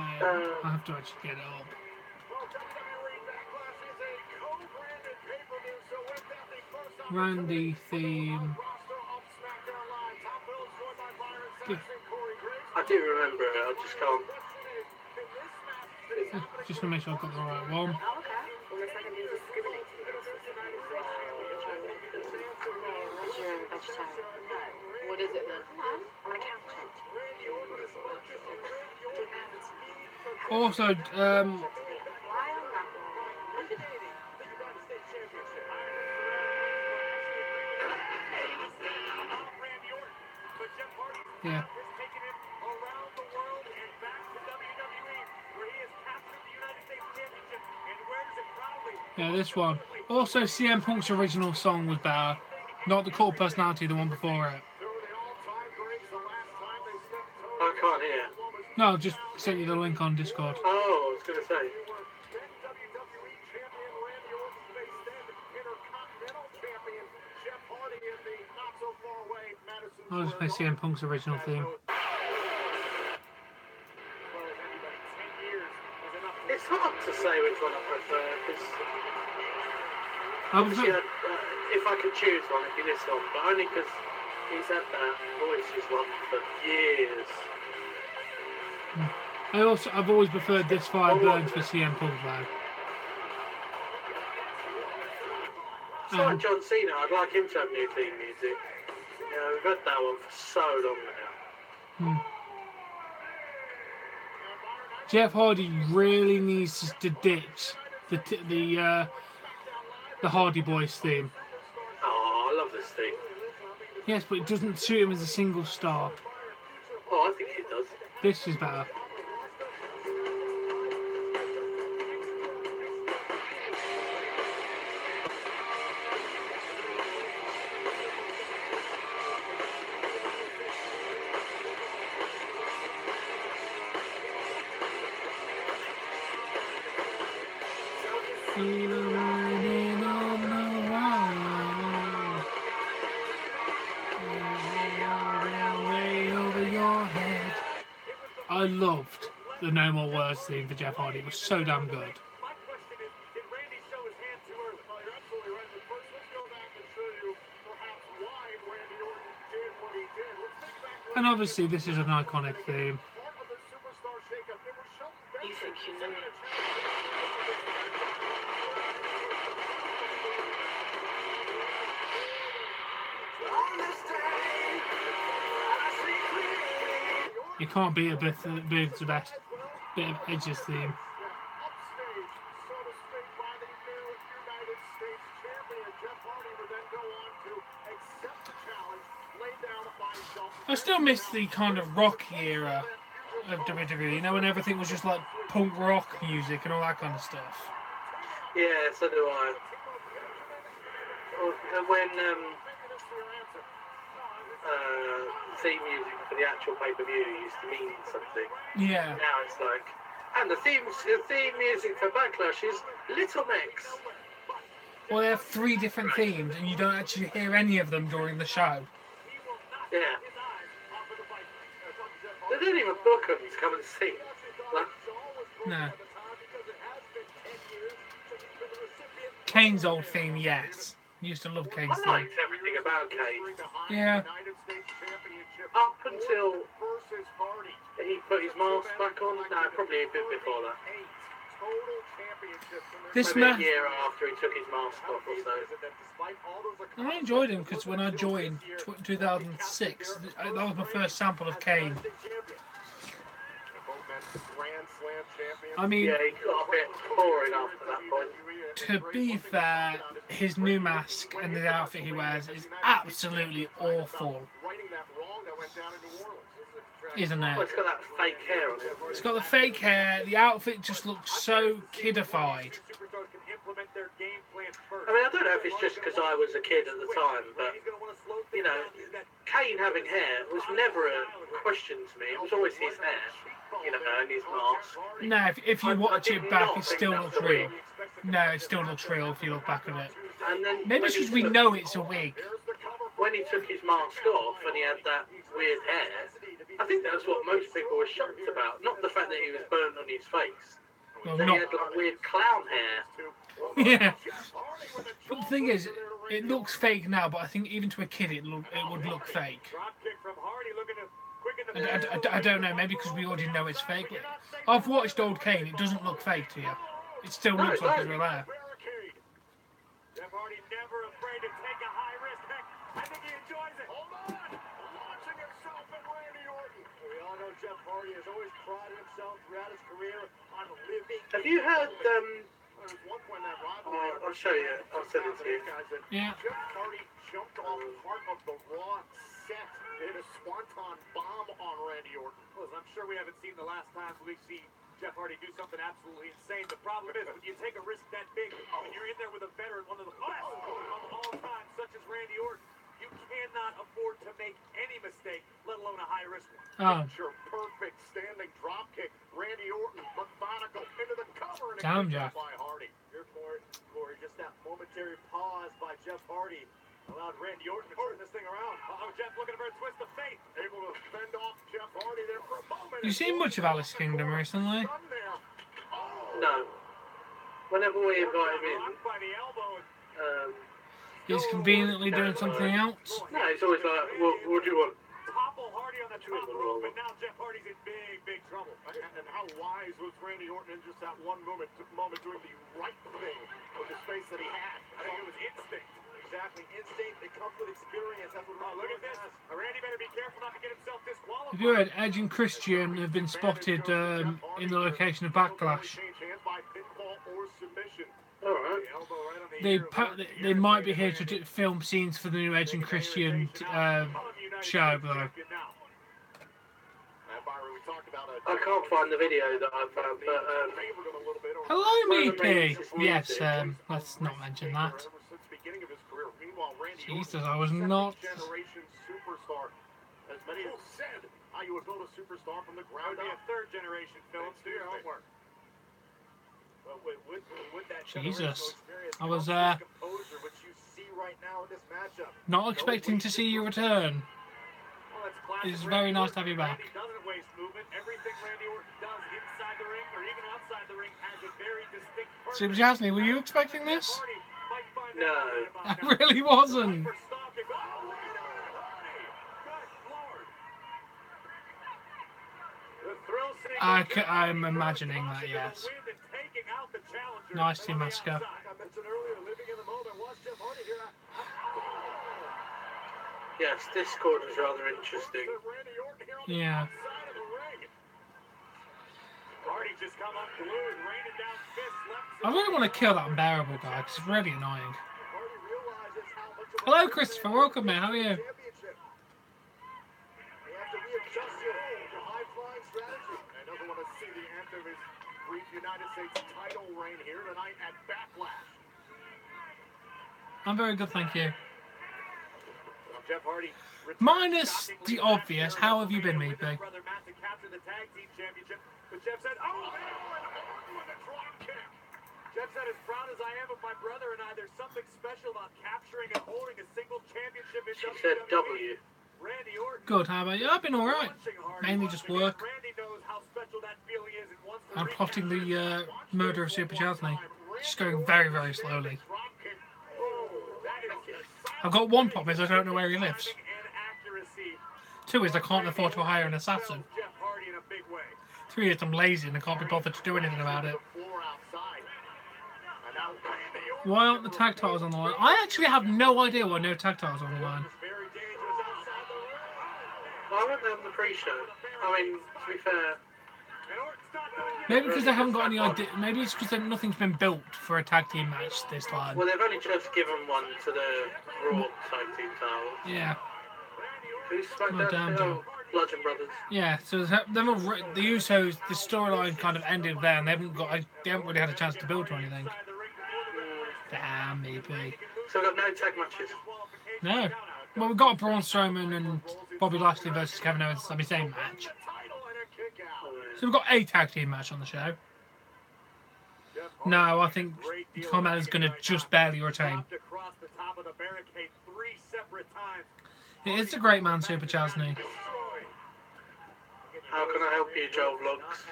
have to actually get it up. Randy theme. I do remember it, I just can't. Just to make sure I've got the right one. What is it then? I'm an accountant. Also, yeah. Yeah, this one. Also, CM Punk's original song was better. Not the Cult Personality, the one before it. I can't hear. No, I'll just sent you the link on Discord. Oh, I was going to say. I'll just play CM Punk's original theme. It's hard to say which one I prefer, because Obviously, if I could choose one, it'd be this one, but only because he's had that voices one for years. I've always preferred this Fire Burns for CM Punk though. It's like John Cena, I'd like him to have new theme music. Yeah, we've had that one for so long now. Jeff Hardy really needs to ditch the Hardy Boys theme. Oh, I love this theme. Yes, but it doesn't suit him as a single star. Oh, I think it does. This is better. I loved the No More Words theme for Jeff Hardy. It was so damn good. And obviously this is an iconic theme. You think you know it? You can't beat a bit the best bit of Edge's theme. I still miss the kind of rock era of WWE, you know, when everything was just like punk rock music and all that kind of stuff. Yeah, so do I. When theme music for the actual pay-per-view used to mean something. Yeah. Now it's like, and the theme music for Backlash is Little Mix. Well, they have 3 different themes, and you don't actually hear any of them during the show. Yeah. They didn't even book them to come and sing. Like, No. Kane's old theme, yes. Used to love Kane's I theme. liked everything about Kane. Yeah. Up until he put his mask back on. No, probably a bit before that. This Maybe match, a year after he took his mask off or so. I enjoyed him because when I joined 2006, that was my first sample of Kane. I mean, Yeah, he got a bit boring after that point. to be fair, his new mask and the outfit he wears is absolutely awful, isn't Well, it? it's got that fake hair on it. It's got the fake hair, the outfit just looks so kidified. I mean, I don't know if it's just because I was a kid at the time, but, you know, Kane having hair was never a question to me. It was always his hair, you know, and his mask. No, if you watch I did it back, not it think still that looks was a real. wig. No, it still looks real if you look back at it. And then Maybe when it's he because we took- know it's a wig. When he took his mask off and he had that weird hair, I think that's what most people were shocked about. Not the fact that he was burnt on his face. Well, That he not. had like weird clown hair. Yeah. But the thing is, it looks fake now, but I think even to a kid it would look fake. I don't know, maybe because we already know it's fake. I've watched old Kane, it doesn't look fake to you. It still No, looks it like his don't. real hair. Jeff Hardy never afraid to take a high risk. Heck, I think he enjoys it. Hold on. Launching himself at Randy Orton. We all know Jeff Hardy has always prided himself throughout his career on living. Have you heard, There's one point in that rivalry. I'll show you, I'll send it to you. Yeah. Jeff Hardy jumped off part of the Raw set and hit a swanton bomb on Randy Orton. Listen, I'm sure we haven't seen the last time we see Jeff Hardy do something absolutely insane. The problem is when you take a risk that big, when you're in there with a veteran, one of the best of all time, such as Randy Orton, you cannot afford to make any mistake, let alone a high-risk one. Oh. Picture perfect standing drop kick. Randy Orton, methodical into the cover, and Damn, a Jeff. kick by Hardy. Your point, Corey, just that momentary pause by Jeff Hardy allowed Randy Orton to turn this thing around. Jeff looking for a twist of fate. Able to fend off Jeff Hardy there for a moment. You seen much of Alice Kingdom recently? No. Whenever we invite him in, By the elbow, He's conveniently doing something else. No, he's always like, what do you want? Topple Hardy on the top rope, and now Jeff Hardy's in big, big trouble. And how wise was Randy Orton in just that one moment doing the right thing with the space that he had? I think it was instinct. Exactly, instinct that comes with experience. That's what look at this. Randy better be careful not to get himself disqualified. If you heard, Edge and Christian have been spotted in the location of Backlash. They might be here to film scenes for the new Edge and Christian show, though. I can't find the video that I found, but hello, Meepy! Yes, let's not mention that. Jesus, I was not. As many have said, how you would build a superstar from the ground up. A third generation, Phillips. Do your homework. Jesus, I was not expecting to see you return. It's very nice to have you back. Super Jasny, were you expecting this? no. I really wasn't. I'm imagining that, yes. Nice team, Masco. Yes, this score is rather interesting. Yeah. I really want to kill that unbearable guy because it's really annoying. Hello, Christopher. Welcome, man. How are you? United States title reign here tonight at Backlash. I'm very good, thank you. Jeff Hardy minus the obvious, how have you been, Meepy? Jeff said, as proud as I am of my brother and I, there's something special about capturing and holding a single championship in WWE. She said W. Good, how about you? I've been alright. Mainly just work. I'm plotting the murder of Super Jasny. Just going very, very slowly. I've got one problem is I don't know where he lives. Two is I can't afford to hire an assassin. Three is I'm lazy and I can't be bothered to do anything about it. Why aren't the tag titles on the line? I actually have no idea why no tag titles are on the line. Why weren't they on the pre-show? I mean, to be fair... Maybe because they haven't got any idea. Maybe it's because nothing's been built for a tag team match this time. Well, they've only just given one to the Raw tag team title. Yeah. Who's SmackDown? Oh, Bludgeon Brothers. Yeah, so the Usos, the storyline kind of ended there, and they haven't really had a chance to build or anything. Damn, maybe. So we've got no tag matches. No. Well, we've got Braun Strowman and Bobby Lashley versus Kevin Owens, the same match. So we've got a tag team match on the show. No, I think Carmella's going to just barely retain. It's a great man, Super Jasny. How can I help you, Joe Vlogs?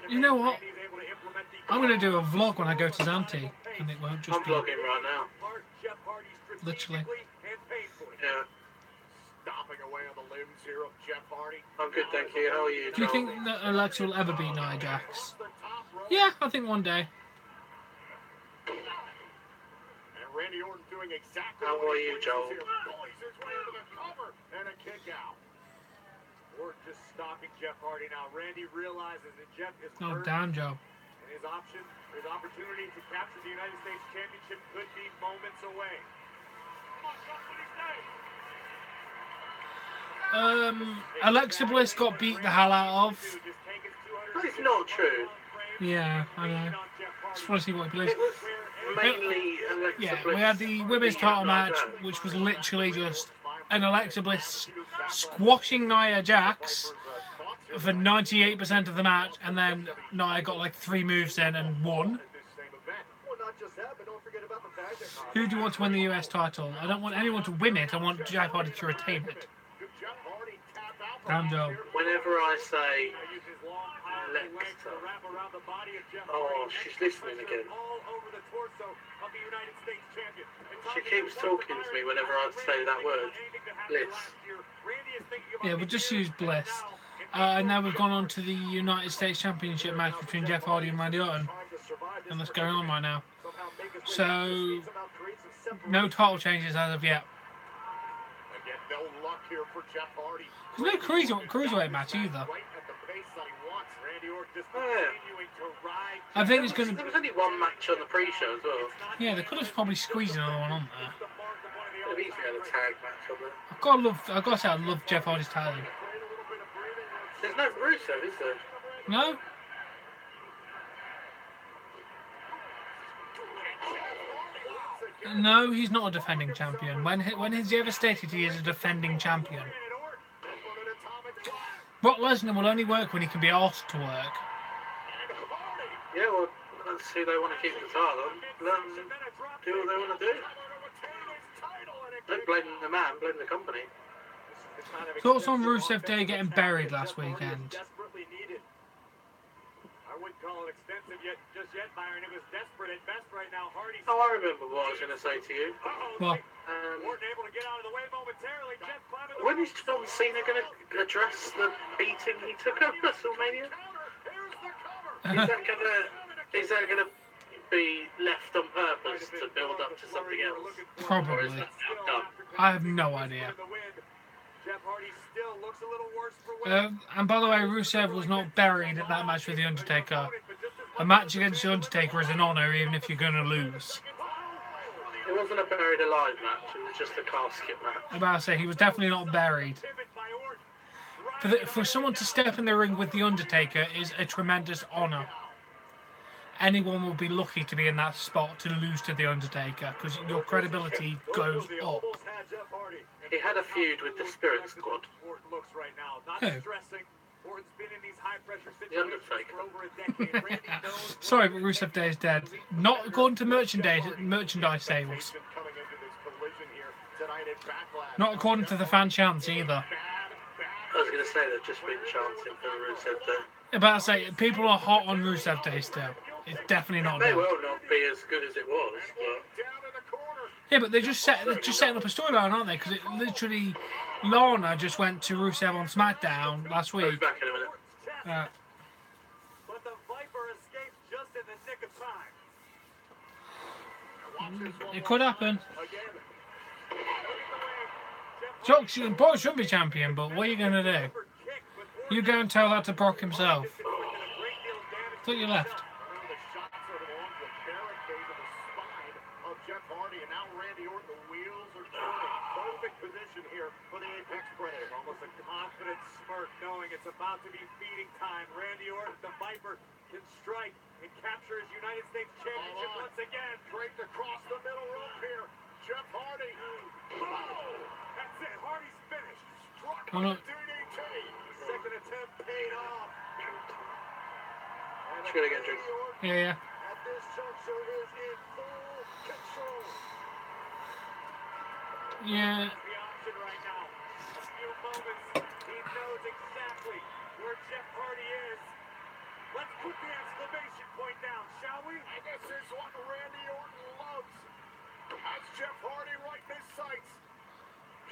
You know what? I'm going to do a vlog when I go to Zante, and it won't just I'm be... vlogging right now. Literally. Yeah. Stopping away on the limbs here of Jeff Hardy. I'm good, thank you. How are you, Joel? Do you think that Alexa will ever beat Nia Jax? Yeah, I think one day. And Randy Orton doing exactly how are you, Joel? And a kick out. Orton just stopping Jeff Hardy now. Randy realizes that Jeff is Oh, hurt, damn, Joe. and his opportunity to capture the United States Championship could be moments away. Come on, Jeff, what do you say? Alexa Bliss got beat the hell out of. That's not true. Yeah, I know. Just want to see what he plays. It was mainly Alexa Yeah, Bliss. we had the women's title match, which was literally just an Alexa Bliss squashing Nia Jax for 98% of the match, and then Nia got like 3 moves in and won. Who do you want to win the US title? I don't want anyone to win it, I want Jeff Hardy to retain it. Damn Joe. Whenever I say Alexa. Oh, she's listening again. She keeps talking to me whenever I say that word. Bliss. Yeah, we'll just use Bliss. And now we've gone on to the United States Championship match between Jeff Hardy and Randy Orton. And that's going on right now. So, no title changes as of yet. There's no cruiserweight match either. I think it's going to... There was only one match on the pre-show as well. Yeah, they could have probably squeezed another one on there. They've easily had a tag match on there. I've got to say, I love Jeff Hardy's talent. There's no Rusev, is there? No? No, he's not a defending champion. When has he ever stated he is a defending champion? Brock Lesnar will only work when he can be asked to work. Yeah, well, let's see. They want to keep the title. Let them do what they want to do. Don't blame the man, blame the company. Thoughts on Rusev Day getting buried last weekend? I wouldn't call it extensive just yet, Byron. It was desperate at best right now. Hardy. Oh, I remember what I was going to say to you. What? Weren't able to get out of the way momentarily. Jeff climbing the when is John Cena going to address the beating he took at WrestleMania? Is that going to be left on purpose to build up to something else? Probably. I have no idea. Jeff Hardy still looks a little worse for wear. And by the way, Rusev was not buried at that match with The Undertaker. A match against The Undertaker is an honour, even if you're going to lose. It wasn't a buried alive match, it was just a casket match. I'm about to say, he was definitely not buried. For someone to step in the ring with The Undertaker is a tremendous honour. Anyone will be lucky to be in that spot to lose to The Undertaker, because your credibility goes up. He had a feud with the Spirit Squad. Who? The Undertaker. Sorry, but Rusev Day is dead. Not according to merchandise sales. Not according to the fan chants either. I was going to say they've just been chanting for Rusev Day. About to say, people are hot on Rusev Day still. It's definitely not It may dead. well not be as good as it was, but... Yeah, but they're just setting up a storyline, aren't they? Because it literally, Lana just went to Rusev on SmackDown last I'll be week. back in a minute. But the Viper escaped just in the nick of time. It could happen. Brock shouldn't be champion, but what are you going to do? You go and tell that to Brock himself. I thought you left. Confident smirk, knowing it's about to be feeding time. Randy Orton, the Viper, can strike and capture his United States Championship once again. Draped across the middle rope here. Jeff Hardy. Oh! That's it. Hardy's finished. Struck on a DDT. Second attempt paid off. Just gonna get drinks. Yeah. At this juncture is in full control. Yeah. The option right now. A few moments. He knows exactly where Jeff Hardy is. Let's put the exclamation point down, shall we? And this is what Randy Orton loves. That's Jeff Hardy right in his sights.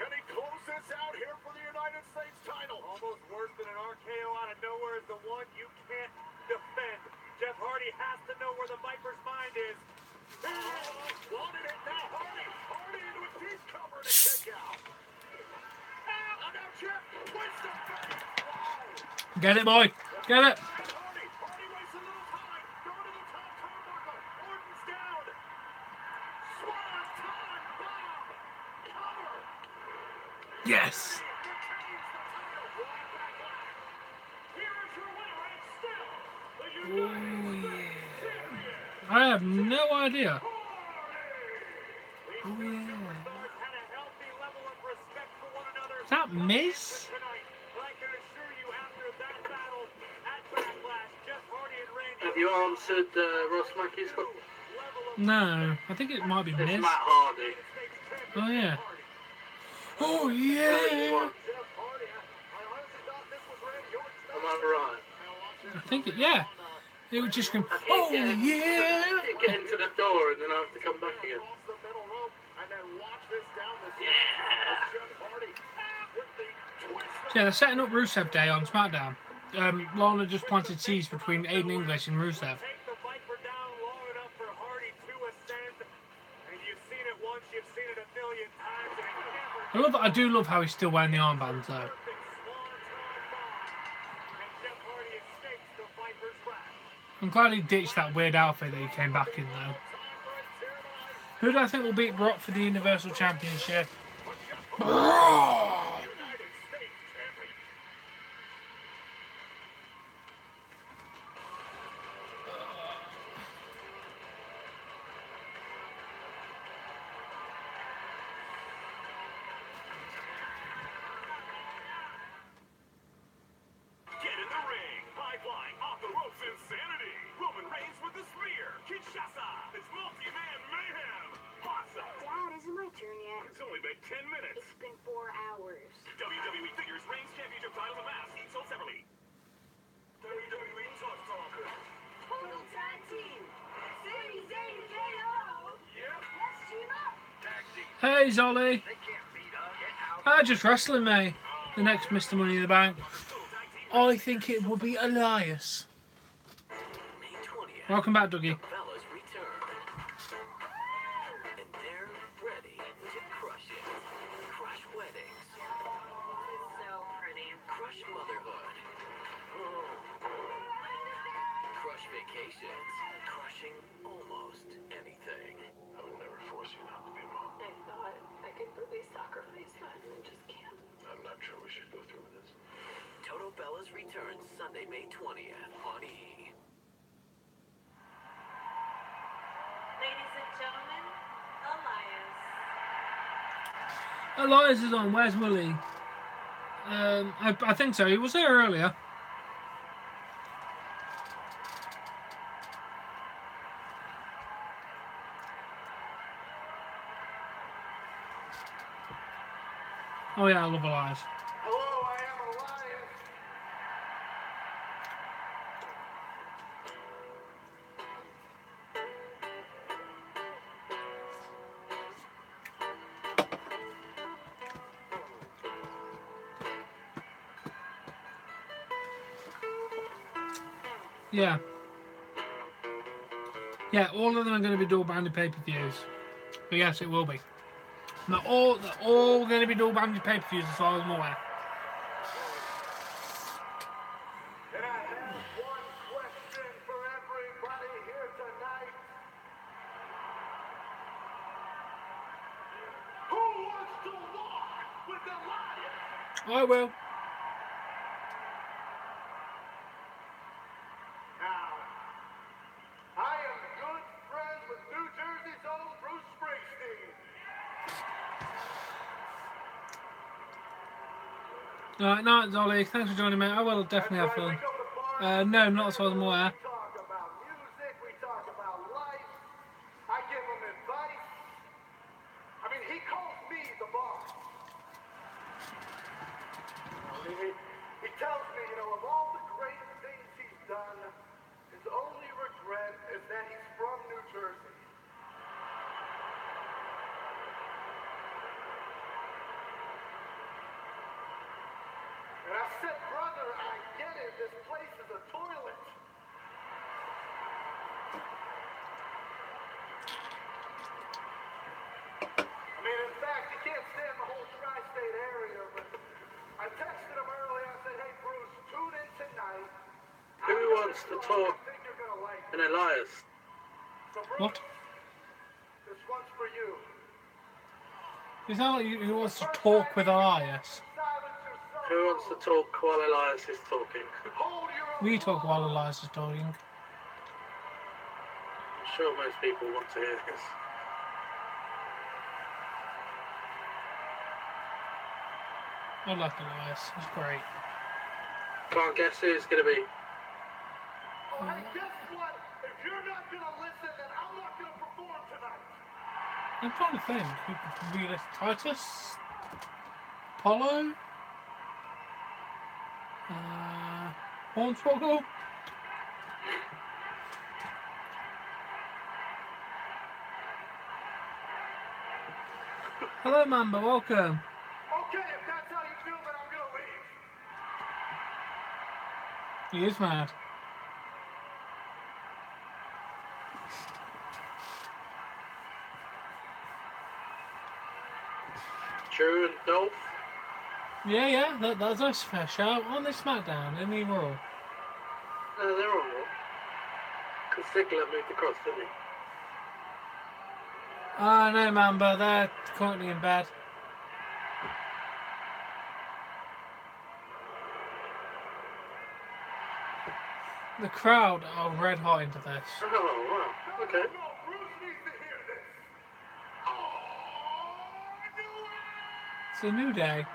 Can he close this out here for the United States title? Almost worse than an RKO out of nowhere is the one you can't defend. Jeff Hardy has to know where the Viper's mind is. Wanted it now, Hardy. Hardy into a deep cover to kick out. And now Jeff wins the face. Wow. Get it, boy. Get it. Hardy wastes a little time. Going to the top turnbuckle. Orton's down. Swan time bomb. Cover. Yes. Oh, yeah. I have no idea. Oh, yeah. Is that Miz? Have you answered Ross Mackey's call? No, I think it might be It's Miz. Matt Hardy. Oh, yeah. Oh, yeah. Am I right? I think it, yeah. It would just go, I keep oh getting, yeah. keep getting to the door and then I have to come back again. So yeah, they're setting up Rusev Day on SmackDown. Lana just planted seeds between Aiden English and Rusev. I do love how he's still wearing the armbands though. I'm glad he ditched that weird outfit that he came back in though. Who do I think will beat Brock for the Universal Championship? It's only been 10 minutes. It's been 4 hours. WWE figures Reigns Championship title and mask each sold separately. WWE Talk Talk. Total tag team. Sami Zayn and KO. Yep. Let's team up. Tag team. Hey Zolly. They can't beat us. Get out. Just wrestling me. The next Mr. Money in the Bank. I think it will be Elias. May 20th. Welcome back, Dougie. Fellas return. And they're ready to crush it. Crush weddings. So pretty. Crush motherhood. Crush vacations. Crushing almost anything. I would never force you not to be mom. I thought I could really sacrifice that and just can't. I'm not sure we should go through with this. Total Bellas returns Sunday, May 20th on E! Ladies and gentlemen, Elias. Elias is on. Where's Willie? I think so. He was there earlier. Oh yeah, I love Elias. Hello, I am Elias. Yeah. Yeah, all of them are going to be dual-banded pay-per-views. But yes, it will be. They're all going to be dual-banded pay-per-views as far as I'm aware. And I have one question for everybody here tonight. Who wants to walk with Elias? I will. Now, I am good friends with New Jersey's own Bruce Springsteen. Alright, night, Zolly. Thanks for joining me. I will definitely have fun. No, not as far as I'm aware. We talk about music, we talk about life. I give him advice. I mean, he calls me the boss. He tells me, you know, of all the great things he's done, his only regret is that he's from New Jersey. And I said, brother, I get it. This place is a toilet. I mean, in fact, you can't stand the whole tri-state area, but I texted him earlier. I said, hey, Bruce, tune in tonight. Who wants to talk an Elias? So, Bruce, What? this one's for you. Is that like who wants to talk with Elias? Who wants to talk while Elias is talking? We talk while Elias is talking. I'm sure most people want to hear this. I like Elias. He's great. Can't guess who it's going to be. Hey, guess what? If you're not going to listen, then I'm not going to perform tonight. I'm trying to think. Who could be this? Titus? Apollo? Hornswoggle? Hello, Mamba. Welcome. Okay, if that's how you feel, then I'm gonna leave. He is mad. Drew and Dolph. Yeah, that's a fair shout. On this SmackDown, in the Raw. No, they're on Raw. Because Ziggler moved across, didn't he? Ah, no, Mamba. They're currently in bed. The crowd are red hot into this. Oh, wow. Okay. No, Bruce needs to hear this. It's a new day.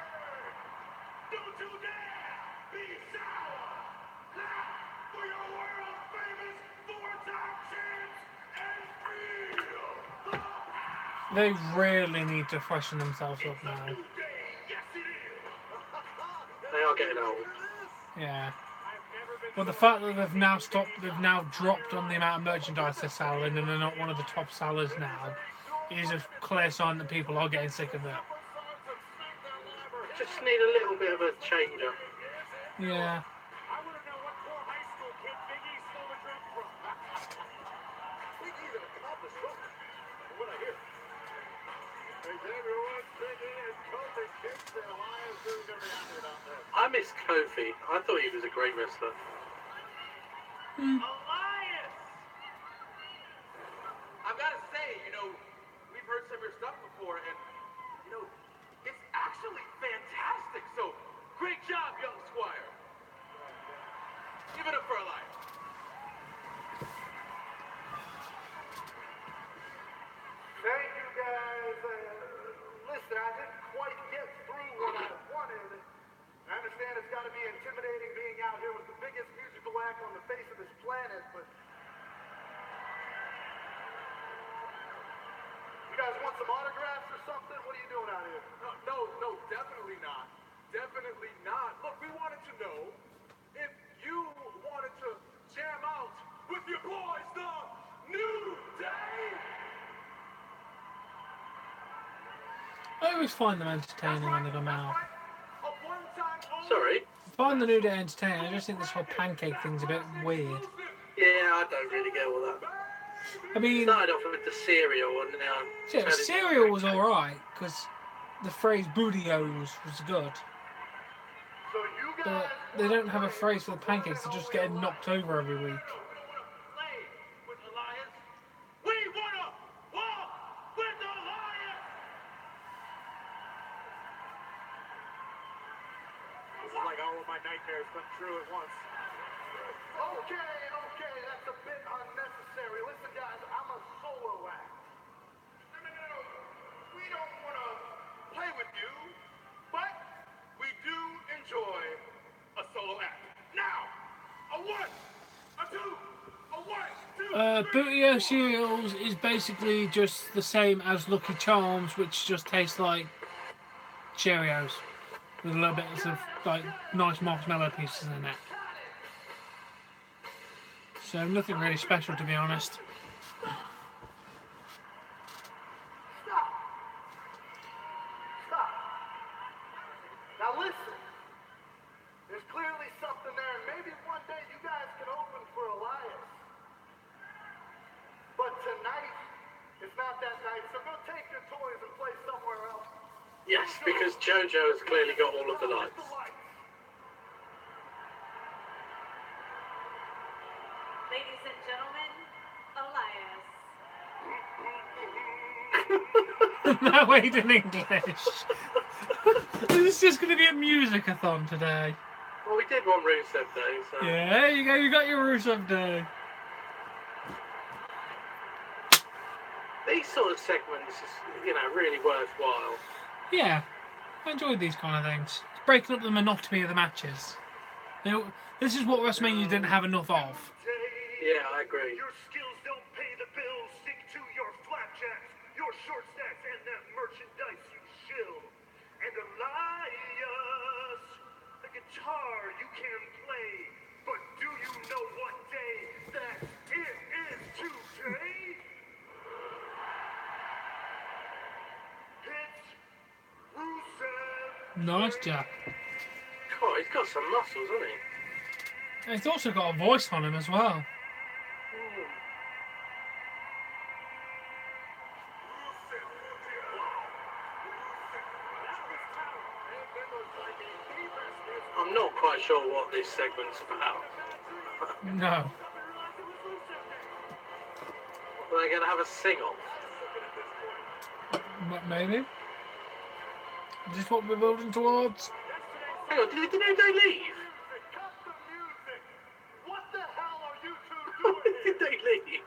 Don't you dare be sour. Now for your world famous four-time champs and feel. They really need to freshen themselves up now. Yes, it is. They are getting old. Yeah. Well, the fact that they've now dropped on the amount of merchandise they're selling and they're not one of the top sellers now is a clear sign that people are getting sick of it. Just need a little bit of a change up. Yeah. I want to know what poor high school kid Big E stole the drink from. Big E's an accomplished coach. From what I hear. Xavier Woods, Big E, and Kofi Kingston. Elias is going to be happy about this. I miss Kofi. I thought he was a great wrestler. Elias! I've got to say, we've heard some of your stuff before, and, it's actually fantastic. So, great job, young squire. Give it up for Elias. Thank you, guys. Listen, I didn't quite get through what I wanted. I understand it's got to be intimidating being out here with the biggest musical act on the face of this planet, but... You guys want some autographs or something? What are you doing out here? No, definitely not. Definitely not. Look, we wanted to know if you wanted to jam out with your boys, the New Day. I always find them entertaining when they come out. A one-time only. Sorry. I find the New Day entertaining. I just think this whole pancake thing's a bit weird. Yeah, I don't really get all that. I mean, Started off with the cereal and now... yeah, cereal was alright, because the phrase bootios was good. So you guys... But they don't have a phrase for the pancakes, they're just getting knocked over every week. Play with Elias. We wanna walk with Elias. This is like all of my nightmares come true at once. Okay, that's a bit unnecessary. Listen, guys, I'm a solo act. No. We don't wanna play with you, but we do enjoy a solo act. Now, a one, a two, a one, two, three, Bootio cereals is basically just the same as Lucky Charms, which just tastes like Cheerios with a little bit of like nice marshmallow pieces in it. So nothing really special, to be honest. Stop. Now listen. There's clearly something there, and maybe one day you guys can open for Elias. But tonight, it's not that night, so go take your toys and play somewhere else. Yes, because JoJo has clearly got all of the lights. Ladies and gentlemen, Elias. No, wait in English. This is just going to be a music-a-thon today. Well, we did one Rusev Day, so... Yeah, there you go, you got your Rusev Day. These sort of segments is, really worthwhile. Yeah, I enjoyed these kind of things. It's breaking up the monotony of the matches. This is what WrestleMania didn't have enough of. Yeah, I agree. Your skills don't pay the bills. Stick to your flapjacks, your short stacks, and that merchandise you shill. And Elias, the guitar you can play, but do you know what day that it is today? It's Nice, Jack. God, he's got some muscles, hasn't he? He's also got a voice on him as well. I'm not quite sure what this segment's about. No. Are they going to have a sing-off? Maybe. Is this what we're building towards? Hang on, did they leave? What the hell are you two When doing did they leave?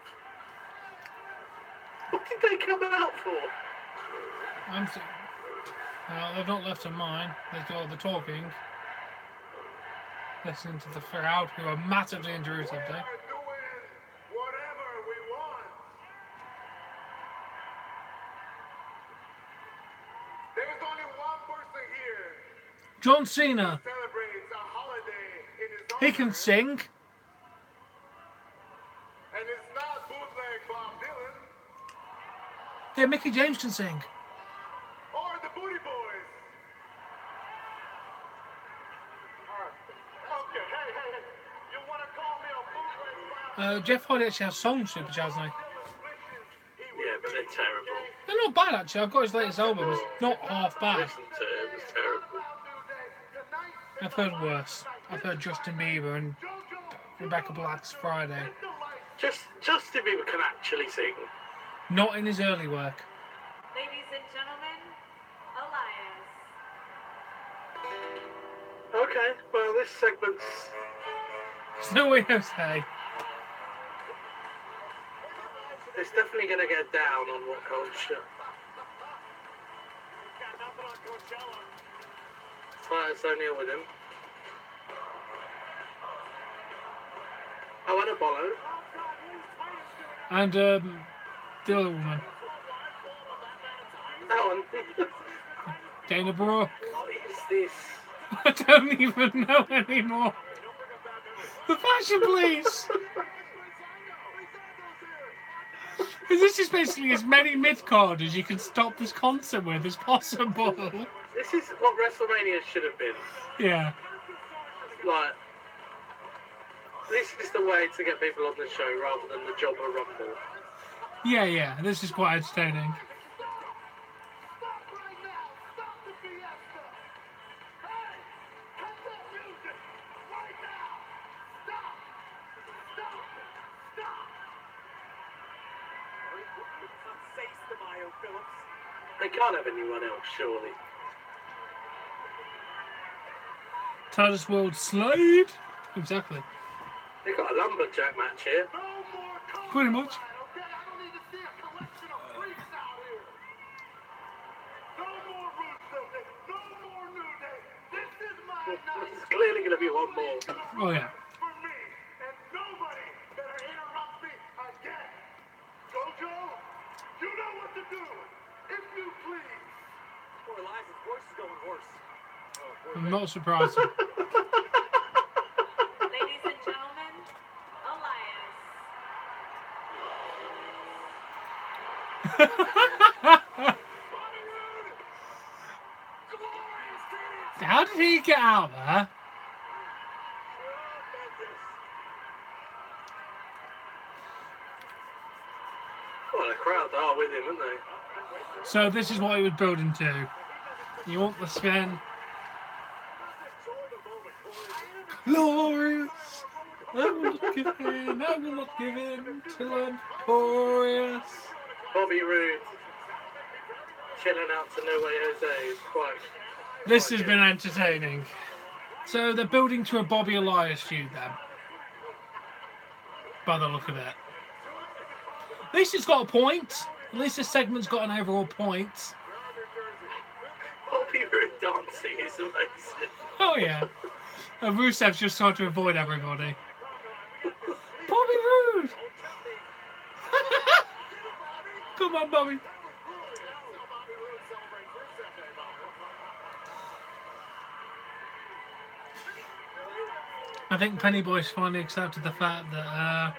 What did they come out for? They've not left on mine. They've got all the talking. Listening to the crowd, who are massively in Jerusalem today. We're doing whatever we want. There's only one person here John Cena. who celebrates a holiday in his He honor, can sing. and it's not bootleg Bob Dylan Yeah, Mickey James can sing. or the Booty Boys. Okay, hey, you want to call me a bootleg Bob Jeff Hardy actually has songs, Super Jazz now. Yeah, but they're terrible. They're not bad actually. I've got his latest album. It's not half bad. Listen to it, it was terrible. I've heard worse. I've heard Justin Bieber and Rebecca Black's Friday. Justin Bieber can actually sing. Not in his early work. Ladies and gentlemen, Elias. Okay, well this segment's... There's no way to say. It's definitely going to get down on what culture. Titus O'Neil with him. Oh, and Apollo. And the other woman, That one. Dana Brooke. What is this? I don't even know anymore. The Fashion Police. This is basically as many mid-card as you can stop this concert with as possible. This is what WrestleMania should have been. Yeah. Like, this is the way to get people on the show rather than the Jobber Rumble. Yeah. This is quite entertaining. Stop right now! Stop the fiesta! Hey! Cut that music! Right now! Stop! Stop! Stop! They can't have anyone else, surely. Titus World Slade. Exactly. They've got a lumberjack match here. No more coke, Pretty much. okay? I don't need to see a collection of freaks out here. No more Russo Day. No more New Day. This is my night. There's clearly going to be one more. Oh yeah. For me, and nobody better interrupt me again. Gojo, you know what to do. If you please. Boy, Elias' voice is going hoarse. I'm not surprised. Ladies and gentlemen, Elias. How did he get out there? Well, the crowd are with him, aren't they? So this is what he was building to. You want the spin? Glorious! I will not give in, I will not give in till I'm glorious. Bobby Roode chilling out to No Way Jose is quite... This has been entertaining. So they're building to a Bobby Elias feud then. By the look of it. At least it's got a point. At least this segment's got an overall point. Bobby Roode dancing is amazing. Oh yeah. And Rusev's just trying to avoid everybody. Bobby Roode! Come on, Bobby. I think Penny Boy's finally accepted the fact that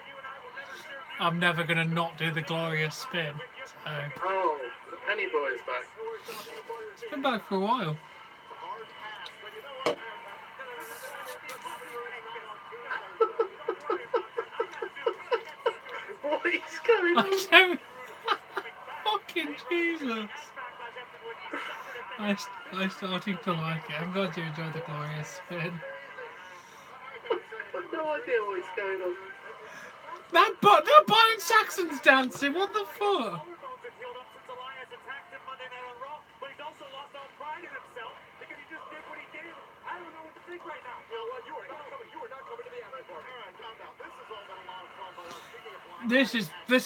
I'm never going to not do the glorious spin. So, Oh, the Penny Boy is back. it's been back for a while. going on? I don't. Fucking Jesus. I'm starting to like it. I'm glad you enjoyed the glorious spin. I've no idea what's going on. That Byron Saxon's dancing. What the fuck? This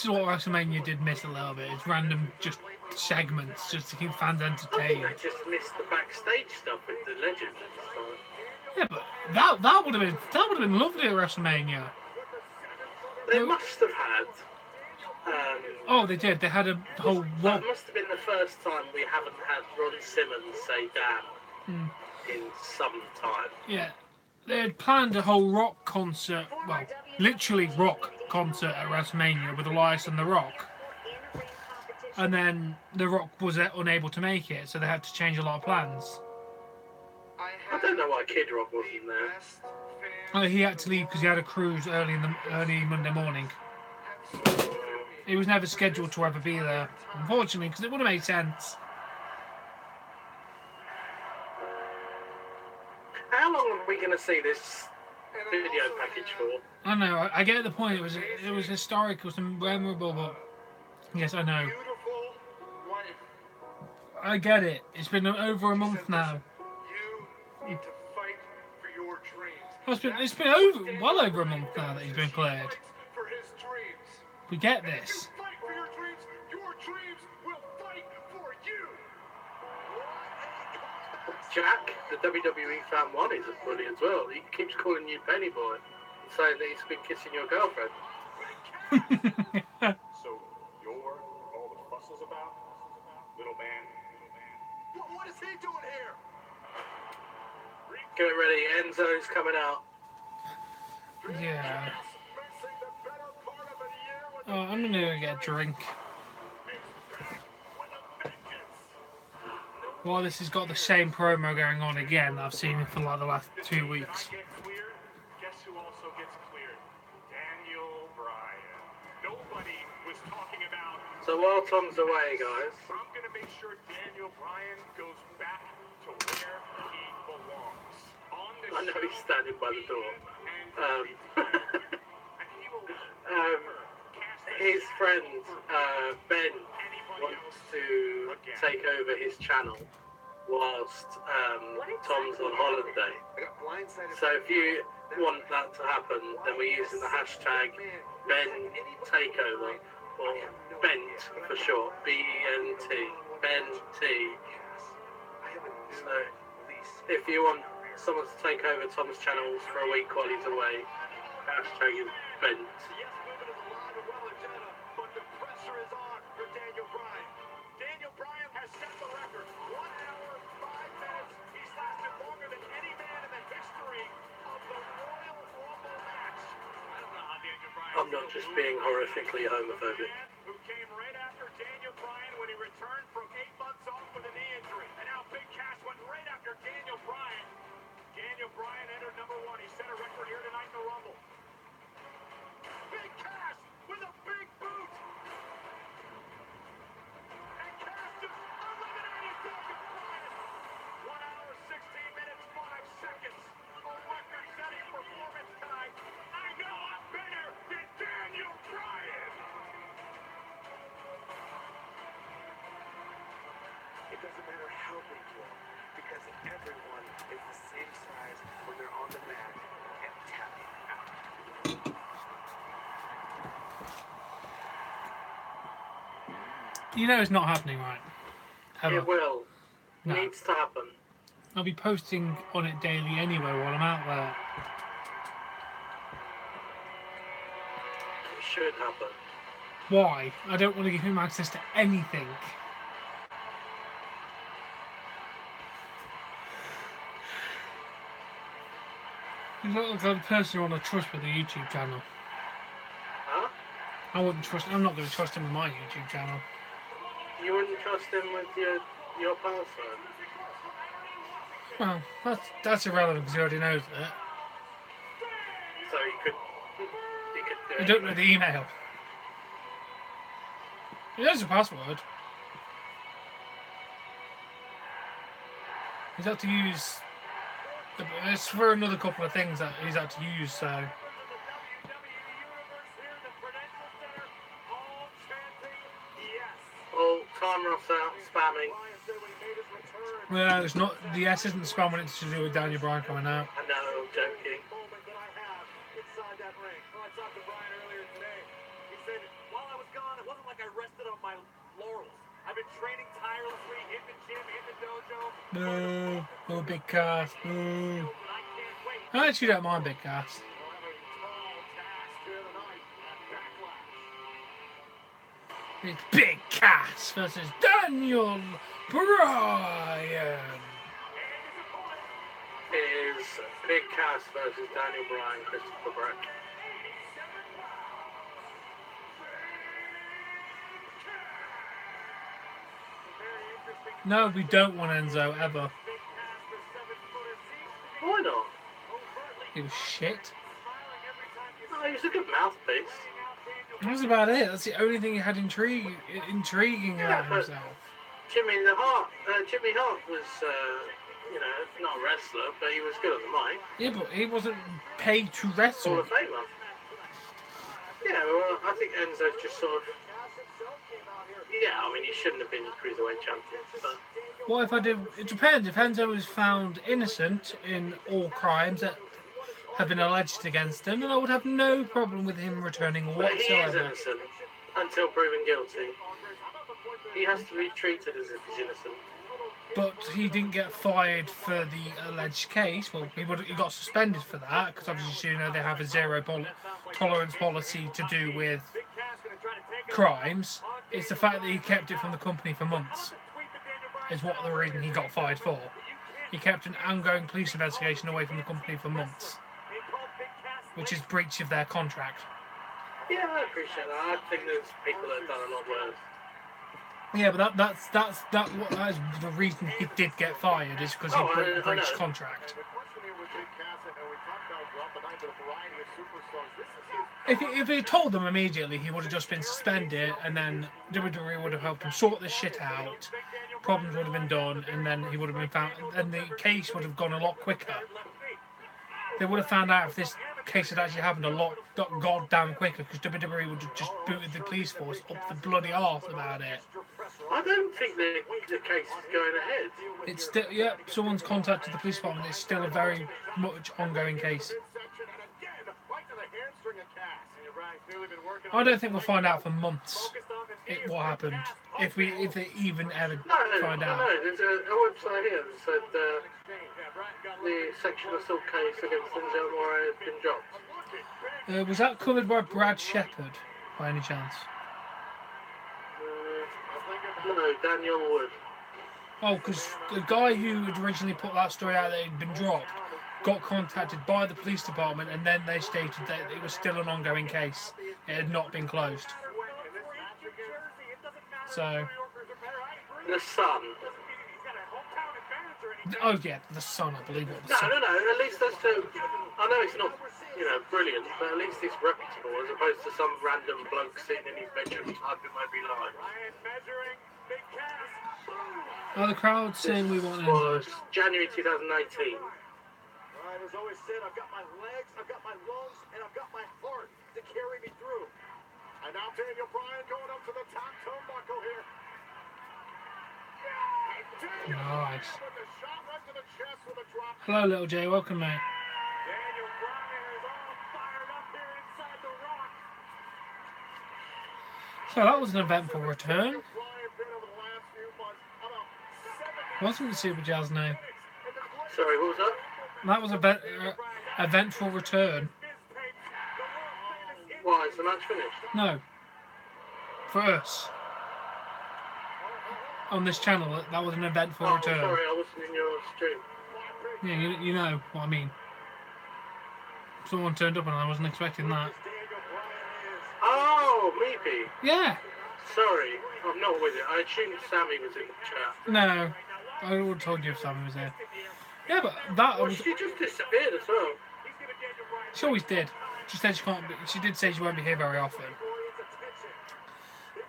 is what WrestleMania did miss a little bit. It's random just segments just to keep fans I think entertained. I just missed the backstage stuff with the legends and stuff. Yeah, but that would have been lovely at WrestleMania. They must have had. Oh, they did. They had a whole That must have been the first time we haven't had Ron Simmons say "damn" in some time. Yeah, they had planned a whole rock concert. Well, literally rock concert at WrestleMania with Elias and The Rock. And then The Rock was unable to make it, so they had to change a lot of plans. I don't know why Kid Rock wasn't there. He had to leave because he had a cruise early Monday morning. He was never scheduled to ever be there, unfortunately, because it would have made sense. How long are we going to see this video package for? I know. I get the point. It was historic. It was memorable, but yes, I know. I get it. It's been over a month now. You need to fight for your dreams. It's been well over a month now that he's been cleared. For his dreams. We get this. Fight for your dreams. Your dreams will fight for you. Jack, the WWE fan one, is funny as well. He keeps calling you Penny Boy and saying that he's been kissing your girlfriend. So you're all the fuss is about, little man. What is he doing here? Get ready, Enzo's coming out. Yeah. Oh, I'm gonna go get a drink. Well, this has got the same promo going on again that I've seen for like the last 2 weeks. Guess who also gets cleared? Daniel Bryan. Nobody was talking about. So while Tom's away, guys, I'm gonna make sure Daniel Bryan goes back to where he belongs. On the I know show, he's standing by the door. His friend Ben wants to take over his channel whilst Tom's on holiday. So if you want that to happen, then we're using the hashtag BenTakeover, or Bent for short, B-E-N-T, BenT. So if you want someone to take over Tom's channel for a week while he's away, hashtag is Bent. But the pressure is on for Daniel Bryan. Daniel Bryan has set the record. 1 hour, 5 minutes. He's lasted longer than any man in the history of the Royal Rumble match. I don't know how Daniel Bryan. I'm not just being horrifically homophobic. Who came right after Daniel Bryan when he returned from 8 months off with a knee injury. And now Big Cass went right after Daniel Bryan. Daniel Bryan entered number 1. He set a record here tonight in the Rumble. Big Cass with a big boot. And Cass just eliminated Daniel Bryan. 1 hour, 16 minutes, 5 seconds. A record-setting performance tonight. I know I'm better than Daniel Bryan. It doesn't matter how big you are, because everyone is the same size when they're on the mat and tapping out. You know it's not happening, right? Ever. It will. No. Needs to happen. I'll be posting on it daily anyway while I'm out there. It should happen. Why? I don't want to give him access to anything. He's not the kind of person you want to trust with a YouTube channel. Huh? I wouldn't trust. I'm not going to trust him with my YouTube channel. You wouldn't trust him with your password? Well, that's irrelevant because he already knows it. So he could do I it. don't know the email. He has a password. He's had to use. It's for another couple of things that he's had to use, so. Oh, timer off out, spamming. Yeah, it's not. The S isn't spam when it's to do with Daniel Bryan coming out. I know, I'm joking. Inside that ring. Well, I talked to Brian earlier today. He said, while I was gone, it wasn't like I rested on my laurels. I've been training tirelessly in the gym, in the dojo. Boo. Oh, Big Cass. Boo. I actually don't mind Big Cass. It's Big Cass versus Daniel Bryan. Is Big Cass versus Daniel Bryan, Christopher Brett. No, we don't want Enzo ever. Why not? He was shit. Oh, he's a good mouthpiece. That's about it. That's the only thing he had intriguing about himself. Jimmy Hart was, you know, not a wrestler, but he was good at the mic. Yeah, but he wasn't paid to wrestle. Hall of Famer. Yeah, well, I think Enzo's just sort of. Yeah, I mean, he shouldn't have been cruiserweight champion. But... What if I did? It depends. If Enzo was found innocent in all crimes that have been alleged against him, then I would have no problem with him returning But he is whatsoever. innocent until proven guilty. He has to be treated as if he's innocent. But he didn't get fired for the alleged case. Well, he got suspended for that because obviously, you know, they have a zero tolerance policy to do with crimes. It's the fact that he kept it from the company for months is what the reason he got fired for. He kept an ongoing police investigation away from the company for months, which is breach of their contract. Yeah, I appreciate that. I think there's people that have done a lot worse. Yeah, but that's the reason he did get fired is because he breached contract. If he told them immediately, he would have just been suspended, and then WWE would have helped him sort this shit out. Problems would have been done, and then he would have been found, and the case would have gone a lot quicker. They would have found out if this case had actually happened a lot goddamn quicker, because WWE would have just booted the police force up the bloody arse about it. I don't think the case is going ahead. It's still, yeah, someone's contacted the police department. It's still a very much ongoing case. I don't think we'll find out for months what happened, if they even ever find out. No, there's a website here that said the sexual assault case against Enzo Amore has been dropped. Was that covered by Brad Shepard, by any chance? No, Daniel Wood. Oh, because the guy who had originally put that story out that it had been dropped got contacted by the police department, and then they stated that it was still an ongoing case. It had not been closed. So. The Sun. Oh yeah, the Sun. I believe it. No. At least that's still. I know it's not, you know, brilliant, but at least it's reputable as opposed to some random bloke sitting in his bedroom typing maybe live. Oh, the crowd's saying we want was Enzo. January 2018. Ryan has always said, I've got my legs, I've got my lungs, and I've got my heart to carry me through. And now Daniel Bryan going up to the top turnbuckle here. Nice. Hello, little Jay. Welcome, mate. Daniel Bryan is all fired up here inside the Rock. So that was an eventful return. Wasn't the Super Jazz name? Sorry, what was that? That was a eventful return. Why, is the match finished? No. For us. On this channel, that was an eventful return. Sorry, I wasn't in your stream. Yeah, you know what I mean. Someone turned up and I wasn't expecting that. Oh, maybe. Yeah. Sorry, I'm not with it. I assumed Sammy was in the chat. No. I would have told you if Sammy was there. Yeah, but that was... She just disappeared as well. She always did. She said she can't be... She did say she won't be here very often.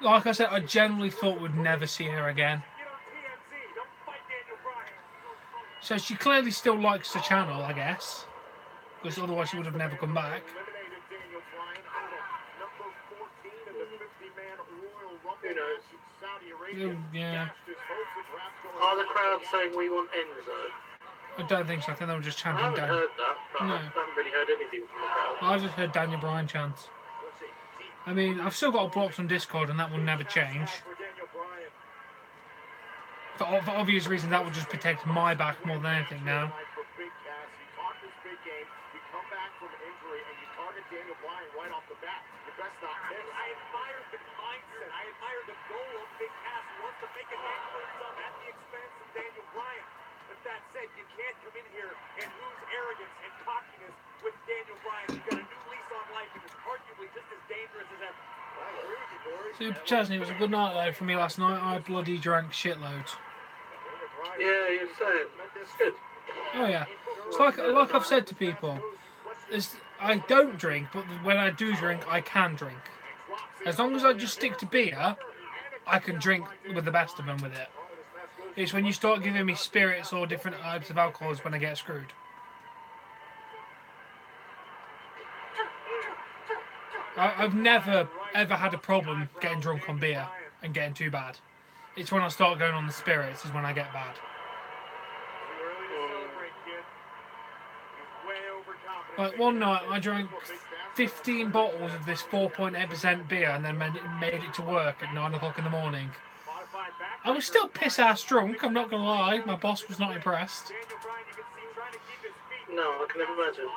Like I said, I generally thought we'd never see her again. So she clearly still likes the channel, I guess. Because otherwise she would have never come back. Who knows? Yeah. Are the crowd saying we want Enzo? I don't think so. I think they were just I chanting haven't Daniel. heard that, but No. I haven't really heard anything from the crowd. I just heard Daniel Bryan chants. I mean, I've still got a block on Discord and that will never change. For obvious reasons, that will just protect my back more than anything now. I admire the mindset. I admire the goal of Big Cass. He wants to make a name for himself at the expense of Daniel Bryan. With that said, you can't come in here and lose arrogance and cockiness with Daniel Bryan. You've got a new lease on life, and it's arguably just as dangerous as ever. I agree with you, Corey. Super Chesney, it was a good night though for me last night. I bloody drank shitloads. Yeah, you're saying. It's good. Oh yeah. It's like I've said to people, I don't drink, but when I do drink, I can drink. As long as I just stick to beer, I can drink with the best of them with it. It's when you start giving me spirits or different types of alcohols when I get screwed. I've never ever had a problem getting drunk on beer and getting too bad. It's when I start going on the spirits is when I get bad. Like one night I drank 15 bottles of this 4.8% beer and then made it to work at 9 o'clock in the morning. I was still piss-ass drunk, I'm not going to lie. My boss was not impressed. No, I can never imagine.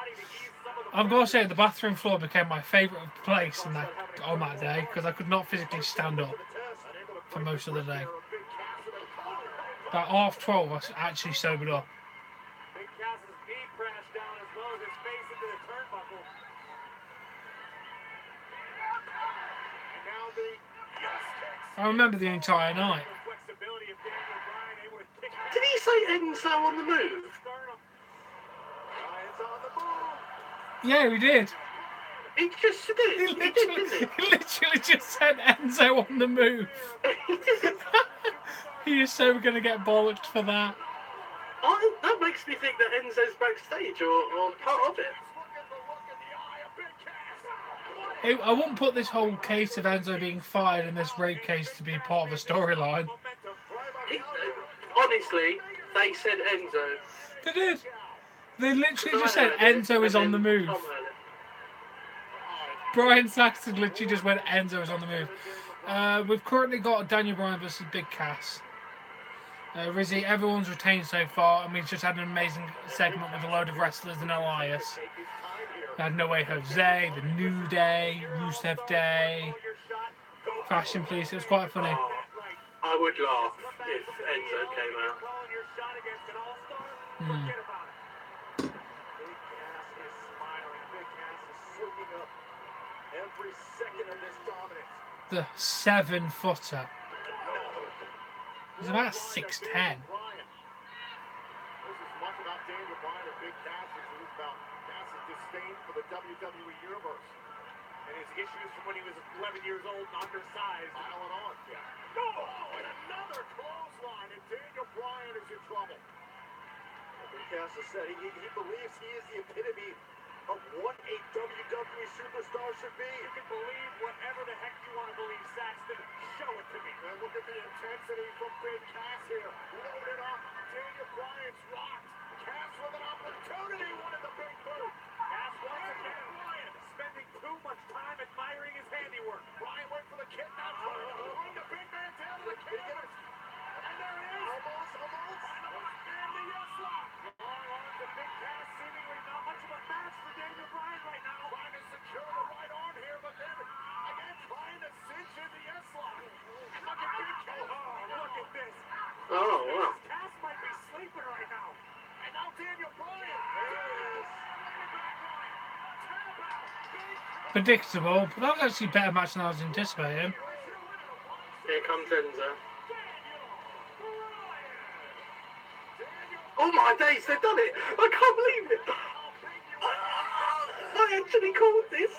I've got to say, the bathroom floor became my favourite place on that day because I could not physically stand up for most of the day. About 12:30, I was actually sobered up. I remember the entire night. Did he say Enzo on the move? Yeah, we did. He just did. He literally just said Enzo on the move. He is so going to get bollocked for that. That makes me think that Enzo's backstage or part of it. I wouldn't put this whole case of Enzo being fired and this rape case to be part of a storyline. Honestly, they said Enzo. They did. They literally just said Enzo is on the move. Brian Saxton literally just went Enzo is on the move. We've currently got Daniel Bryan versus Big Cass. Rizzy, everyone's retained so far, and we've just had an amazing segment with a load of wrestlers and Elias. We had No Way Jose, The New Day, Rusev Day, Fashion Police. It was quite funny. I would laugh if Enzo came out. The 7-footer. He's about 6'10". For the WWE Universe. And his issues from when he was 11 years old and undersized. Piling on. Yeah. Oh, and another clothesline, and Daniel Bryan is in trouble. Big Cass has said he believes he is the epitome of what a WWE superstar should be. You can believe whatever the heck you want to believe, Saxton. Show it to me. And look at the intensity from Big Cass here. Loaded up. Daniel Bryan's rocked. Cass with an opportunity. Wanted the big boot. Cass once again. Bryan spending too much time admiring his handiwork. Bryan went for the kick out. Throwing the big man down to the canvas. And there it is. Almost. And the yes lock. Long arm to Big Cass. Seemingly not much of a match for Daniel Bryan right now. Trying to secure the right arm here, but then again trying to cinch in the yes lock. And look at Big Cass. Oh, look at this. Oh, wow. Cass might be sleeping right now. And now Daniel Bryan. There it is. Predictable, but that was actually a better match than I was anticipating. Here comes Enzo. Oh my days, they've done it! I can't believe it! I actually called this!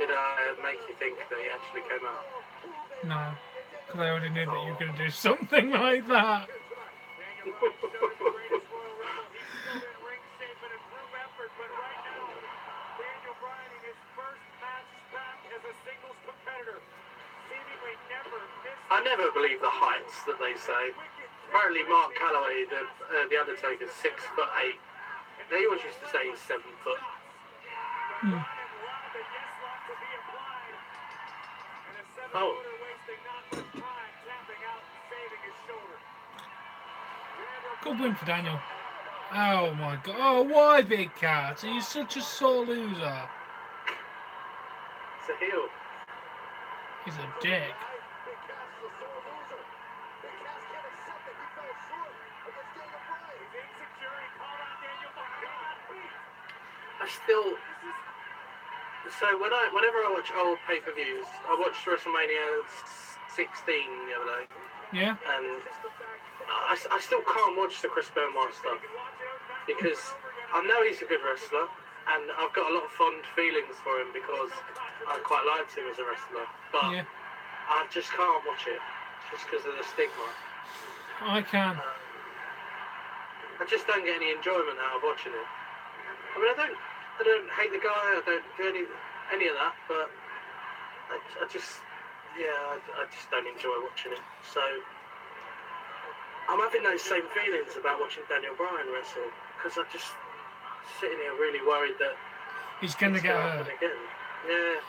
Did I make you think that he actually came out? No, because I already knew that you were going to do something like that. I never believe the heights that they say. Apparently Mark Calloway, the Undertaker, 6'8". They always used to say he's 7 foot. Oh. Good win for Daniel. Oh my god. Oh, why, Big Cat? He's such a sore loser. It's a heel. He's a dick. I still... So whenever I watch old pay-per-views, I watched WrestleMania 16 the other day. Yeah. And I still can't watch the Chris Benoit stuff because I know he's a good wrestler and I've got a lot of fond feelings for him because I quite liked him as a wrestler. But I just can't watch it just because of the stigma. I can. I just don't get any enjoyment out of watching it. I mean, I don't hate the guy. I don't do any of that. But I just don't enjoy watching it. So I'm having those same feelings about watching Daniel Bryan wrestle because I'm just sitting here really worried that he's going to get hurt again. Yeah.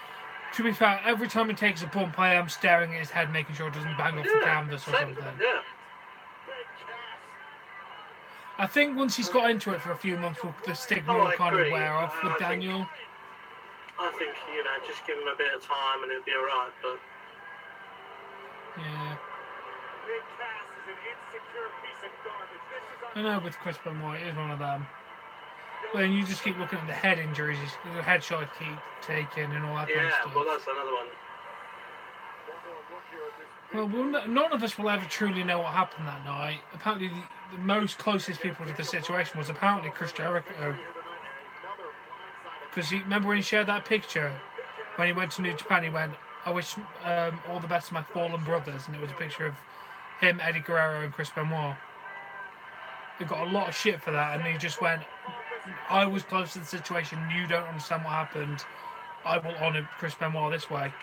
To be fair, every time he takes a bump, I am staring at his head, making sure it doesn't bang off the canvas or something. Yeah. I think once he's got into it for a few months, the stigma will kind of wear off with Daniel. I think, just give him a bit of time and it'll be alright, but... Yeah. I know with Chris Benoit, it is one of them. But then you just keep looking at the head injuries, the headshot keep taking and all that kind of stuff. Yeah, well that's another one. Well, none of us will ever truly know what happened that night. Apparently, the most closest people to the situation was apparently Chris Jericho. Because remember when he shared that picture? When he went to New Japan, he went, I wish all the best to my fallen brothers. And it was a picture of him, Eddie Guerrero, and Chris Benoit. He got a lot of shit for that. And he just went, I was close to the situation. You don't understand what happened. I will honour Chris Benoit this way.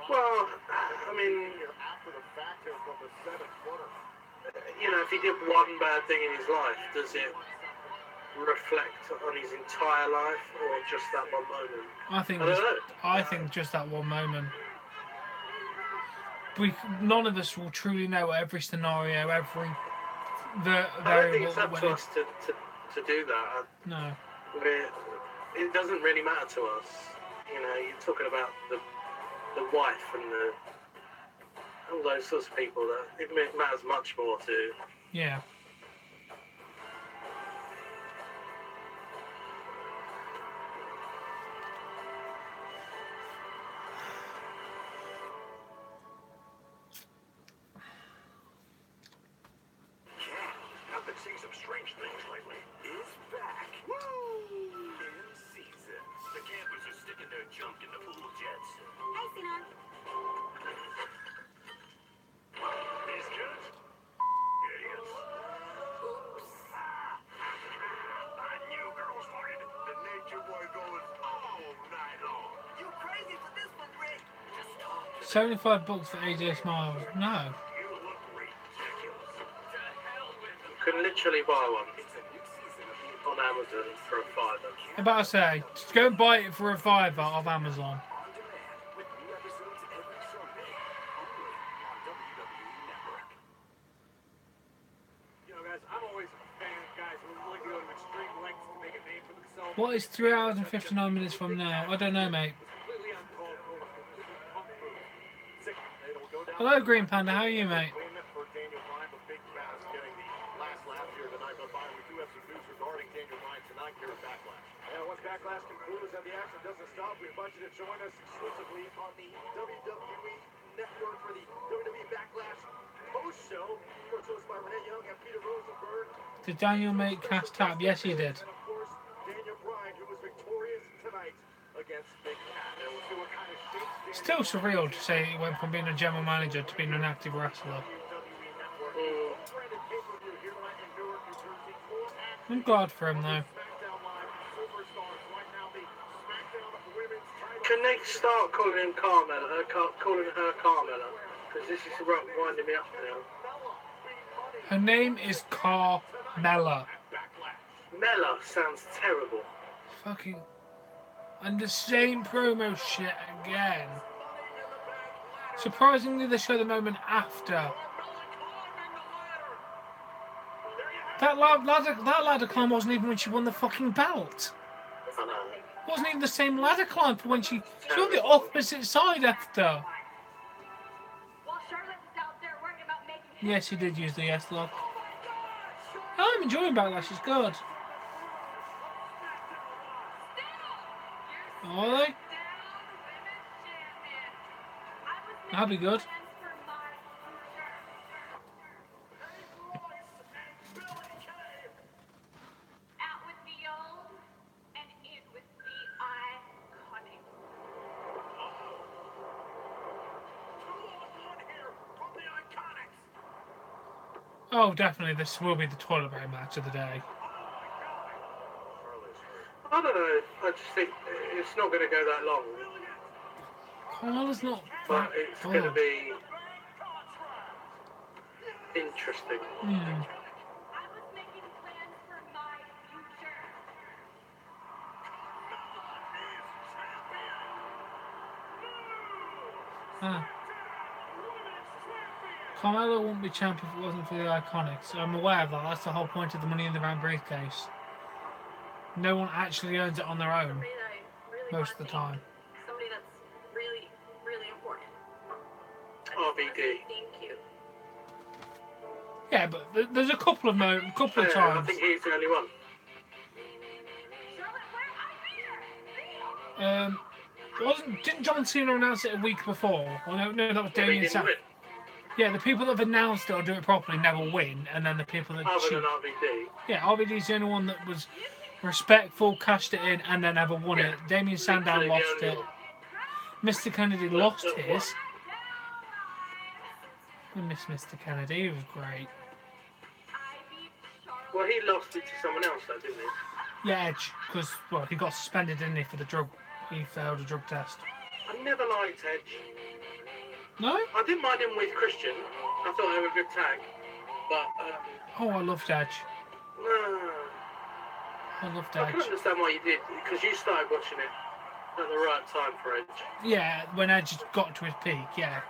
Well, I mean, if he did one bad thing in his life, does it reflect on his entire life or just that one moment? I think just that one moment. None of us will truly know every scenario, every variable. I don't think it's up to us to do that. No. It doesn't really matter to us. You're talking about the wife and all those sorts of people that it matters much more to. Yeah. I've been seeing some strange things lately. Is back. Woo! In season. The campers are sticking their junk in the pool jets. Hi, Sinan. These kids? Idiots. Oops. I knew girls wanted it. The nature boy goes all night long. You crazy for this one, Rick? Just talk. $75 for AJ Styles. No. You look ridiculous. To hell with them. You can literally buy one on Amazon for a $5. I'm about to say, just go and buy it for a $5 off Amazon. With new episodes every Sunday, only on WWE Network. Guys, I'm always a fan of guys who are willing to go to extreme lengths to make a name for themselves. What is 3 hours and 59 minutes from now? I don't know, mate. Completely uncalled for. They don't go down. Hello, Green Panda. How are you, mate? For Daniel Bryan, but Big Cass getting the last laugh here tonight. But we do have some news regarding Daniel Bryan tonight here at Backlash. Yeah, once Backlash concludes and the action doesn't stop, we invite you to join us exclusively on the WWE Network for the WWE Backlash post show. Hosted by Renee Young and Peter Rosenberg. Did Daniel make Cass tap? Yes, he did. And of course, Daniel Bryan, who was victorious tonight against Big Still surreal to say he went from being a general manager to being an active wrestler. I'm glad for him though. Can they start calling him Carmella? Calling her Carmella? Because this is winding me up now. Her name is Carmella. Mella sounds terrible. Fucking. And the same promo shit again. Surprisingly, they show the moment after. That ladder climb wasn't even when she won the fucking belt. I know. It wasn't even the same ladder climb for when she on the opposite side after. Yes, he did use the S lock. I'm enjoying Backlash, it's good. Are they? That'll be good. Oh, definitely, this will be the toilet break match of the day. I don't know. I just think it's not going to go that long. Carmella's not. But it's going to be interesting. Carmella wouldn't be champion if it wasn't for the Iconics. So I'm aware of that. That's the whole point of the Money in the Bank briefcase. No one actually earns it on their own most of the time. Somebody that's really, really important. RVD. Thank you. Yeah, but there's a couple of times. I think he's the only one. Didn't John Cena announce it a week before? Well, no, that was Damien Sandow. Yeah, the people that have announced it or do it properly never win, and then the people that Other cheat. than RVD. Yeah, RVD's the only one that was respectful, cashed it in, and then never won it. Damien Sandow lost it. Mr. Kennedy lost his. I miss Mr. Kennedy, he was great. Well, he lost it to someone else, though, didn't he? Yeah, Edge, because, well, he got suspended, didn't he, for the drug. He failed a drug test. I never liked Edge. No? I didn't mind him with Christian. I thought they were a good tag. But, oh, I loved Edge. No. I loved I can Edge. understand why you did, because you started watching it at the right time for Edge. Yeah, when Edge got to his peak, yeah.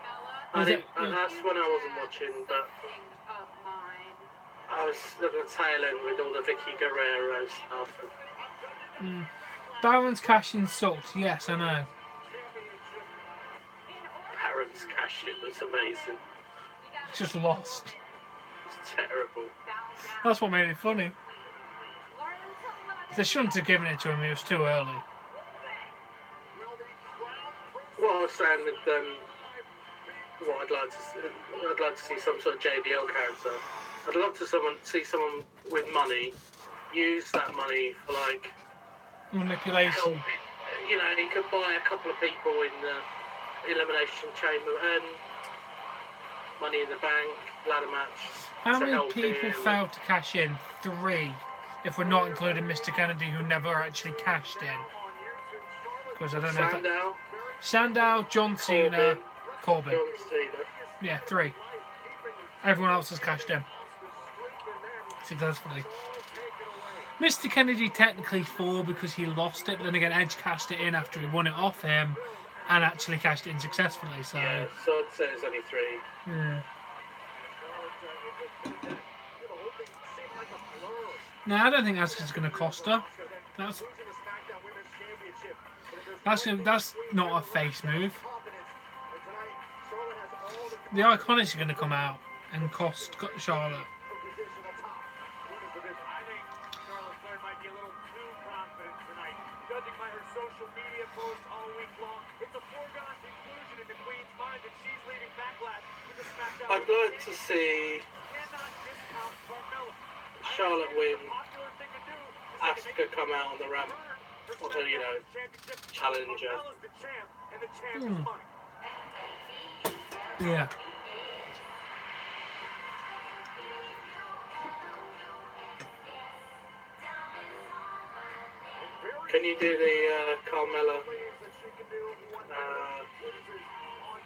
And that's when I wasn't watching, but I was looking at tail end with all the Vicky Guerrero stuff. Baron's cash-in sucked, yes, I know. Baron's cash-in was amazing. Just lost. It's terrible. That's what made it funny. They shouldn't have given it to him, it was too early. What I was saying with what I'd like to see some sort of JBL character. I'd love to see someone with money use that money for like manipulation. Help. You know, he could buy a couple of people in the Elimination Chamber and Money in the Bank ladder match. How many people failed to cash in? 3, if we're not including Mr. Kennedy, who never actually cashed in. Because I don't know. Sandow, John Cena, Corbin. Yeah, 3. Everyone else has cashed in successfully. Mr. Kennedy technically 4 because he lost it, but then again Edge cashed it in after he won it off him and actually cashed it in successfully. So yeah, so I'd say it's only 3. Yeah. No, I don't think that's going to cost her. That's not a face move. The Iconics are going to come out and cost Charlotte. I'd like to see Charlotte win, Asuka come out on the ramp, or, you know, challenger. Yeah. Can you do the Carmella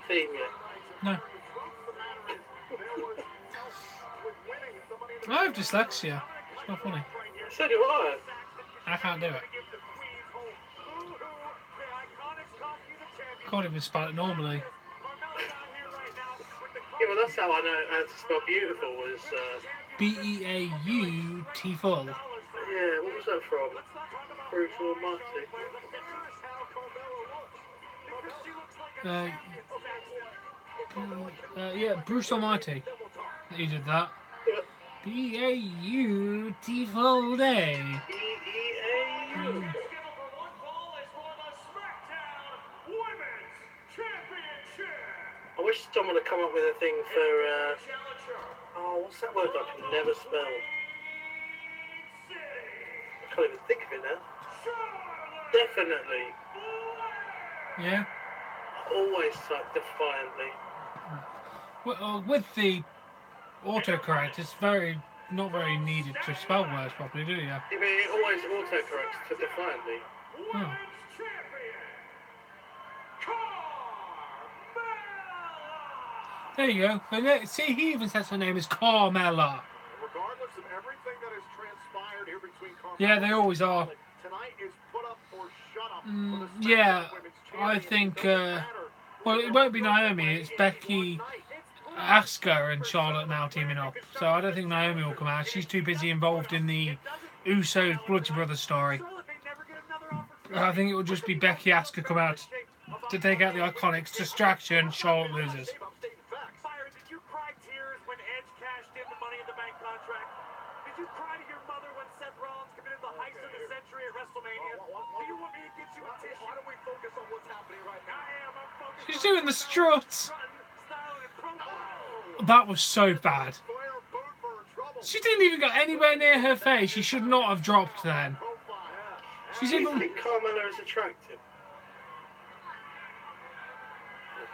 theme yet? No. I have dyslexia. It's not funny. So do I. I can't do it. Can't even spell it normally. Yeah, well, that's how I know how to spell beautiful. Was Beautiful. yeah, what was that from? Brutal Almighty. Yeah, Bruce Almighty. He did that. Beautiful day. E-E-A-U. I wish someone had come up with a thing for, oh, what's that word I can never spell? I can't even think of it now. Definitely. Yeah. Always type defiantly. Well, with the autocorrect, it's not very needed to spell words properly, do you? Yeah, but it always autocorrects to defiantly. Oh. There you go. And see, he even says her name is Carmella. Regardless of everything that has transpired here between Carmella, Yeah, they always are. Tonight is put up or shut up. Yeah, I think. Well, it won't be Naomi. It's Becky, Asuka, and Charlotte now teaming up. So I don't think Naomi will come out. She's too busy involved in the Usos Bloody Brothers story. I think it will just be Becky, Asuka come out to take out the Iconics. Distraction. Charlotte loses. She's doing the struts. That was so bad. She didn't even get anywhere near her face. She should not have dropped then. She's even. Do you think Carmella is attractive?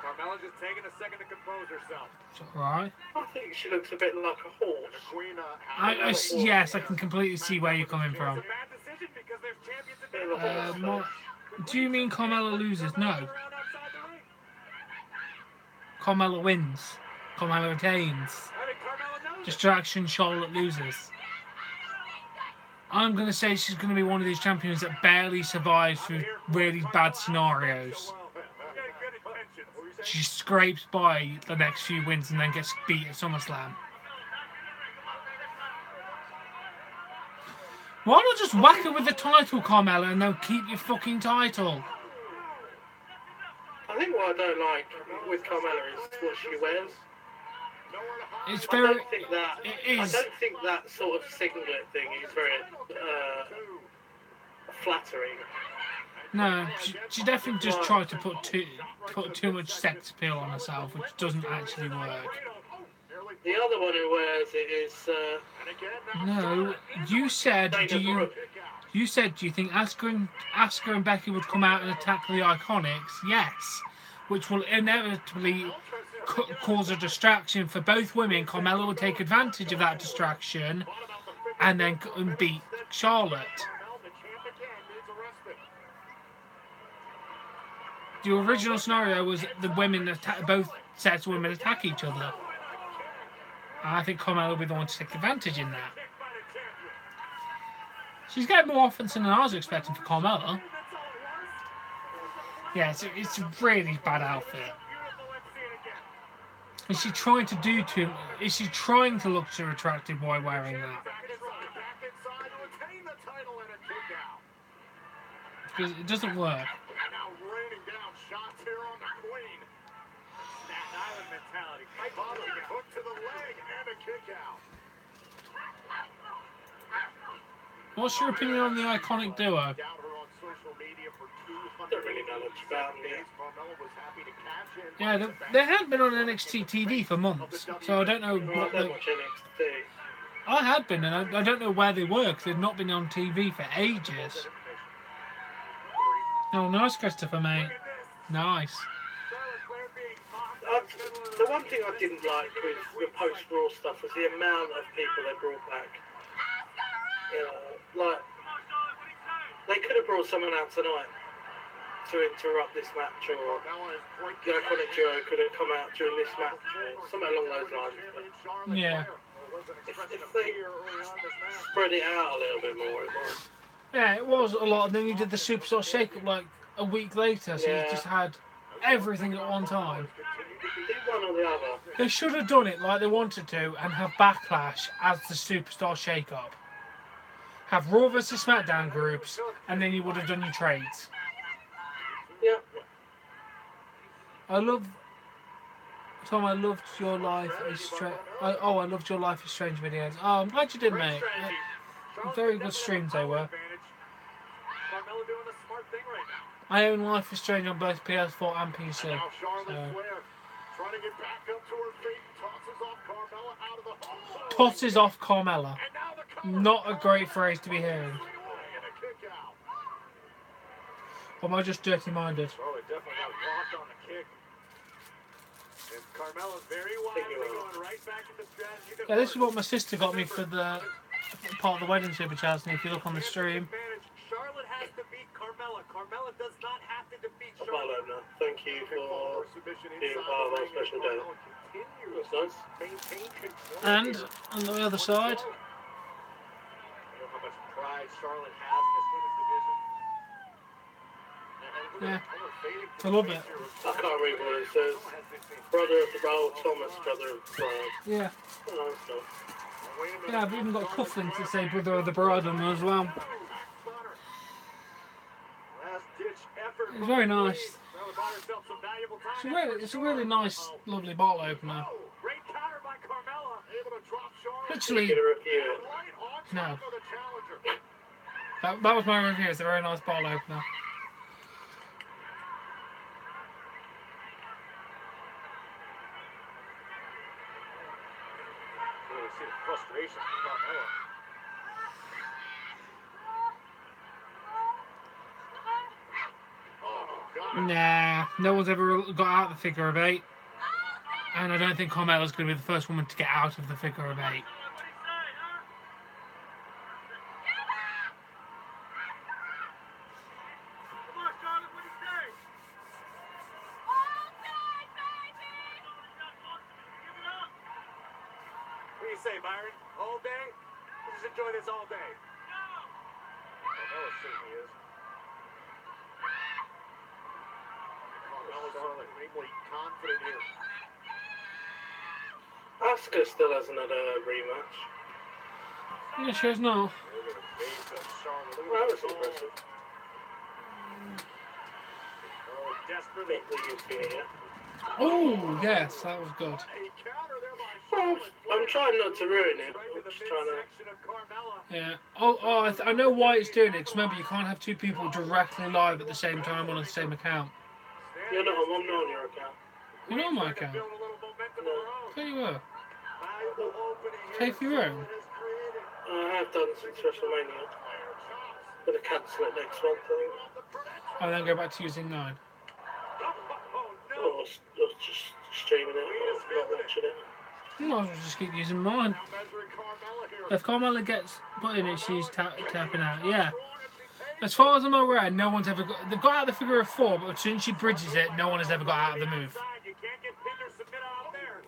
Carmella's just taking a second to compose herself. It's alright. I think she looks a bit like a horse. Yes, I can completely see where you're coming from. Do you mean Carmella loses? No. Carmella wins. Carmella retains. Distraction, Charlotte loses. I'm going to say she's going to be one of these champions that barely survives through really bad scenarios. She scrapes by the next few wins and then gets beat at SummerSlam. Why not just whack her with the title, Carmella, and then keep your fucking title? I think what I don't like with Carmella is what she wears. It's very. I don't think that sort of singlet thing is very flattering. No, she definitely just tried to put too much sex appeal on herself, which doesn't actually work. The other one who wears it is. No, you said. Do you think Asuka and Becky would come out and attack the Iconics? Yes, which will inevitably cause a distraction for both women. Carmella will take advantage of that distraction and then beat Charlotte. The original scenario was the women both sets of women attack each other. I think Carmella will be the one to take advantage in that. She's getting more offense than I was expecting for Carmella. Yeah, it's a really bad outfit. Is she trying to do too? Is she trying to look too attractive while wearing that? Because it doesn't work. What's your opinion on the Iconic duo? I don't really know much about them. Yeah, they hadn't been on NXT TV for months, so I don't know. I don't watch NXT. I had been, and I don't know where they were because they've not been on TV for ages. Oh, nice, Christopher, mate. Nice. the one thing I didn't like with the post-Raw stuff was the amount of people they brought back. Like, they could have brought someone out tonight to interrupt this match, or the Iconic Duo could have come out during this match, or something along those lines. But Yeah. if they spread it out a little bit more, it was. Yeah, it was a lot. And then you did the Superstar Shake-Up like a week later, so you just had everything at one time. Did one or the other. They should have done it like they wanted to and have Backlash as the Superstar Shake-Up. Have Raw vs SmackDown groups, and then you would have done your trades. Yeah. I loved your life is strange. Oh, I loved your life is strange videos. Oh, I'm glad you did, mate. Very good streams they were. I own Life is Strange on both PS4 and PC. So. Tosses off Carmella. Not a great phrase to be hearing. Or am I just dirty-minded? Oh, it definitely got blocked on the kick. And Carmella's very wisely going right back into strategy. Yeah, this is what my sister got me for the part of the wedding super chats, and if you look on the stream. Charlotte has to beat Carmella. Carmella does not have to defeat Charlotte. Charlotte. Thank you for being part of our special day. That's nice. And on the other side. I don't know how much pride Charlotte has in this women's division. Yeah, I love it. I can't read what it says. Brother of the Raul Thomas, brother of Brad. Yeah. Oh, no. Yeah, I've even got cufflinks that say brother of the bride on them as well. It's very nice. It's a really nice, lovely bottle opener. Literally, no. That was my review. It's a very nice bottle opener. Frustration from Carmella. Nah, no one's ever got out of the figure of 8. And I don't think Carmella's going to be the first woman to get out of the figure of 8. What do you say, Byron? All day? We'll just enjoy this all day. Carmella certainly is. Carmella's extremely confident here. Asuka still hasn't had a rematch. Yeah, she has not. Well, that was impressive. Desperately. Oh, yes, that was good. Well, I'm trying not to ruin it. I'm just trying to... Yeah. I know why it's doing it, because remember, you can't have two people directly live at the same time on the same account. You're not on your account. You're not on my account. No. Tell you what. Pay for your own. I have done since WrestleMania. Gonna cancel it next month, I think. And then go back to using 9. Or just streaming it, or not watching it. You might as well just keep using mine. If Carmella gets put in it, she's tapping out. Yeah. As far as I'm aware, no one's ever got... They've got out of the figure of 4, but since she bridges it, no one has ever got out of the move.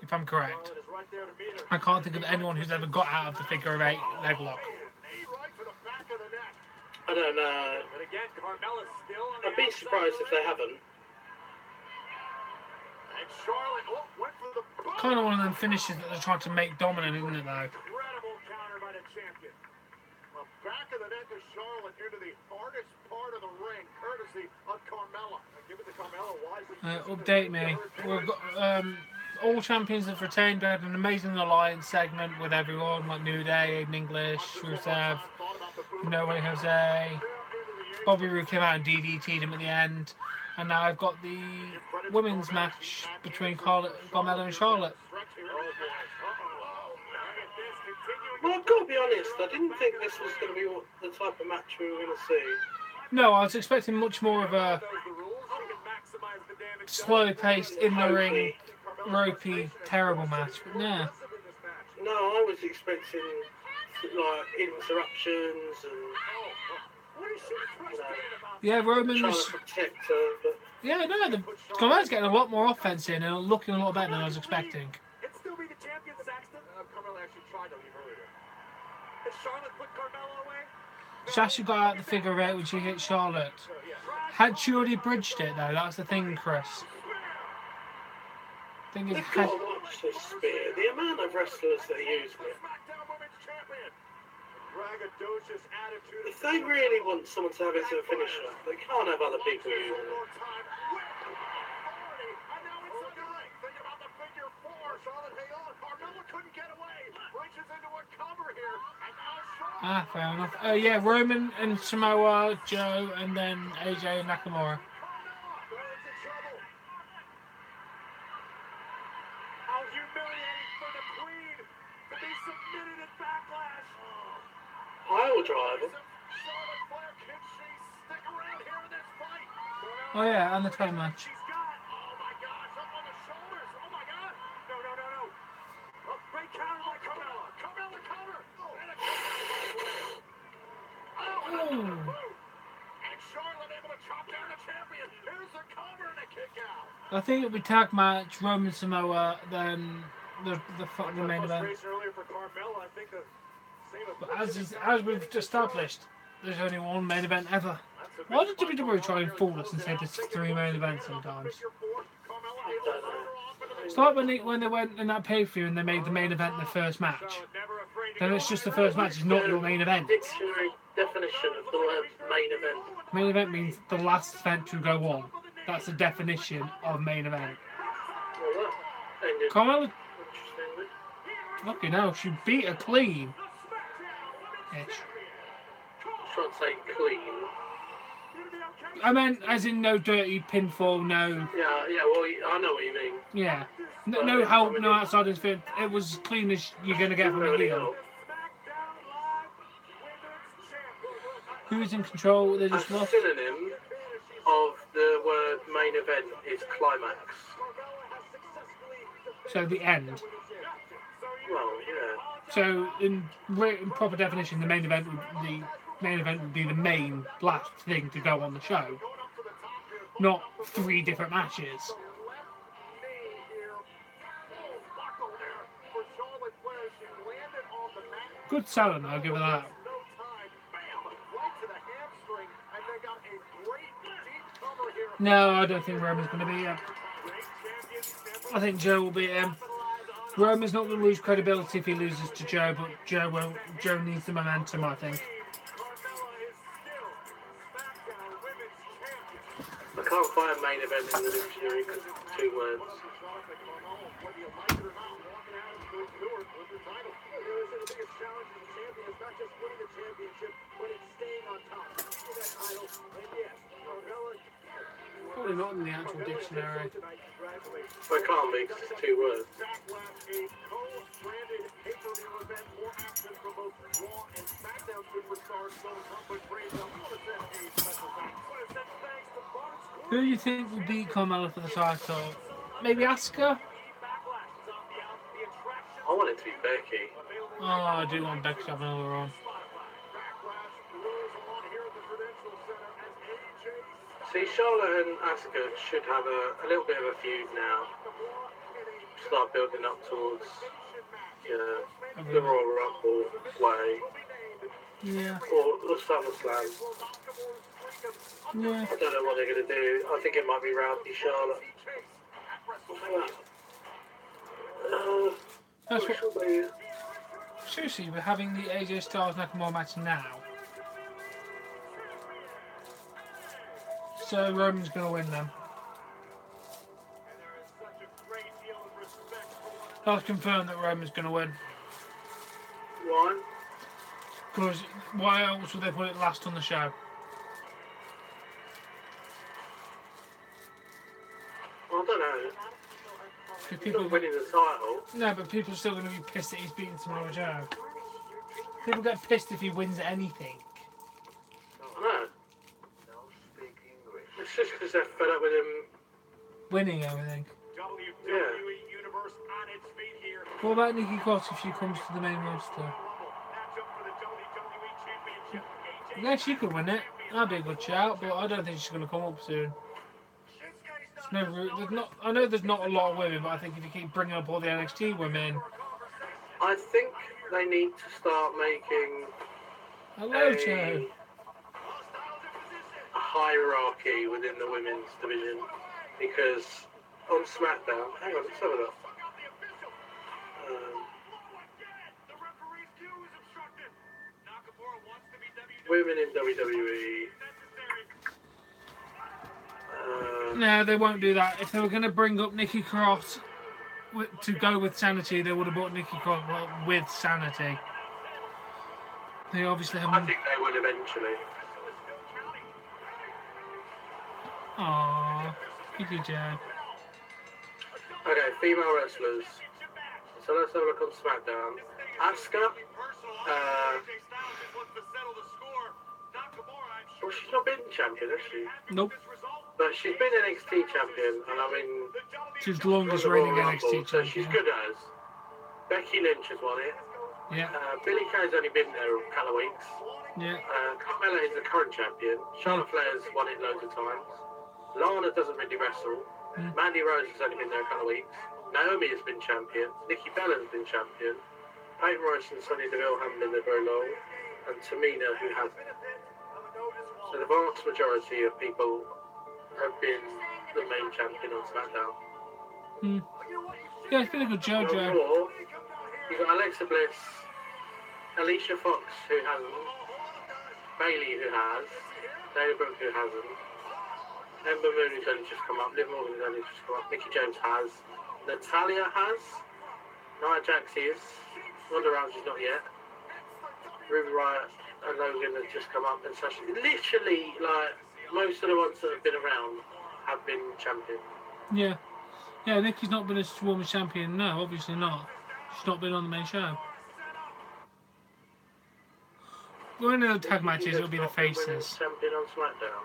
If I'm correct. I can't think of anyone who's ever got out of the figure of 8 leg lock. I don't know. I'd be surprised if they haven't. Kind of one of them finishes that they're trying to make dominant, isn't it, though? Back of the net to Charlotte into the hardest part of the ring, courtesy of Carmella. Give it to Carmella. Update me. We've got all champions have retained. We had an amazing alliance segment with everyone, like New Day, Aiden English, Rusev, No Way Jose. Bobby Roode came out and DDT'd him at the end. And now I've got the women's match between Carmella and Charlotte. Well, I've got to be honest, I didn't think this was going to be the type of match we were going to see. No, I was expecting much more of a slow-paced, in-the-ring ropey, terrible match, but nah. No, I was expecting like interruptions and Yeah, Roman trying was. to protect her, but Yeah, no, the Carmella's getting a lot more offense in and looking a lot better than I was expecting. And still be the champion, Saxton. Carmella actually tried to leave earlier. And Charlotte put Carmella away. Sasha got out the figure eight when she hit Charlotte. Had she already bridged it though? That's the thing, Chris. Thing is, they've got to watch this spear. The amount of wrestlers that use it. If they really want someone to have it as a finisher, they can't have other people using it. Ah, fair enough. Yeah, Roman and Samoa, Joe, and then AJ and Nakamura. How humiliating for the Queen to be submitted at Backlash. I'll drive it. Oh yeah, and the title match. She's got, oh my gosh, up on the shoulders. Oh my god. No. Oh, great counter by Carmella. Carmella cover. And Charlotte able to chop down the champion. Here's the cover and a kick out. I think it'll be tag match, Roman Samoa, then the main event. Earlier for Carmella, I think the same But as we've established, there's only one main event ever. Why did WWE try and fool us and say there's 3 main events sometimes? It's like when they went in that pay-per-view and they made the main event the first match. Then it's just the first match, it's not your main event. Dictionary definition of the word main event. Main event means the last event to go on. That's the definition of main event. Well, that ended Carmella, interestingly. fucking hell, she beat her clean. Ish. I was trying to say clean. I meant as in no dirty pinfall, no. Yeah, well, I know what you mean. Yeah. No help, no outside interference. It was as clean as you're going to get from a heel. Who's in control? They A just lost. synonym of the word main event is climax. So the end. Well, yeah. So in proper definition, the main event would be the main last thing to go on the show, not 3 different matches. Good selling, I'll give it that. No, I don't think Roman's going to beat him. I think Joe will beat him. Roman's not going to lose credibility if he loses to Joe, but Joe won't. Joe needs the momentum, I think. I can't find main event in the dictionary because it's 2 words. Probably not in the actual dictionary. Well, it can't be because it's 2 words. Who do you think will beat Carmella for the title? Maybe Asuka? I want it to be Becky. Oh, I do want Becky to have another run. See, Charlotte and Asuka should have a little bit of a feud now. Start building up towards the Royal Rumble way. Yeah. Or the SummerSlam. Yeah. I don't know what they're going to do. I think it might be Rowdy Charlotte. That's what, seriously, we're having the AJ Styles Nakamura match now. So Roman's going to win them. I'll confirm that Roman's going to win. Why? Because why else would they put it last on the show? I don't know. Because He's not winning the title. No, but people are still going to be pissed that he's beaten Samoa Joe. People get pissed if he wins anything. No. It's just because they're fed up with him. Winning everything. Yeah. What about Nikki Cross if she comes to the main roster? Yeah, she could win it. That'd be a good shout, but I don't think she's going to come up soon. There's no route. There's not. I know there's not a lot of women, but I think if you keep bringing up all the NXT women, I think they need to start making a hierarchy within the women's division, because on SmackDown, hang on, let's have a look. Women in WWE. No, they won't do that. If they were going to bring up Nikki Cross to go with Sanity, they would have brought Nikki Cross with Sanity. They obviously haven't. I think they would eventually. Aww, Nikki Joe. Okay, female wrestlers. So let's have a look on SmackDown. Asuka. Well, she's not been champion, has she? Nope. But she's been NXT champion, and I mean... She's the longest reigning NXT champion. So she's good as. Becky Lynch has won it. Yeah. Billie Kay's only been there a couple of weeks. Yeah. Carmella is the current champion. Charlotte Flair's won it loads of times. Lana doesn't really wrestle. Mandy Rose has only been there a couple of weeks. Naomi has been champion. Nikki Bella has been champion. Peyton Royce and Sonya Deville haven't been there very long. And Tamina, who hasn't. So the vast majority of people have been the main champion on SmackDown. Yeah, it's been a good job, Joe. You've got Alexa Bliss, Alicia Fox, who hasn't, Bayley, who has, Dana Brooke, who hasn't, Ember Moon, who's only just come up, Liv Morgan, who's only just come up, Mickie James has, Natalya has, Nia Jax is, Ronda Rousey's not yet, Ruby Riott and Logan have just come up, and Sasha. Literally, like, most of the ones that have been around have been champion. Yeah. Yeah, Nikki's not been a women's champion. No, obviously not. She's not been on the main show. Going into the tag matches, it'll be the faces. Champion on SmackDown.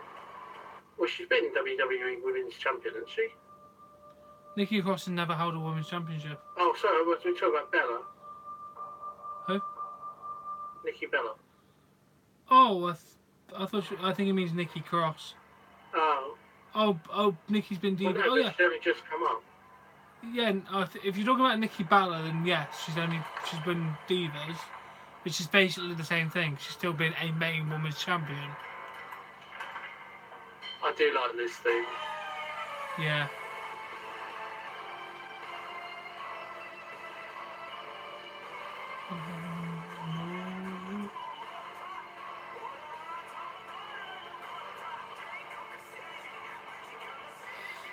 Well, she's been WWE Women's Champion, hasn't she? Nikki Cross has never held a women's championship. Oh, sorry, we talking about Bella. Who? Nikki Bella. Oh, I think it means Nikki Cross. Oh. Oh, Nikki's been Diva. Well, no, oh yeah. She's only just come up. Yeah, if you're talking about Nikki Bella, then yes, she's been Divas, which is basically the same thing. She's still been a main women's champion. I do like this thing. Yeah.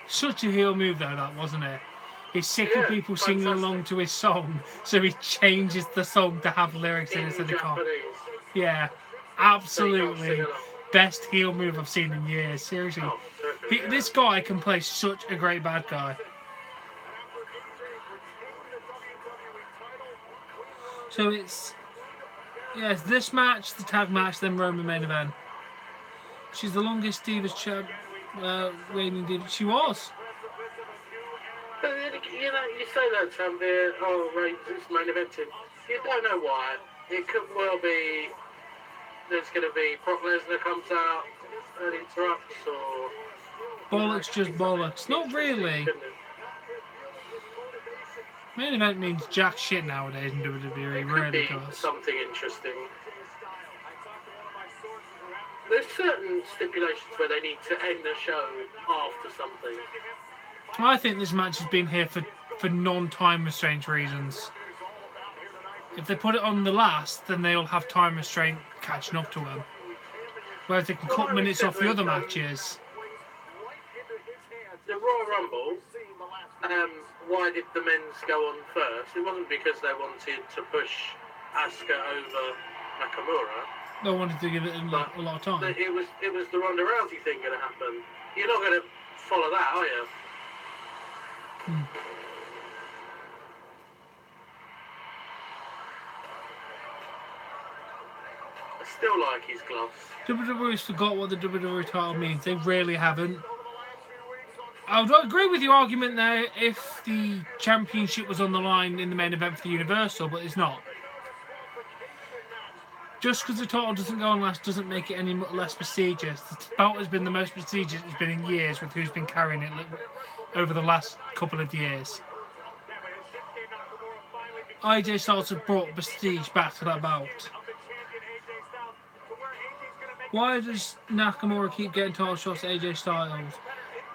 Such a heel move though, that wasn't it? He's sick of people singing along to his song, so he changes the song to have lyrics in it so they can't. Yeah, absolutely. Best heel move I've seen in years, seriously. This guy can play such a great bad guy. So it's this match, the tag match, then Roman main event. She's the longest Divas reigning Diva. She was. But you know, you say that something, oh, right, it's main eventing. You don't know why. It could well be there's going to be Brock Lesnar comes out and interrupts, or... Bollocks, just bollocks. Not really. Main event means jack shit nowadays in WWE. It really does. Something interesting. There's certain stipulations where they need to end the show after something. I think this match has been here for non-time restraint reasons. If they put it on the last, then they'll have time restraint catching up to them. Whereas they can cut minutes off the other matches. The Royal Rumble, why did the men's go on first? It wasn't because they wanted to push Asuka over Nakamura. They wanted to give it a lot of time. It was the Ronda Rousey thing going to happen. You're not going to follow that, are you? I still like his gloves. WWE's forgot what the WWE title means. They really haven't. I would agree with your argument there if the championship was on the line in the main event for the Universal, but it's not. Just because the title doesn't go on last doesn't make it any less prestigious. The belt has been the most prestigious it's been in years with who's been carrying it over the last couple of years. AJ Styles has brought prestige back to that belt. Why does Nakamura keep getting title shots at AJ Styles?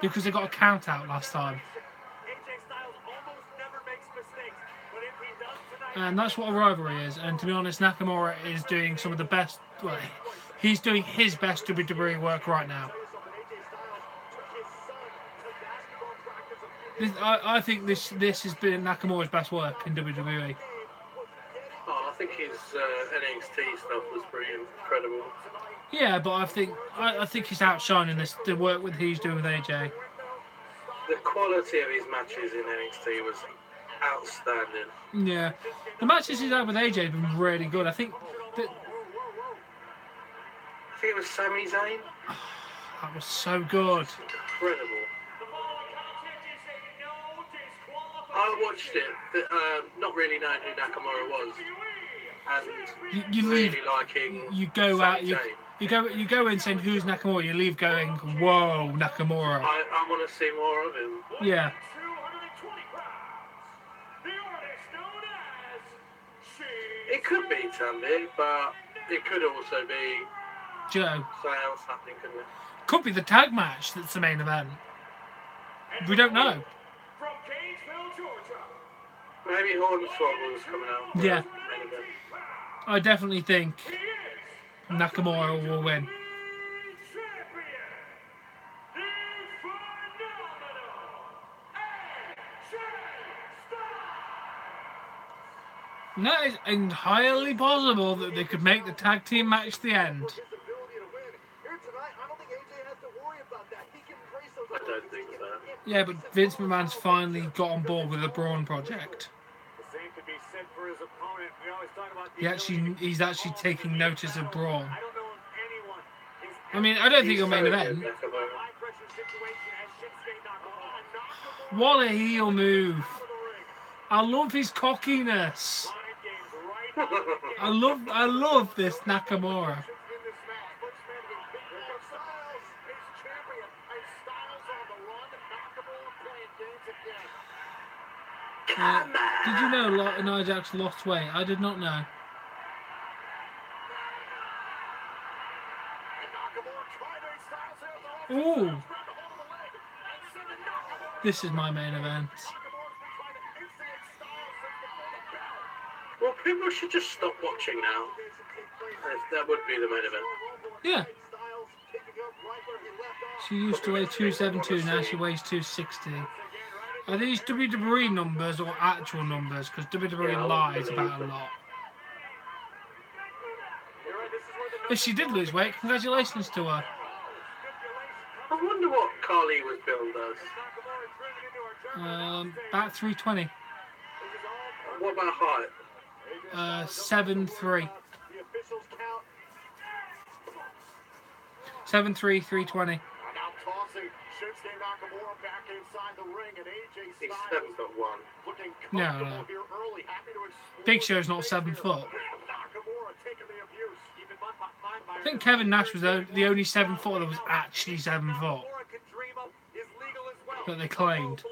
Because they got a count out last time. And that's what a rivalry is. And to be honest, Nakamura is doing some of the best. Well, he's doing his best WWE work right now. I think this has been Nakamura's best work in WWE. Oh, I think his NXT stuff was pretty incredible. Yeah, but I think he's outshining the work with he's doing with AJ. The quality of his matches in NXT was outstanding. Yeah, the matches he's had with AJ have been really good. I think it was Sami Zayn. That was so good. Incredible. I watched it, not really knowing who Nakamura was, and you really leave, liking. You go Sami out. Zayn. You go in saying who's Nakamura. You leave going, whoa, Nakamura. I want to see more of him. Yeah. It could be Tammy, but it could also be Joe. something else happening, couldn't it? Could be the tag match that's the main event. We don't know. Maybe Hornswoggle is coming out. Yeah. I definitely think Nakamura will win. And that is entirely possible that they could make the tag team match the end. I don't think so. Yeah, but Vince McMahon's finally got on board with the Braun project. He's actually taking notice of Braun. I mean, I don't think he'll main event. What a heel move! I love his cockiness. I love this Nakamura. Did you know Nia Jax lost weight? I did not know. Ooh. This is my main event. Well, people should just stop watching now. That would be the main event. Yeah. She used to weigh 272, now she weighs 260. Are these WWE numbers or actual numbers? Because WWE lies about a lot. If she did lose weight, congratulations to her. I wonder what Carly was billed as. About 320. What about height? 7'3". 7'3", 320. He's 7'1". No. Big Show's not 7 foot. I think Kevin Nash was the only 7 foot that was actually 7 foot. That they claimed.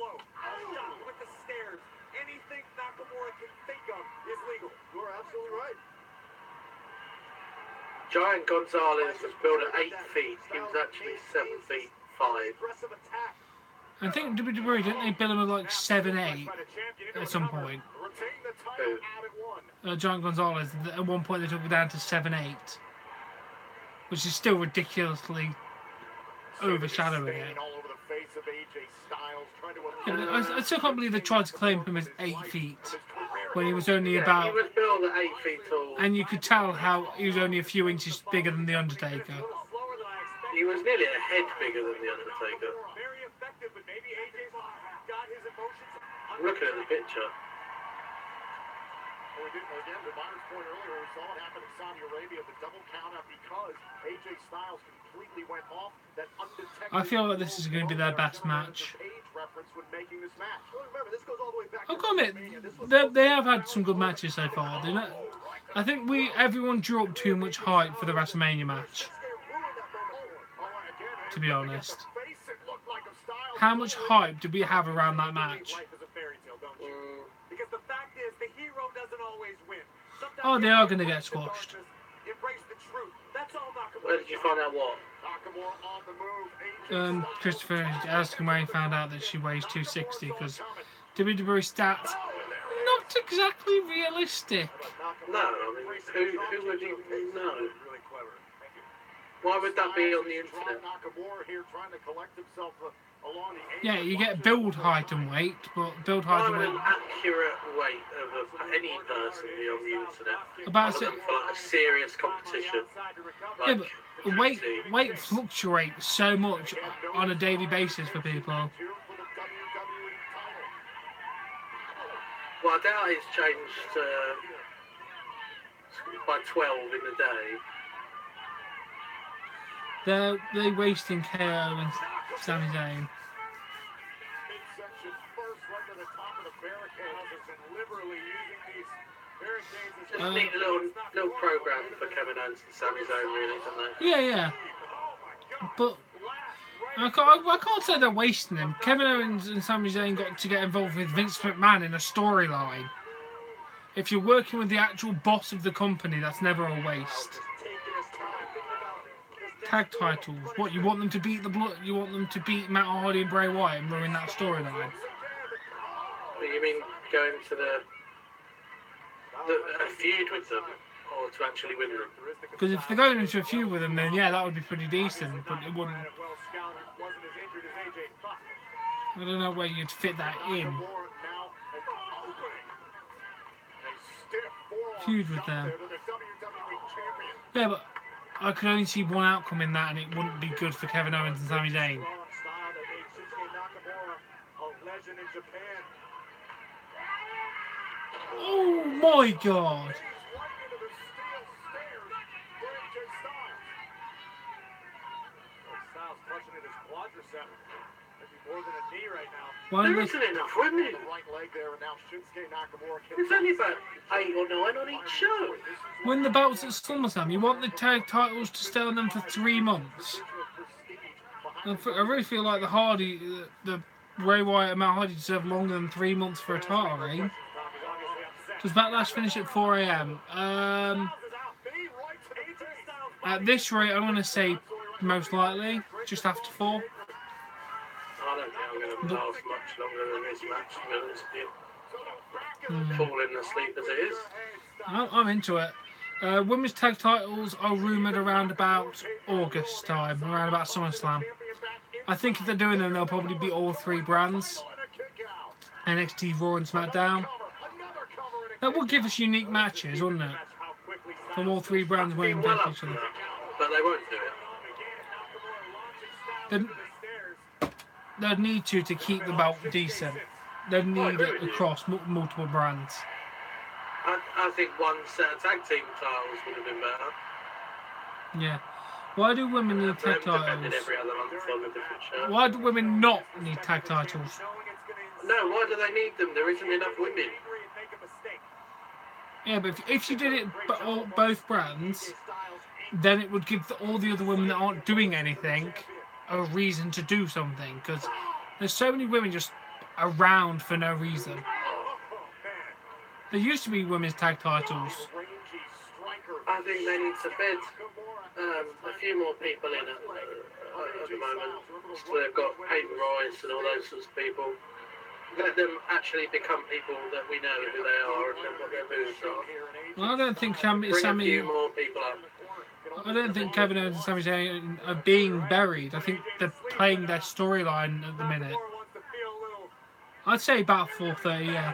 Giant Gonzalez was billed at 8 feet. He was actually 7 feet 5. I think WWE, didn't they bill him at like 7'8" at some point? Giant Gonzalez, at one point they took it down to 7'8", which is still ridiculously overshadowing it. Yeah, I still can't believe they tried to claim him as 8 feet when he was only about. He was billed at 8 feet tall. And you could tell how he was only a few inches bigger than the Undertaker. He was nearly a head bigger than the Undertaker. I'm looking at the picture. Saudi Arabia, the double count out because AJ Styles completely went off that undetected. I feel like this is going to be their best match. I've got to admit, they have had some good matches so far. I think everyone drew up too much hype for the WrestleMania match. To be honest, how much hype did we have around that match? Oh, they are going to get squashed. Where did you find out what? Christopher asking where he found out that she weighs 260 because WWE stats not exactly realistic. No, I mean, who would even know? Why would that be on the internet? Yeah, you get build height and weight, but build height and weight. An accurate weight of any person on the internet. About for like a serious competition. Yeah, but weight fluctuates so much on a daily basis for people. Well, I doubt it's changed by 12 in a day. They're wasting KO and Sami Zayn. Just need a little program for Kevin Owens and Sami Zayn, really, don't they? Yeah. But I can't say they're wasting them. Kevin Owens and Sami Zayn got to get involved with Vince McMahon in a storyline. If you're working with the actual boss of the company, that's never a waste. Tag titles. What, you want them to beat you want them to beat Matt Hardy and Bray Wyatt and ruin that storyline? You mean going to a feud with them, or to actually win them? Because if they're going into a feud with them, then yeah, that would be pretty decent, but it wouldn't. I don't know where you'd fit that in. Feud with them. Yeah, but I could only see one outcome in that, and it wouldn't be good for Kevin Owens and Sami Zayn. Oh my god! There isn't enough women. There's only about 8 or 9 on each show. Win the belts at SummerSlam. You want the tag titles to stay on them for 3 months. I really feel like the Bray Wyatt and Matt Hardy deserve longer than 3 months for a title reign. Does Backlash finish at 4 AM? At this rate, I'm going to say most likely just after 4. I don't think I'm going to last much longer than this match, to be honest with you. Falling asleep as it is. I'm into it. Women's tag titles are rumoured around about August time, around about SummerSlam. I think if they're doing them, they'll probably be all 3 brands. NXT, Raw and SmackDown. That would give us unique matches, wouldn't it? From all 3 brands winning each other. But they won't do it. They'd need to keep the belt decent. They'd need it across multiple brands. I think one set of tag team titles would have been better. Yeah. Why do women need tag titles? Every other month on a different show. Why do women not need tag titles? No, why do they need them? There isn't enough women. Yeah, but if you did it both brands, then it would give all the other women that aren't doing anything a reason to do something. Because there's so many women just around for no reason. There used to be women's tag titles. I think they need to bed a few more people in at the moment. So they've got Peyton Royce and all those sorts of people. Let them actually become people that we know who they are and know what their moves are. Well, I don't think Sammy. Bring a few more people up. I don't think Kevin Owens and Sami Zayn are being buried. I think they're playing their storyline at the minute. I'd say about 4:30, yeah.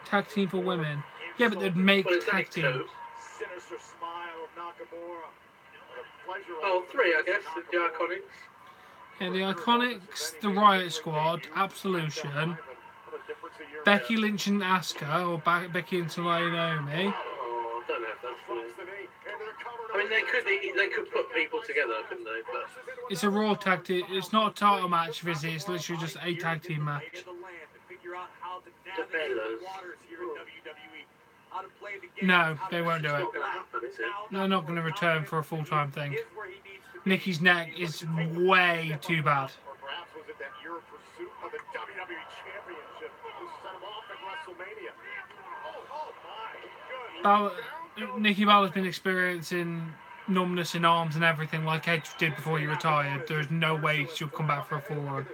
Tag team for women. Yeah, but they'd make tag teams. Oh, 3, I guess. The Iconics. Yeah, the Iconics, the Riot Squad, Absolution, Becky Lynch and Asuka, or Becky and Naomi. Oh, I don't know if that's funny. I mean, they could put people together, couldn't they? But It's a Raw tag team. It's not a title match, is it? It's literally just a tag team match. the Bellas. No, they won't do It's it. not going to happen, is it? They're not going to return for a full-time thing. Nikki's neck is way too bad. Or perhaps was it that your pursuit of the WWE Championship who set him off at WrestleMania? Oh my goodness. Nikki Bella's been experiencing numbness in arms and everything like Edge did before he retired. There's no way she'll come back for a full run.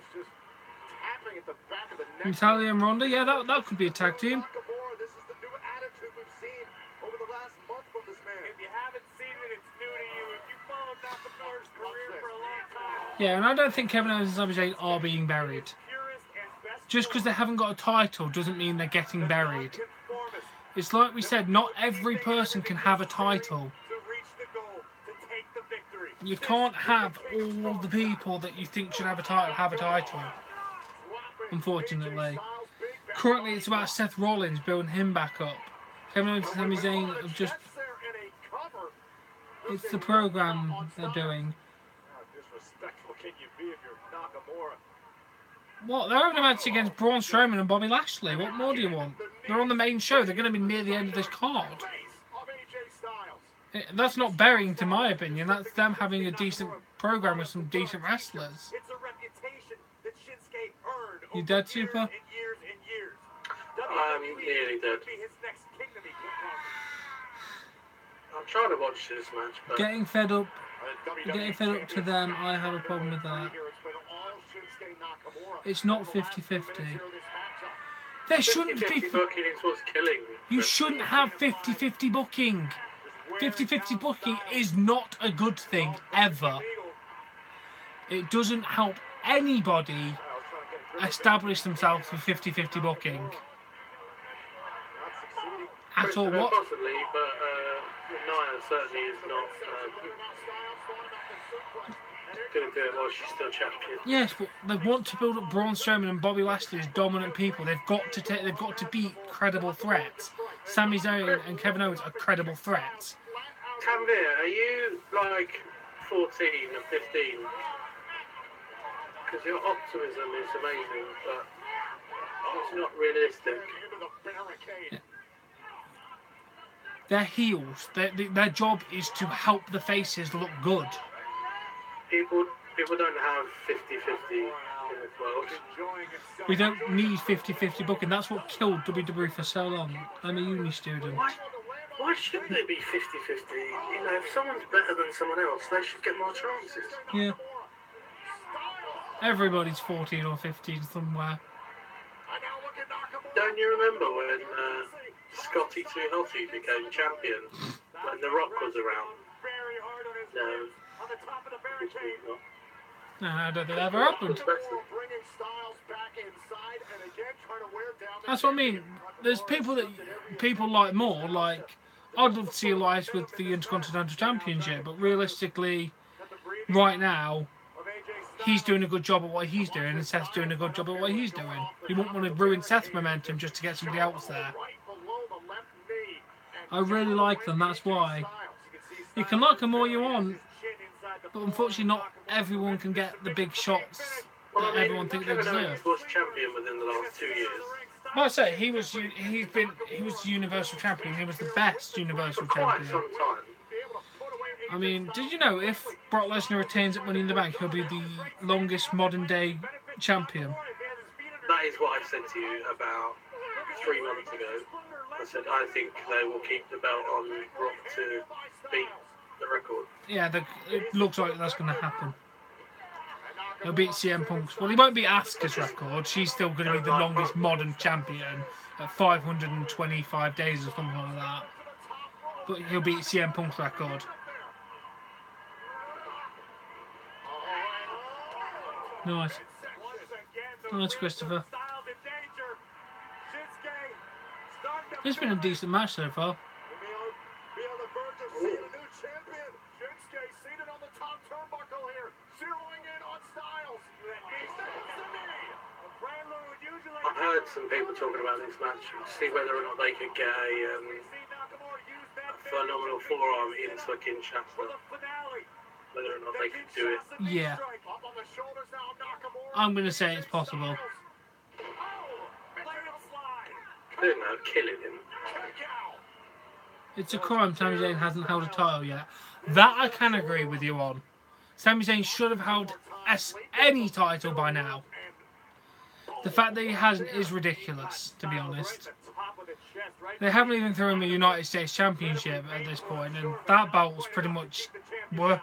Natalia and Ronda, yeah, that could be a tag team. This is the new attitude we've seen over the last month from this man. If you haven't seen it, it's new to you. If you followed Nakamura's career for a long time. Yeah, and I don't think Kevin Owens and Sami Zayn are being buried. Just because they haven't got a title doesn't mean they're getting buried. It's like we said, not every person can have a title. You can't have all the people that you think should have a title, unfortunately. Currently, it's about Seth Rollins building him back up. Kevin Owens and Sami Zayn have just... It's the program they're doing. What? They're having a match against Braun Strowman and Bobby Lashley. What more do you want? They're on the main show. They're going to be near the end of this card. That's not burying, to my opinion. That's them having a decent program with some decent wrestlers. You dead, Super? I'm nearly dead. I'm trying to watch this match, but... Getting fed up to them, I have a problem with that. It's not 50-50. There shouldn't be... 50-50 booking is what's killing me. You shouldn't have 50-50 booking. 50-50 booking is not a good thing, ever. It doesn't help anybody establish themselves with 50-50 booking. At all. What? Possibly, but Nia certainly is not going to do it while she's still champion. Yes, but they want to build up Braun Strowman and Bobby Lashley as dominant people. They've got to be credible threats. Sami Zayn and Kevin Owens are credible threats. Tanvir, are you like 14 or 15? Because your optimism is amazing, but it's not realistic. Yeah. They're heels. Their job is to help the faces look good. People don't have 50-50 in this world. We don't need 50-50 booking. That's what killed WWE for so long. I'm a uni student. Why shouldn't they be 50-50? You know, if someone's better than someone else, they should get more chances. Yeah. Everybody's 14 or 15 somewhere. Don't you remember when Scotty 2 Hotty became champion when The Rock was around? No. No, I don't think that ever happened. That's what I mean. There's people like more, like, I'd love to see Elias with the Intercontinental Championship, but realistically, right now, he's doing a good job at what he's doing, and Seth's doing a good job at what he's doing. You wouldn't want to ruin Seth's momentum just to get somebody else there. I really like them, that's why. You can like them all you want, but unfortunately not everyone can get the big shots that everyone thinks they Kevin deserve. Owens was champion within the last 2 years. Well, I say he was Universal Champion. He was the best Universal For quite Champion. some time. I mean, did you know if Brock Lesnar retains at Money in the Bank, he'll be the longest modern day champion? That is what I said to you about 3 months ago. I said I think they will keep the belt on Brock to beat the record. Yeah, it looks like that's going to happen. He'll beat CM Punk's. Well, he won't beat Asuka's record. She's still going to be the longest modern champion at 525 days or something like that. But he'll beat CM Punk's record. Nice. Nice, Christopher. It's been a decent match so far. I've heard some people talking about this match. See whether or not they could get a phenomenal forearm into a Kinshasa. Whether or not they could do it. Yeah. I'm going to say it's possible. They're not killing him. It's a crime Sami Zayn hasn't held a title yet. That I can agree with you on. Sami Zayn should have held any title by now. The fact that he hasn't is ridiculous, to be honest. They haven't even thrown him a United States Championship at this point, and that belt's pretty much... Well,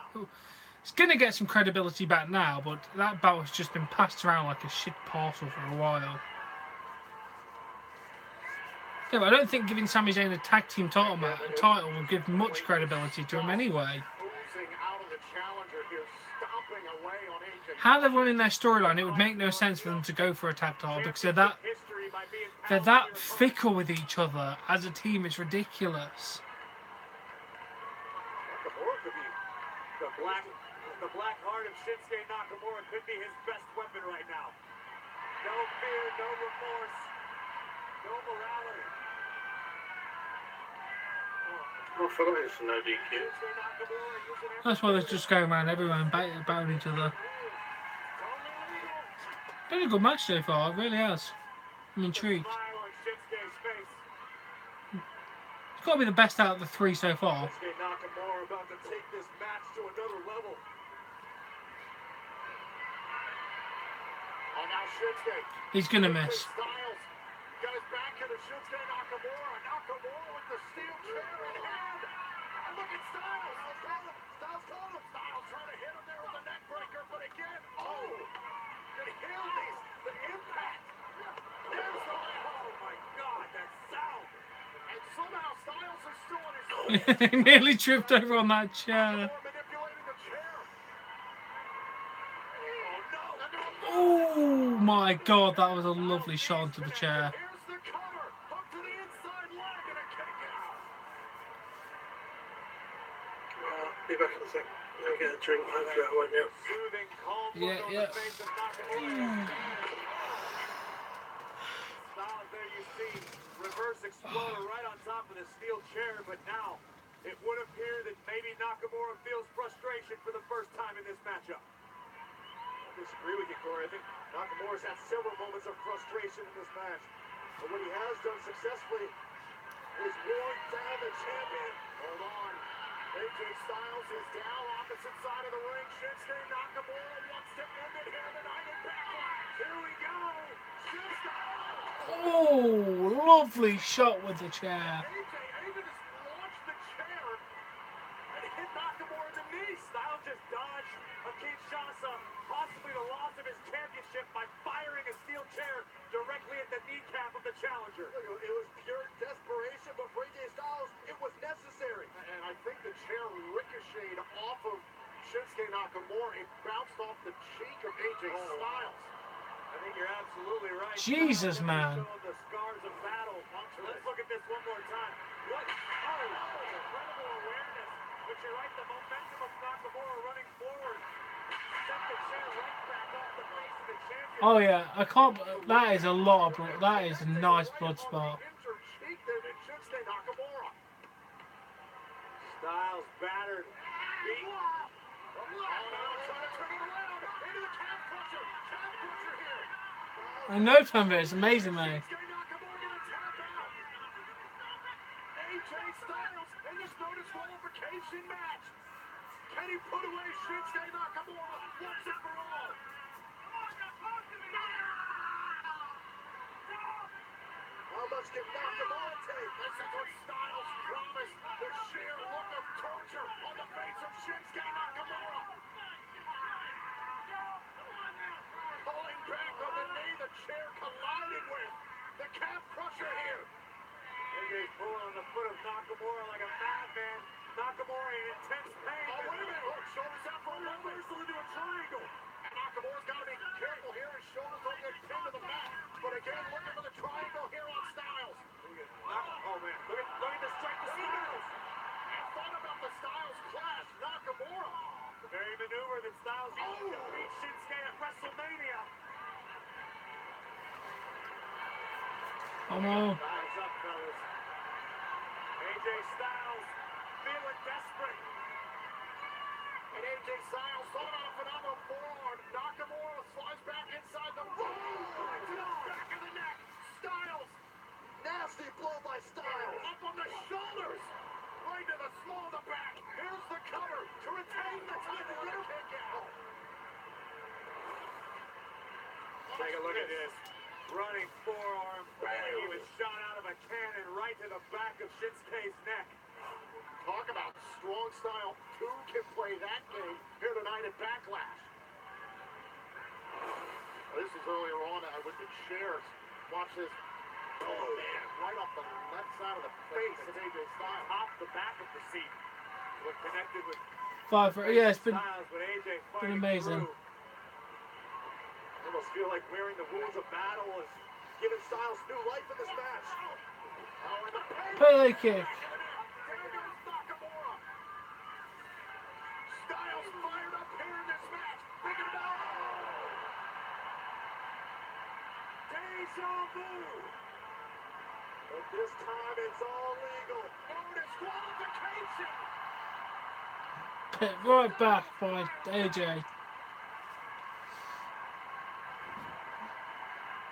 it's going to get some credibility back now, but that belt has just been passed around like a shit parcel for a while. Yeah, but I don't think giving Sami Zayn a tag team title will give much credibility to him anyway. How they're running their storyline, it would make no sense for them to go for a tag title because they're that fickle with each other as a team. It's ridiculous. The black heart of Shinsuke Nakamura could be his best weapon right now. No fear, no remorse, no morality. I forgot it's no DQ. That's why they're just going around everyone battling each other. Been a good match so far, it really has. I'm intrigued. It's got to be the best out of the three so far. Nakamura about to take this match to another level. Oh, now Shinsuke. He's going to miss. Got his back to the Shinsuke Nakamura. Nakamura with the steel chair in hand. And look at Styles. Styles called him. Styles trying to hit him there with a neck breaker, but again, can he heal these? The impact. There's the oh my God, that sound. And somehow Styles is still on his feet. He nearly tripped over on that chair. Manipulating the chair. Oh my God, that was a lovely shot onto the chair. Here's the cover. Up to the inside leg and a kick out. Be back in a sec. I'll get a drink. Hopefully I won't now. Soothing, calm look Yeah, on yeah. the face of Nakamura. Styles, there you see reverse exploder right on top of the steel chair, but now it would appear that maybe Nakamura feels frustration for the first time in this matchup. I disagree with you, Corey. I think Nakamura's had several moments of frustration in this match, but what he has done successfully is worn down the champion. Hold on. AJ Styles is down opposite side of the ring. Shinsuke Nakamura wants to end it here tonight in Backlash. Here we go. Oh, lovely shot with the chair. AJ even just launched the chair and hit Nakamura in the knee. Styles just dodged a Kinshasa, possibly the loss of his championship by firing a steel chair directly at the kneecap of the challenger. It was pure desperation, but for AJ Styles, it was necessary. And I think the chair ricocheted off of Shinsuke Nakamura. It bounced off the cheek of AJ Styles. I think you're absolutely right. Jesus, man. The scars of battle. Let's look at this one more time. What? Oh, incredible awareness. But you're right, the momentum of Nakamura running forward sent the chair right back off the face of the champion. Oh yeah, I can't. That is a lot of blood. That is a nice blood spot. Styles battered, beaten. In no time, it's amazing, mate. AJ Styles in this no disqualification match. Can he put away Shinsuke Nakamura once and for all? How much can Nakamura take? This is what Styles promised. The sheer look of torture on the face of Shinsuke Nakamura. Pulling back on the knee the chair collided with. The calf crusher here. AJ's pulling on the foot of Nakamura like a madman. Nakamura in intense pain. Oh, wait a minute. Look, shoulders out for a reversal into a triangle. And Nakamura's got to be careful here. His shoulders don't get pinned to the mat. But again, looking for the triangle here on Styles. Oh, man. Look at the strike to Styles. And thought about the Styles clash. Nakamura. The very maneuver that Styles used to beat Shinsuke at WrestleMania. Come on. Styles up, fellas. AJ Styles feeling desperate. And AJ Styles thought out a phenomenal forearm. Nakamura slides back inside the rope. Right to the back of the neck. Styles. Nasty blow by Styles. Up on the shoulders. Right to the small of the back. Here's the cover to retain the title. Kick out. Take a look at this. Running forearm. Bang. He was shot out of a cannon right to the back of Shinsuke's neck. Talk about strong style. Who can play that game here tonight at Backlash? This is earlier on with the chairs. Watch this. Oh, man. Right off the left side of the face of AJ Styles. Off the back of the seat. We're connected with Yeah, it's been Styles, but AJ been amazing. Through. Almost feel like wearing the wounds of battle is giving Styles new life in this match. Oh, and the pain. Pele kick. There goes Nakamura. Styles fired up here in this match. Big it up. Deja vu. But this time it's all legal. No disqualification. Hit right back by AJ.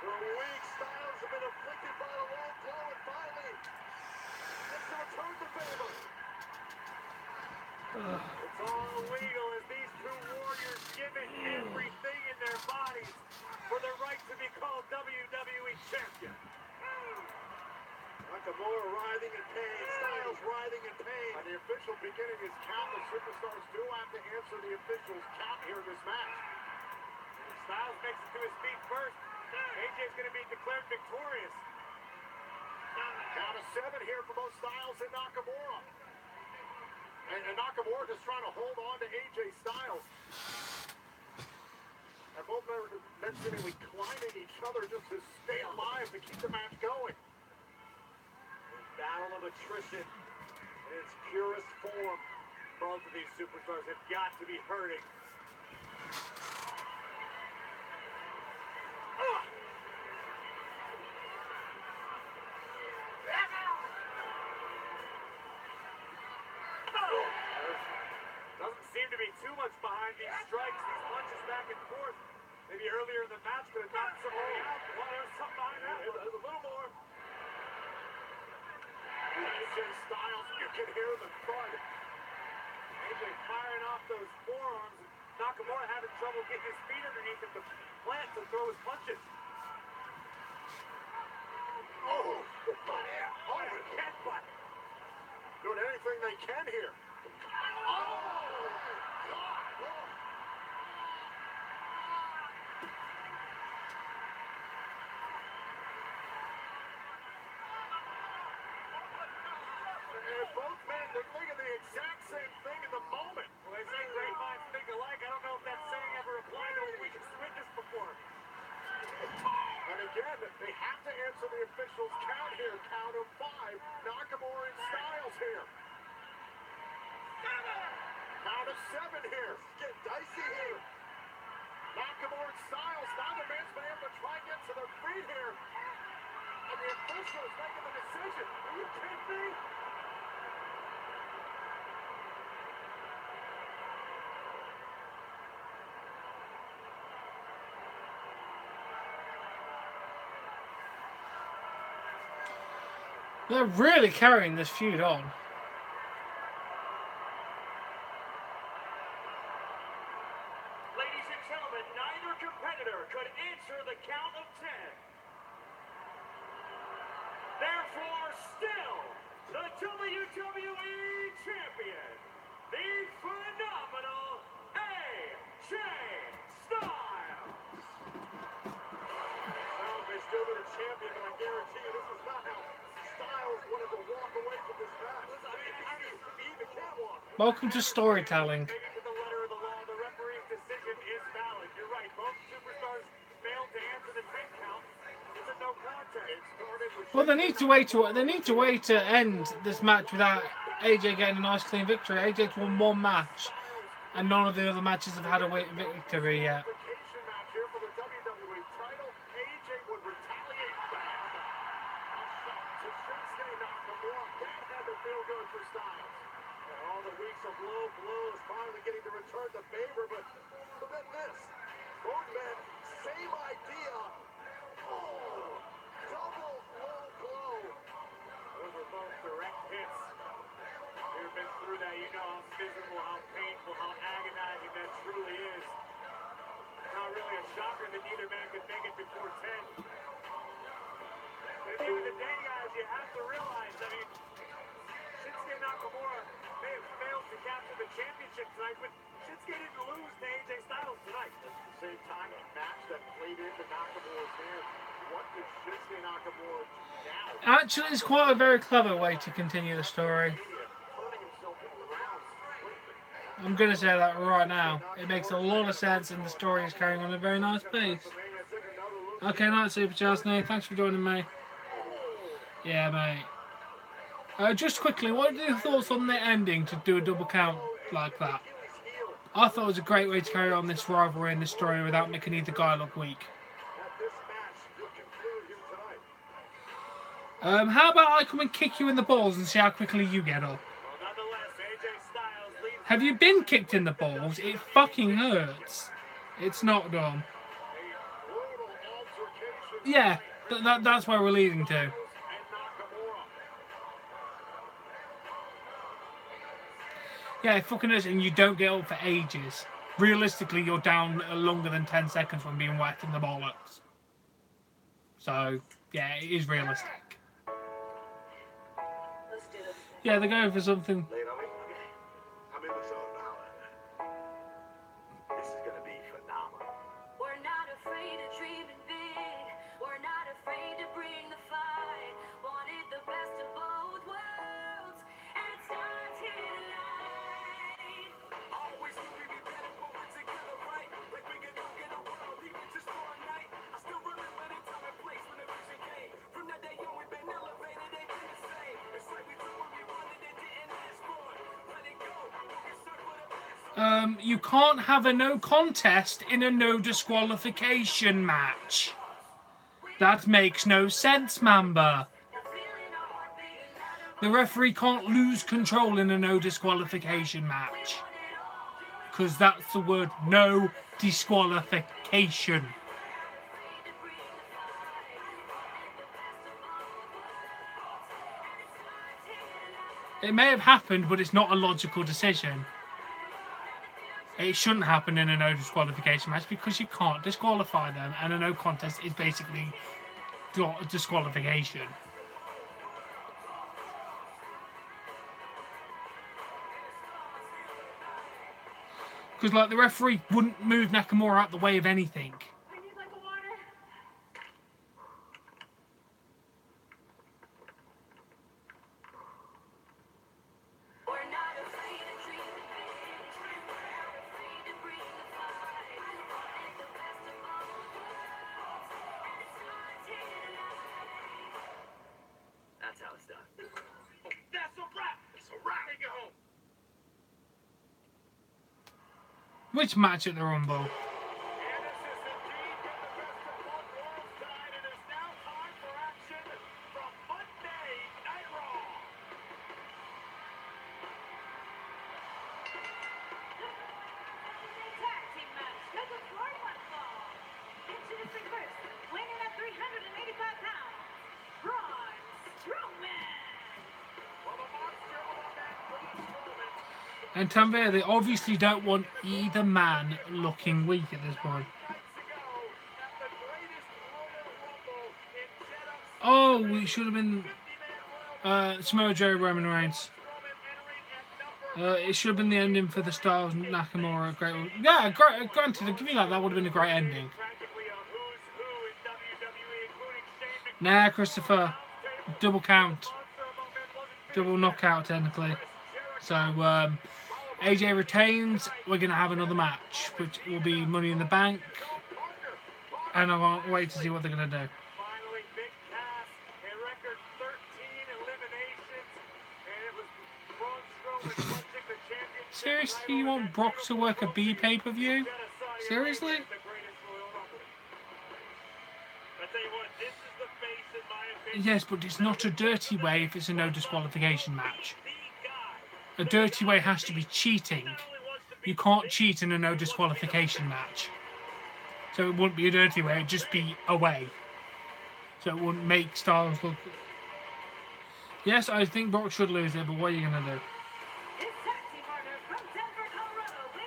For weeks, Styles have been afflicted by a low blow, and finally, it's a return to favor. It's all legal as these two warriors give it everything in their bodies for their right to be called WWE Champion. Nakamura writhing in pain, Styles writhing in pain. And the official beginning his count. The superstars do have to answer the official's count here in this match. Styles makes it to his feet first. AJ's going to be declared victorious. Count of 7 here for both Styles and Nakamura. And Nakamura just trying to hold on to AJ Styles. And both men seemingly climbing each other just to stay alive to keep the match going. Battle of attrition in its purest form. Both of these superstars have got to be hurting. Doesn't seem to be too much behind these strikes, these punches back and forth. Maybe earlier in the match could have knocked somebody out. Well, there's something behind that. There's a little more. AJ Styles, you can hear the thud. AJ firing off those forearms. Nakamura having trouble getting his feet underneath him to plant to throw his punches. Oh, yeah. Oh, the headbutt. Doing anything they can here. Oh, God. And both men, they're thinking the exact same thing in the moment. Well, they say great minds think alike. I don't know if that saying ever applied to what we just witnessed before. And again, they have to answer the official's count here. Count of 5. Nakamura and Styles here. Count of 7 here. It's getting dicey here. Nakamura and Styles. Neither man's been able to try and get to their feet here. And the official is making the decision. Are you kidding me? They're really carrying this feud on. Ladies and gentlemen, neither competitor could answer the count of 10. Therefore, still, the WWE Champion, the phenomenal AJ Styles. Well, they still been a champion, but I guarantee you this is not how Styles wanted to walk away from this match. He even can't walk. Welcome to storytelling. Maybe to the letter of the law, the referee's decision is valid. You're right, both superstars failed to answer the 10 count. It's a no contest. It started with Well, they need to wait to end this match without AJ getting a nice clean victory. AJ's won one match, and none of the other matches have had a victory yet. match here for the WWE title. AJ would retaliate back. beginning to return the favor, but then this. Both men, same idea. Oh, double low blow. Those were both direct hits. You've been through that, you know how physical, how painful, how agonizing that truly is. Not really a shocker that neither man could make it before 10. At the end of the day, guys, you have to realize, I mean, Shinsuke Nakamura may have failed to capture the championship tonight, but Shinsuke didn't lose to AJ Styles tonight. At the same time, a match that played into Nakamura's hands. What did Shinsuke Nakamura do now? Actually, it's quite a very clever way to continue the story. I'm going to say that right now. It makes a lot of sense and the story is carrying on a very nice pace. Okay, night Super Chelsea. Thanks for joining me. Yeah, mate. Just quickly, what are your thoughts on the ending to do a double count like that? I thought it was a great way to carry on this rivalry and this story without making either guy look weak. How about I come and kick you in the balls and see how quickly you get up? Have you been kicked in the balls? It fucking hurts. It's not dumb. Yeah, that's where we're leading to. Yeah, it fucking hurts and you don't get up for ages. Realistically, you're down longer than 10 seconds from being whacked in the bollocks. So, yeah, it is realistic. Yeah, they're going for something. I'm in the zone now. This is gonna be phenomenal. We're not afraid of dreaming big. We're not afraid to bring the fight. Wanted the best of both worlds, and it starts here tonight. Always knew we'd be better, but we're together, right? Like we can look at the world, even just for a night. I still remember the time and place when the vision came. From that day on, we've been elevated, ain't been the same. It's like we took what we wanted and didn't ask for it. Let it go. You can't have a no contest in a no disqualification match. That makes no sense, Mamba. The referee can't lose control in a no disqualification match. Because that's the word, no disqualification. It may have happened, but it's not a logical decision. It shouldn't happen in a no disqualification match because you can't disqualify them, and a no contest is basically disqualification. Because, like, the referee wouldn't move Nakamura out the way of anything. That's how it's done. That's a wrap! It's a wrap! Take it home! Which match at the Rumble? And this is indeed been the best of both worlds tonight. It is now time for action from Monday Night Raw. Tag team match scheduled for one fall. Introducing first, weighing in at 385 pounds, Braun Strowman. Well, the monster on that Braun Strowman. And Tanvir, they obviously don't want either man looking weak at this point. Oh, it should have been Samoa Joe, Roman Reigns. It should have been the ending for the Styles Nakamura. Great, yeah, granted, I'll give you that would have been a great ending. Nah, Christopher, double count, double knockout technically. So AJ retains. We're gonna have another match, which will be Money in the Bank, and I can't wait to see what they're gonna do. Finally, Big Cass, a record 13 eliminations, and it was Braun Strowman punching the championship. Seriously, you want Brock to work a B pay-per-view? Seriously? I tell you what, this is the face, in my opinion. Yes, but it's not a dirty way if it's a no disqualification match. A dirty way has to be cheating. you can't cheat in a no disqualification match. So it wouldn't be a dirty way, it'd just be a way. So it wouldn't make Styles look... Yes, I think Brock should lose it, but what are you going to do?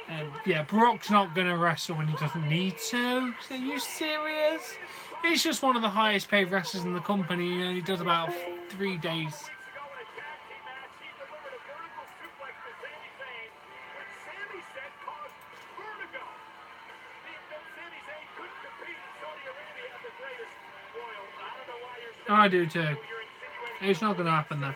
And yeah, Brock's not going to wrestle when he doesn't need to. Are you serious? He's just one of the highest paid wrestlers in the company, and he does about 3 days. I do too. It's not going to happen though.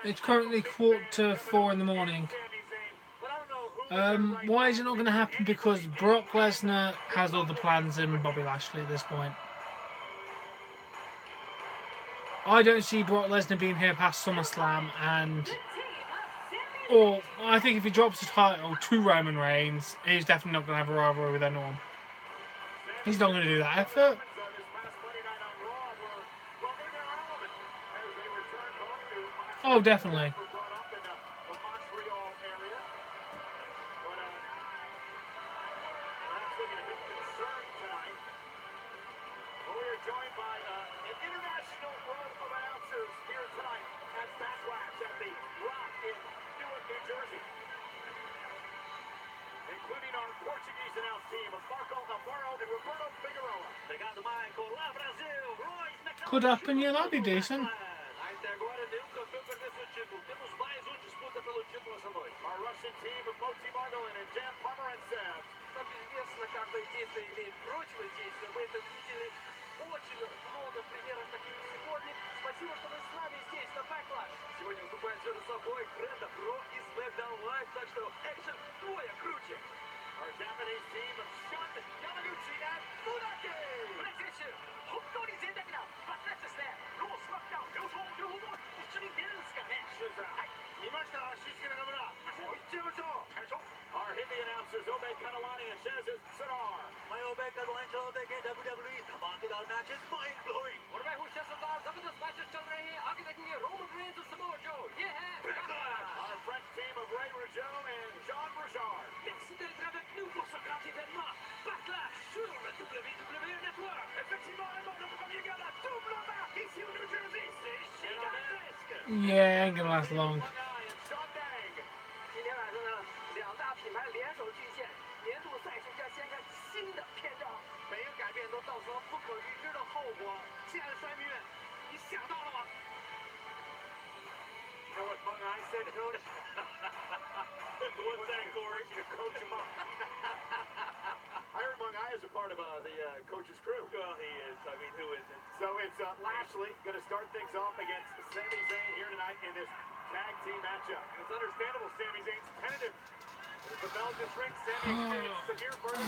It's currently 3:45 in the morning. Why is it not going to happen? Because Brock Lesnar has other plans than Bobby Lashley at this point. I don't see Brock Lesnar being here past SummerSlam, or I think if he drops the title to Roman Reigns, he's definitely not going to have a rivalry with anyone. He's not going to do that effort. Oh, definitely. Could happen, yeah, that'd be decent. Our Japanese team of Shun, Yamaguchi, and Dovahkiin. 本当に贅沢なバックラッシュですね。ロースマックダウン両方一緒に出るんですかね。はい、見ましたシスケの村。もう行っちゃいましょう。会長。Our Hindi announcers Obey Katalani and Shaz's Sinar. My Obey Katalani Obey WWE Commanded matches mind-blowing. What about who Shaz's are? Zabardast matches चल रहे हैं. आगे देखेंगे Roman Reigns और Samoa Joe. ये है Backlash. Our French team of Ray Rougeau and Jean Broussard. L'excellent avec nous pour ce grand événement. Backlash sur le WWE Network. Effectivement, le premier gars la double marque ici au New Jersey. C'est gigantesque. Yeah, ain't gonna last long. 品牌联手巨献，年度赛事将掀开新的篇章，每个改变都造成了不可预知的后果。亲爱的摔迷们，你想到了吗？ You know what Mung Eye said, Coach? What's that, Corey? To coach him up. I heard Mung Eye is a part of the coach's crew. Well, he is. I mean, who isn't? So it's Lashley going to start things off against Sami Zayn here tonight in this tag team matchup. It's understandable Sami Zayn's tentative. The bell just rings. Sami experienced severe burn.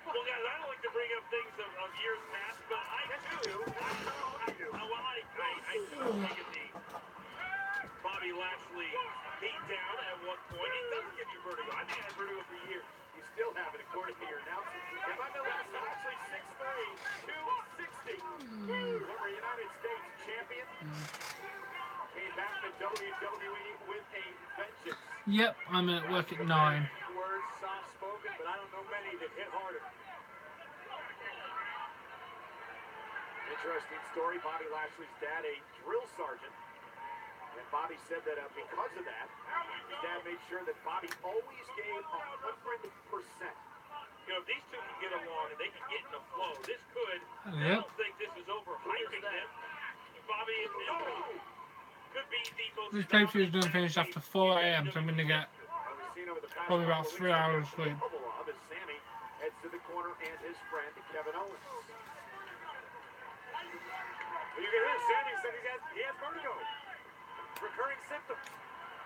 Well, guys, I don't like to bring up things of years past, but I do. I do. Well, I do take the Bobby Lashley beat down at one point. It doesn't give you vertigo. I think I had vertigo for years. You still have it, according to your announcer. If I'm the last, Lashley 6'3", 260. Former United States champion. Came back to WWE with a vengeance. Yep, I'm at work at 9. Words soft spoken, but I don't know many that hit harder. Interesting story. Bobby Lashley's dad, a drill sergeant. And Bobby said that because of that, his dad made sure that Bobby always gave 100%. You know, if these two can get along and they can get in the flow, this could. I don't think this is overhyping them. Bobby could be the most. This pay-per-view is going to finish after 4 AM, so I'm going to get probably about 3 hours of sleep. Sammy heads to the corner and his friend Kevin Owens. You can hear Sammy said he has vertigo. Recurring symptoms.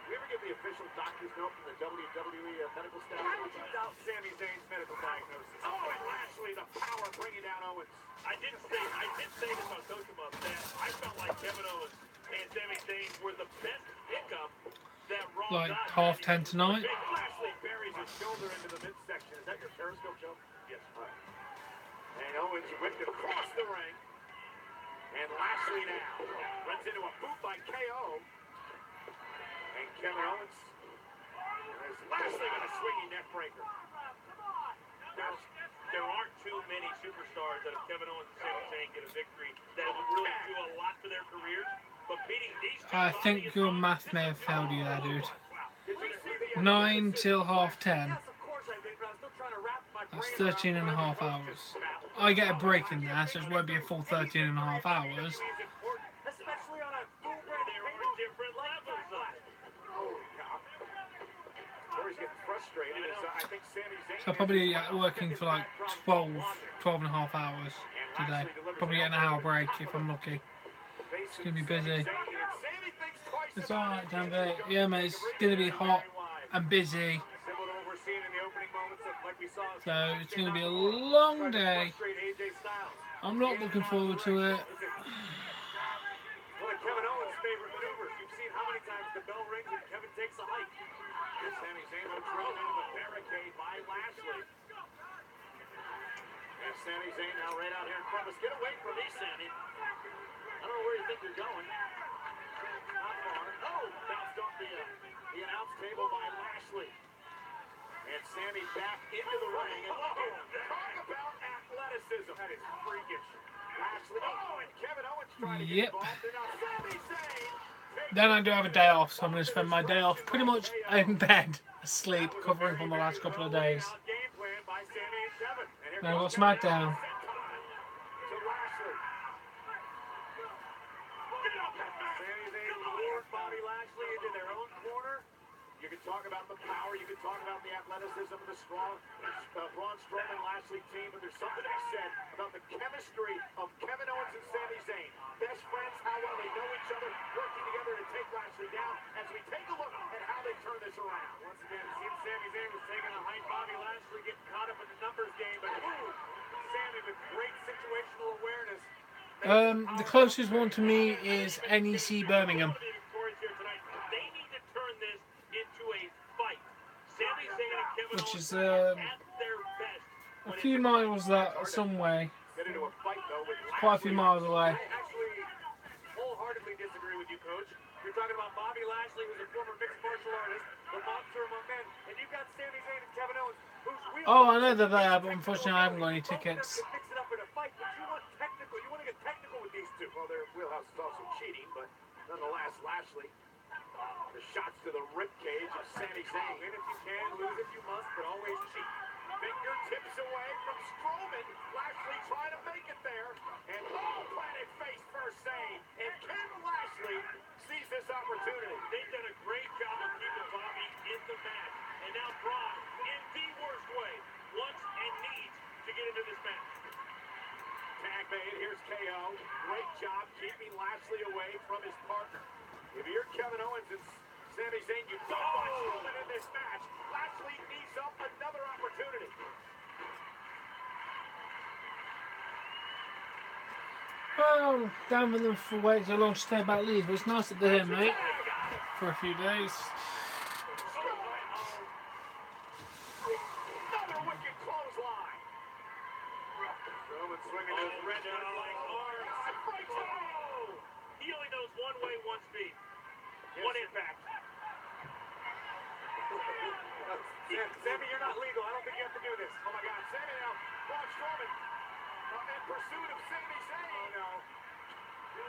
We ever get the official doctor's note from the WWE medical staff? Why would you doubt Sami Zayn's medical diagnosis? Oh, and Lashley, the power bringing down Owens. I did say this on Coach Him Up that I felt like Kevin Owens and Sami Zayn were the best pickup that Raw Like got. 10:30 tonight. Big Lashley buries his shoulder into the midsection. Is that your Periscope show? Yes. All right. And Owens whipped it across the ring. And Lashley now runs into a boot by KO. And Kevin Owens. There's Lashley with a swinging neck breaker. There aren't too many superstars that if Kevin Owens and Sami Zayn get a victory that would really do a lot for their careers. But beating these two I think your math may have failed you there, dude. 9 till 10:30. Yes, of course I did, but I'm still trying to wrap my That's brain 13 and a half hours. I get a break in there, so it won't be a full 13 and a half hours. especially on a boom There are different levels of it. Holy cow. Corey's getting frustrated as I think Sami Zayn So probably working for like 12 and a half hours today. Probably get an hour break if I'm lucky. It's going to be busy. It's alright, Danby. Yeah, mate, it's going to be hot and busy. So it's going to be a long day. I'm not looking forward to it. One of Kevin Owens' favorite maneuvers. You've seen how many times the bell rings and Kevin takes a hike. Sami Zayn will throw into the barricade by Lashley. And Sami Zayn now right out here in front of us. Get away from me, Sami. I don't know where you think you're going. Not far. Oh, bounced off the announce table by Lashley. And Sami back into the ring. And talk about athleticism. That is freakish. Lashley. Oh, and Kevin Owens trying to get involved. Now Sami Zayn. Then I do have a day off, so I'm going to spend my day off pretty much in bed, asleep, covering from the last couple of days. Then I've got SmackDown. You can talk about the power, you can talk about the athleticism of the strong Braun Strowman Lashley team, but there's something to be said about the chemistry of Kevin Owens and Sami Zayn. Best friends, how well they know each other, working together to take Lashley down. As we take a look at how they turn this around. Once again, it seems Sami Zayn was taking a high. Bobby Lashley getting caught up in the numbers game, but Sami with great situational awareness. The closest one to me is NEC Birmingham, which is a few miles some way, quite a few miles away. I actually wholeheartedly disagree with you, Coach. You're talking about Bobby Lashley, who's a former mixed martial artist, the monster among men, and you've got Sami Zayn and Kevin Owens, who's Oh, I know they're there, but unfortunately I haven't got any tickets. mix it up in a fight, but you want technical. You want to get technical with these two. Well, their wheelhouse is also cheating, but nonetheless, Lashley. The shots to the rib cage of Sami Zayn. Win if you can, lose if you must, but always cheat. Fingertips away from Strowman. Lashley trying to make it there. And planted face first save. And Ken Lashley sees this opportunity. They've done a great job of keeping Bobby in the match. And now Braun, in the worst way, wants and needs to get into this match. Tag made. Here's KO. Great job keeping Lashley away from his partner. If you're Kevin Owens and Sami Zayn, you don't want Strowman in this match. Lashley eats up another opportunity. Well, down with them for waiting so long to stay back leave, but it's nice that they're here, mate, for a few days. Another wicked clothesline. Strowman swinging his red like arms. He only knows one way, one speed. One impact. Sami, you're not legal. I don't think you have to do this. Oh my God, Sami now. Braun Strowman in pursuit of Sami Zayn. Oh no.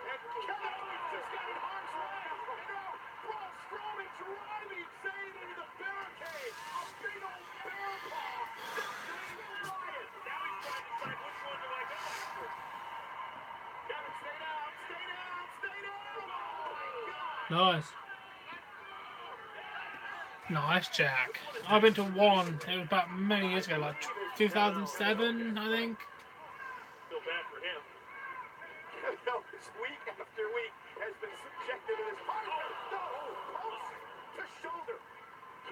And Kevin Owens just got in harm's way. And now Braun Strowman driving Zayn into the barricade. A big old bear paw. Zayn Bryant. Now he's trying to decide which one do I go after. Kevin, stay down, stay down, stay down. Oh my God. Nice. Nice, Jack. I've been to one. It was about many years ago, like 2007, I think. Feel bad for him. Kevin Owens, week after week, has been subjected to this. Post to shoulder.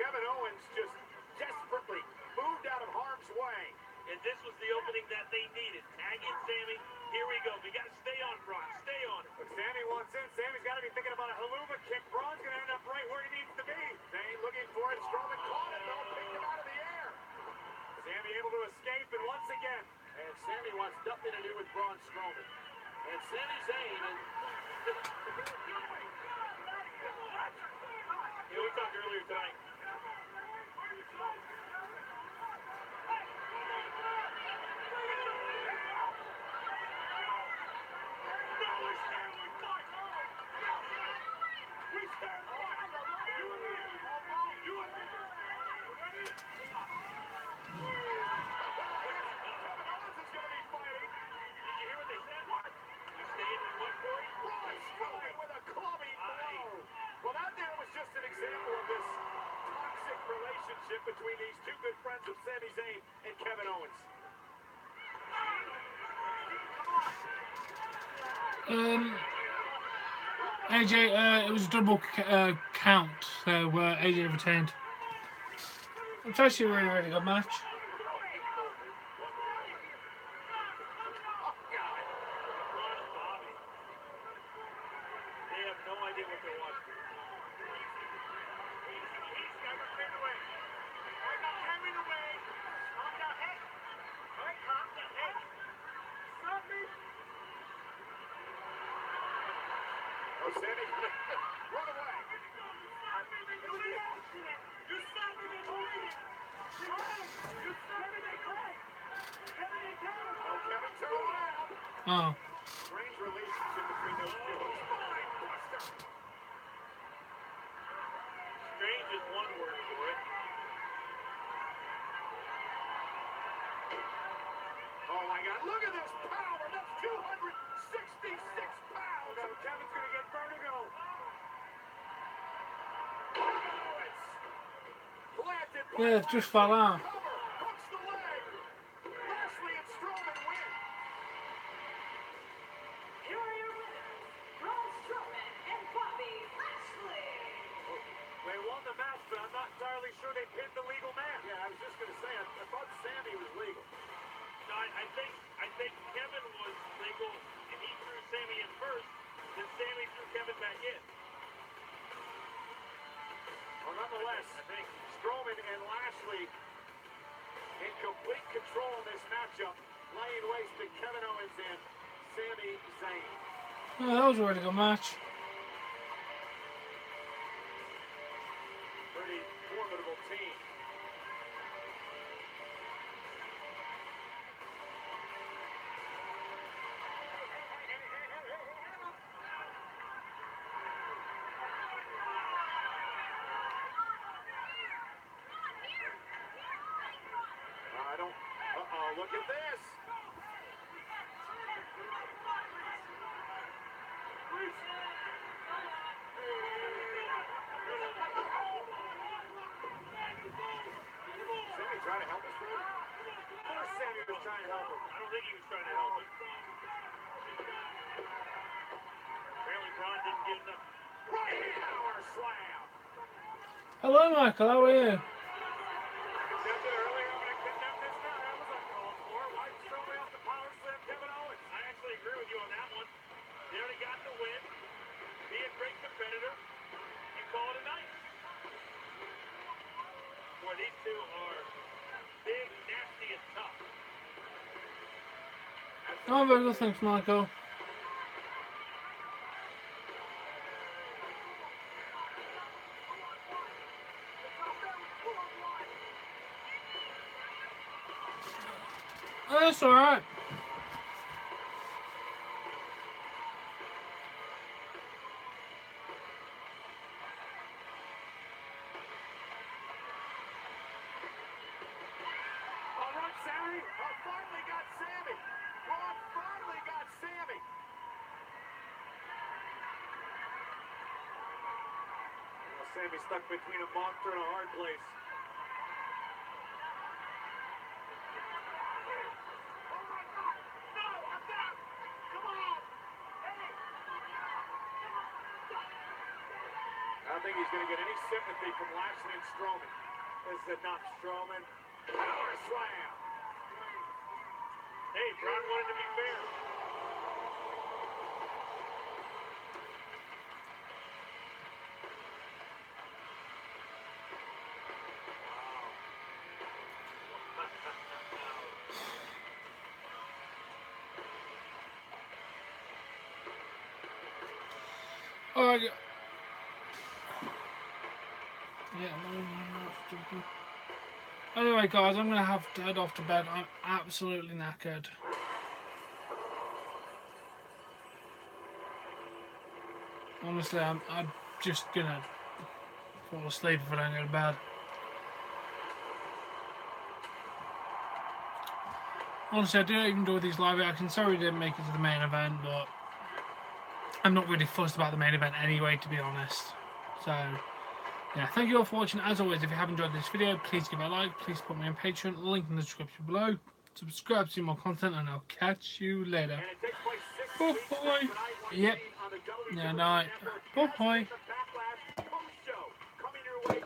Kevin Owens just desperately moved out of harm's way. And this was the opening that they needed. Tag in Sammy. Here we go. We got to stay on Braun. Stay on it. Look, Sammy wants in. Sammy's got to be thinking about a haluva kick. Braun's going to end up right where he needs to be. Zayn looking for it. Strowman caught it, though. Picked him out of the air. Sammy able to escape, and once again. And Sammy wants nothing to do with Braun Strowman. And Sami Zayn and... You know, we talked earlier tonight. Well, that there was just an example of this toxic relationship between these two good friends of Sami Zayn and Kevin Owens. AJ, it was a double count, so AJ retained. It's actually a really, really good match. Oh. Strange relationship between those two. Strange is one word for it. Oh my God, look at this power. That's 266 pounds. No, Kevin's going to get vertigo. Yeah, it just fell out. Hooks the leg. Lashley and Strowman win. Here are your winners, Braun Strowman and Bobby Lashley. They won the match, but I'm not entirely sure they pinned the legal man. Yeah, I was just going to say, I thought Sammy was legal. No, I think Kevin was legal, and he threw Sammy in first, then Sammy threw Kevin back in. Well, nonetheless, I think Strowman and Lashley in complete control of this matchup, laying waste to Kevin Owens and Sami Zayn. Oh, that was a really good match. Pretty formidable team. Uh-oh, look at this. Sammy trying to help us, bro? Of course Sammy was trying to help him. I don't think he was trying to help him. Apparently Braun didn't get enough. Right power slam. Hello, Michael. How are you? These two are big, nasty, and tough. Oh, very good. Thanks, Michael. Oh, that's all right. Sammy stuck between a monster and a hard place. I don't think he's going to get any sympathy from Lashley and Strowman. This is not Strowman. Power slam. Hey, Braun wanted to be fair. Alright. Yeah, anyway, guys, I'm gonna have to head off to bed. I'm absolutely knackered. Honestly, I'm just gonna fall asleep if I don't go to bed. Honestly, I do enjoy these live reactions. Sorry I didn't make it to the main event, but I'm not really fussed about the main event anyway, to be honest. So, yeah, thank you all for watching. As always, if you have enjoyed this video, please give it a like. Please put me on Patreon. Link in the description below. Subscribe to see more content, and I'll catch you later. Bye-bye. Yep. Yeah, night. Bye-bye. Backlash post show coming your way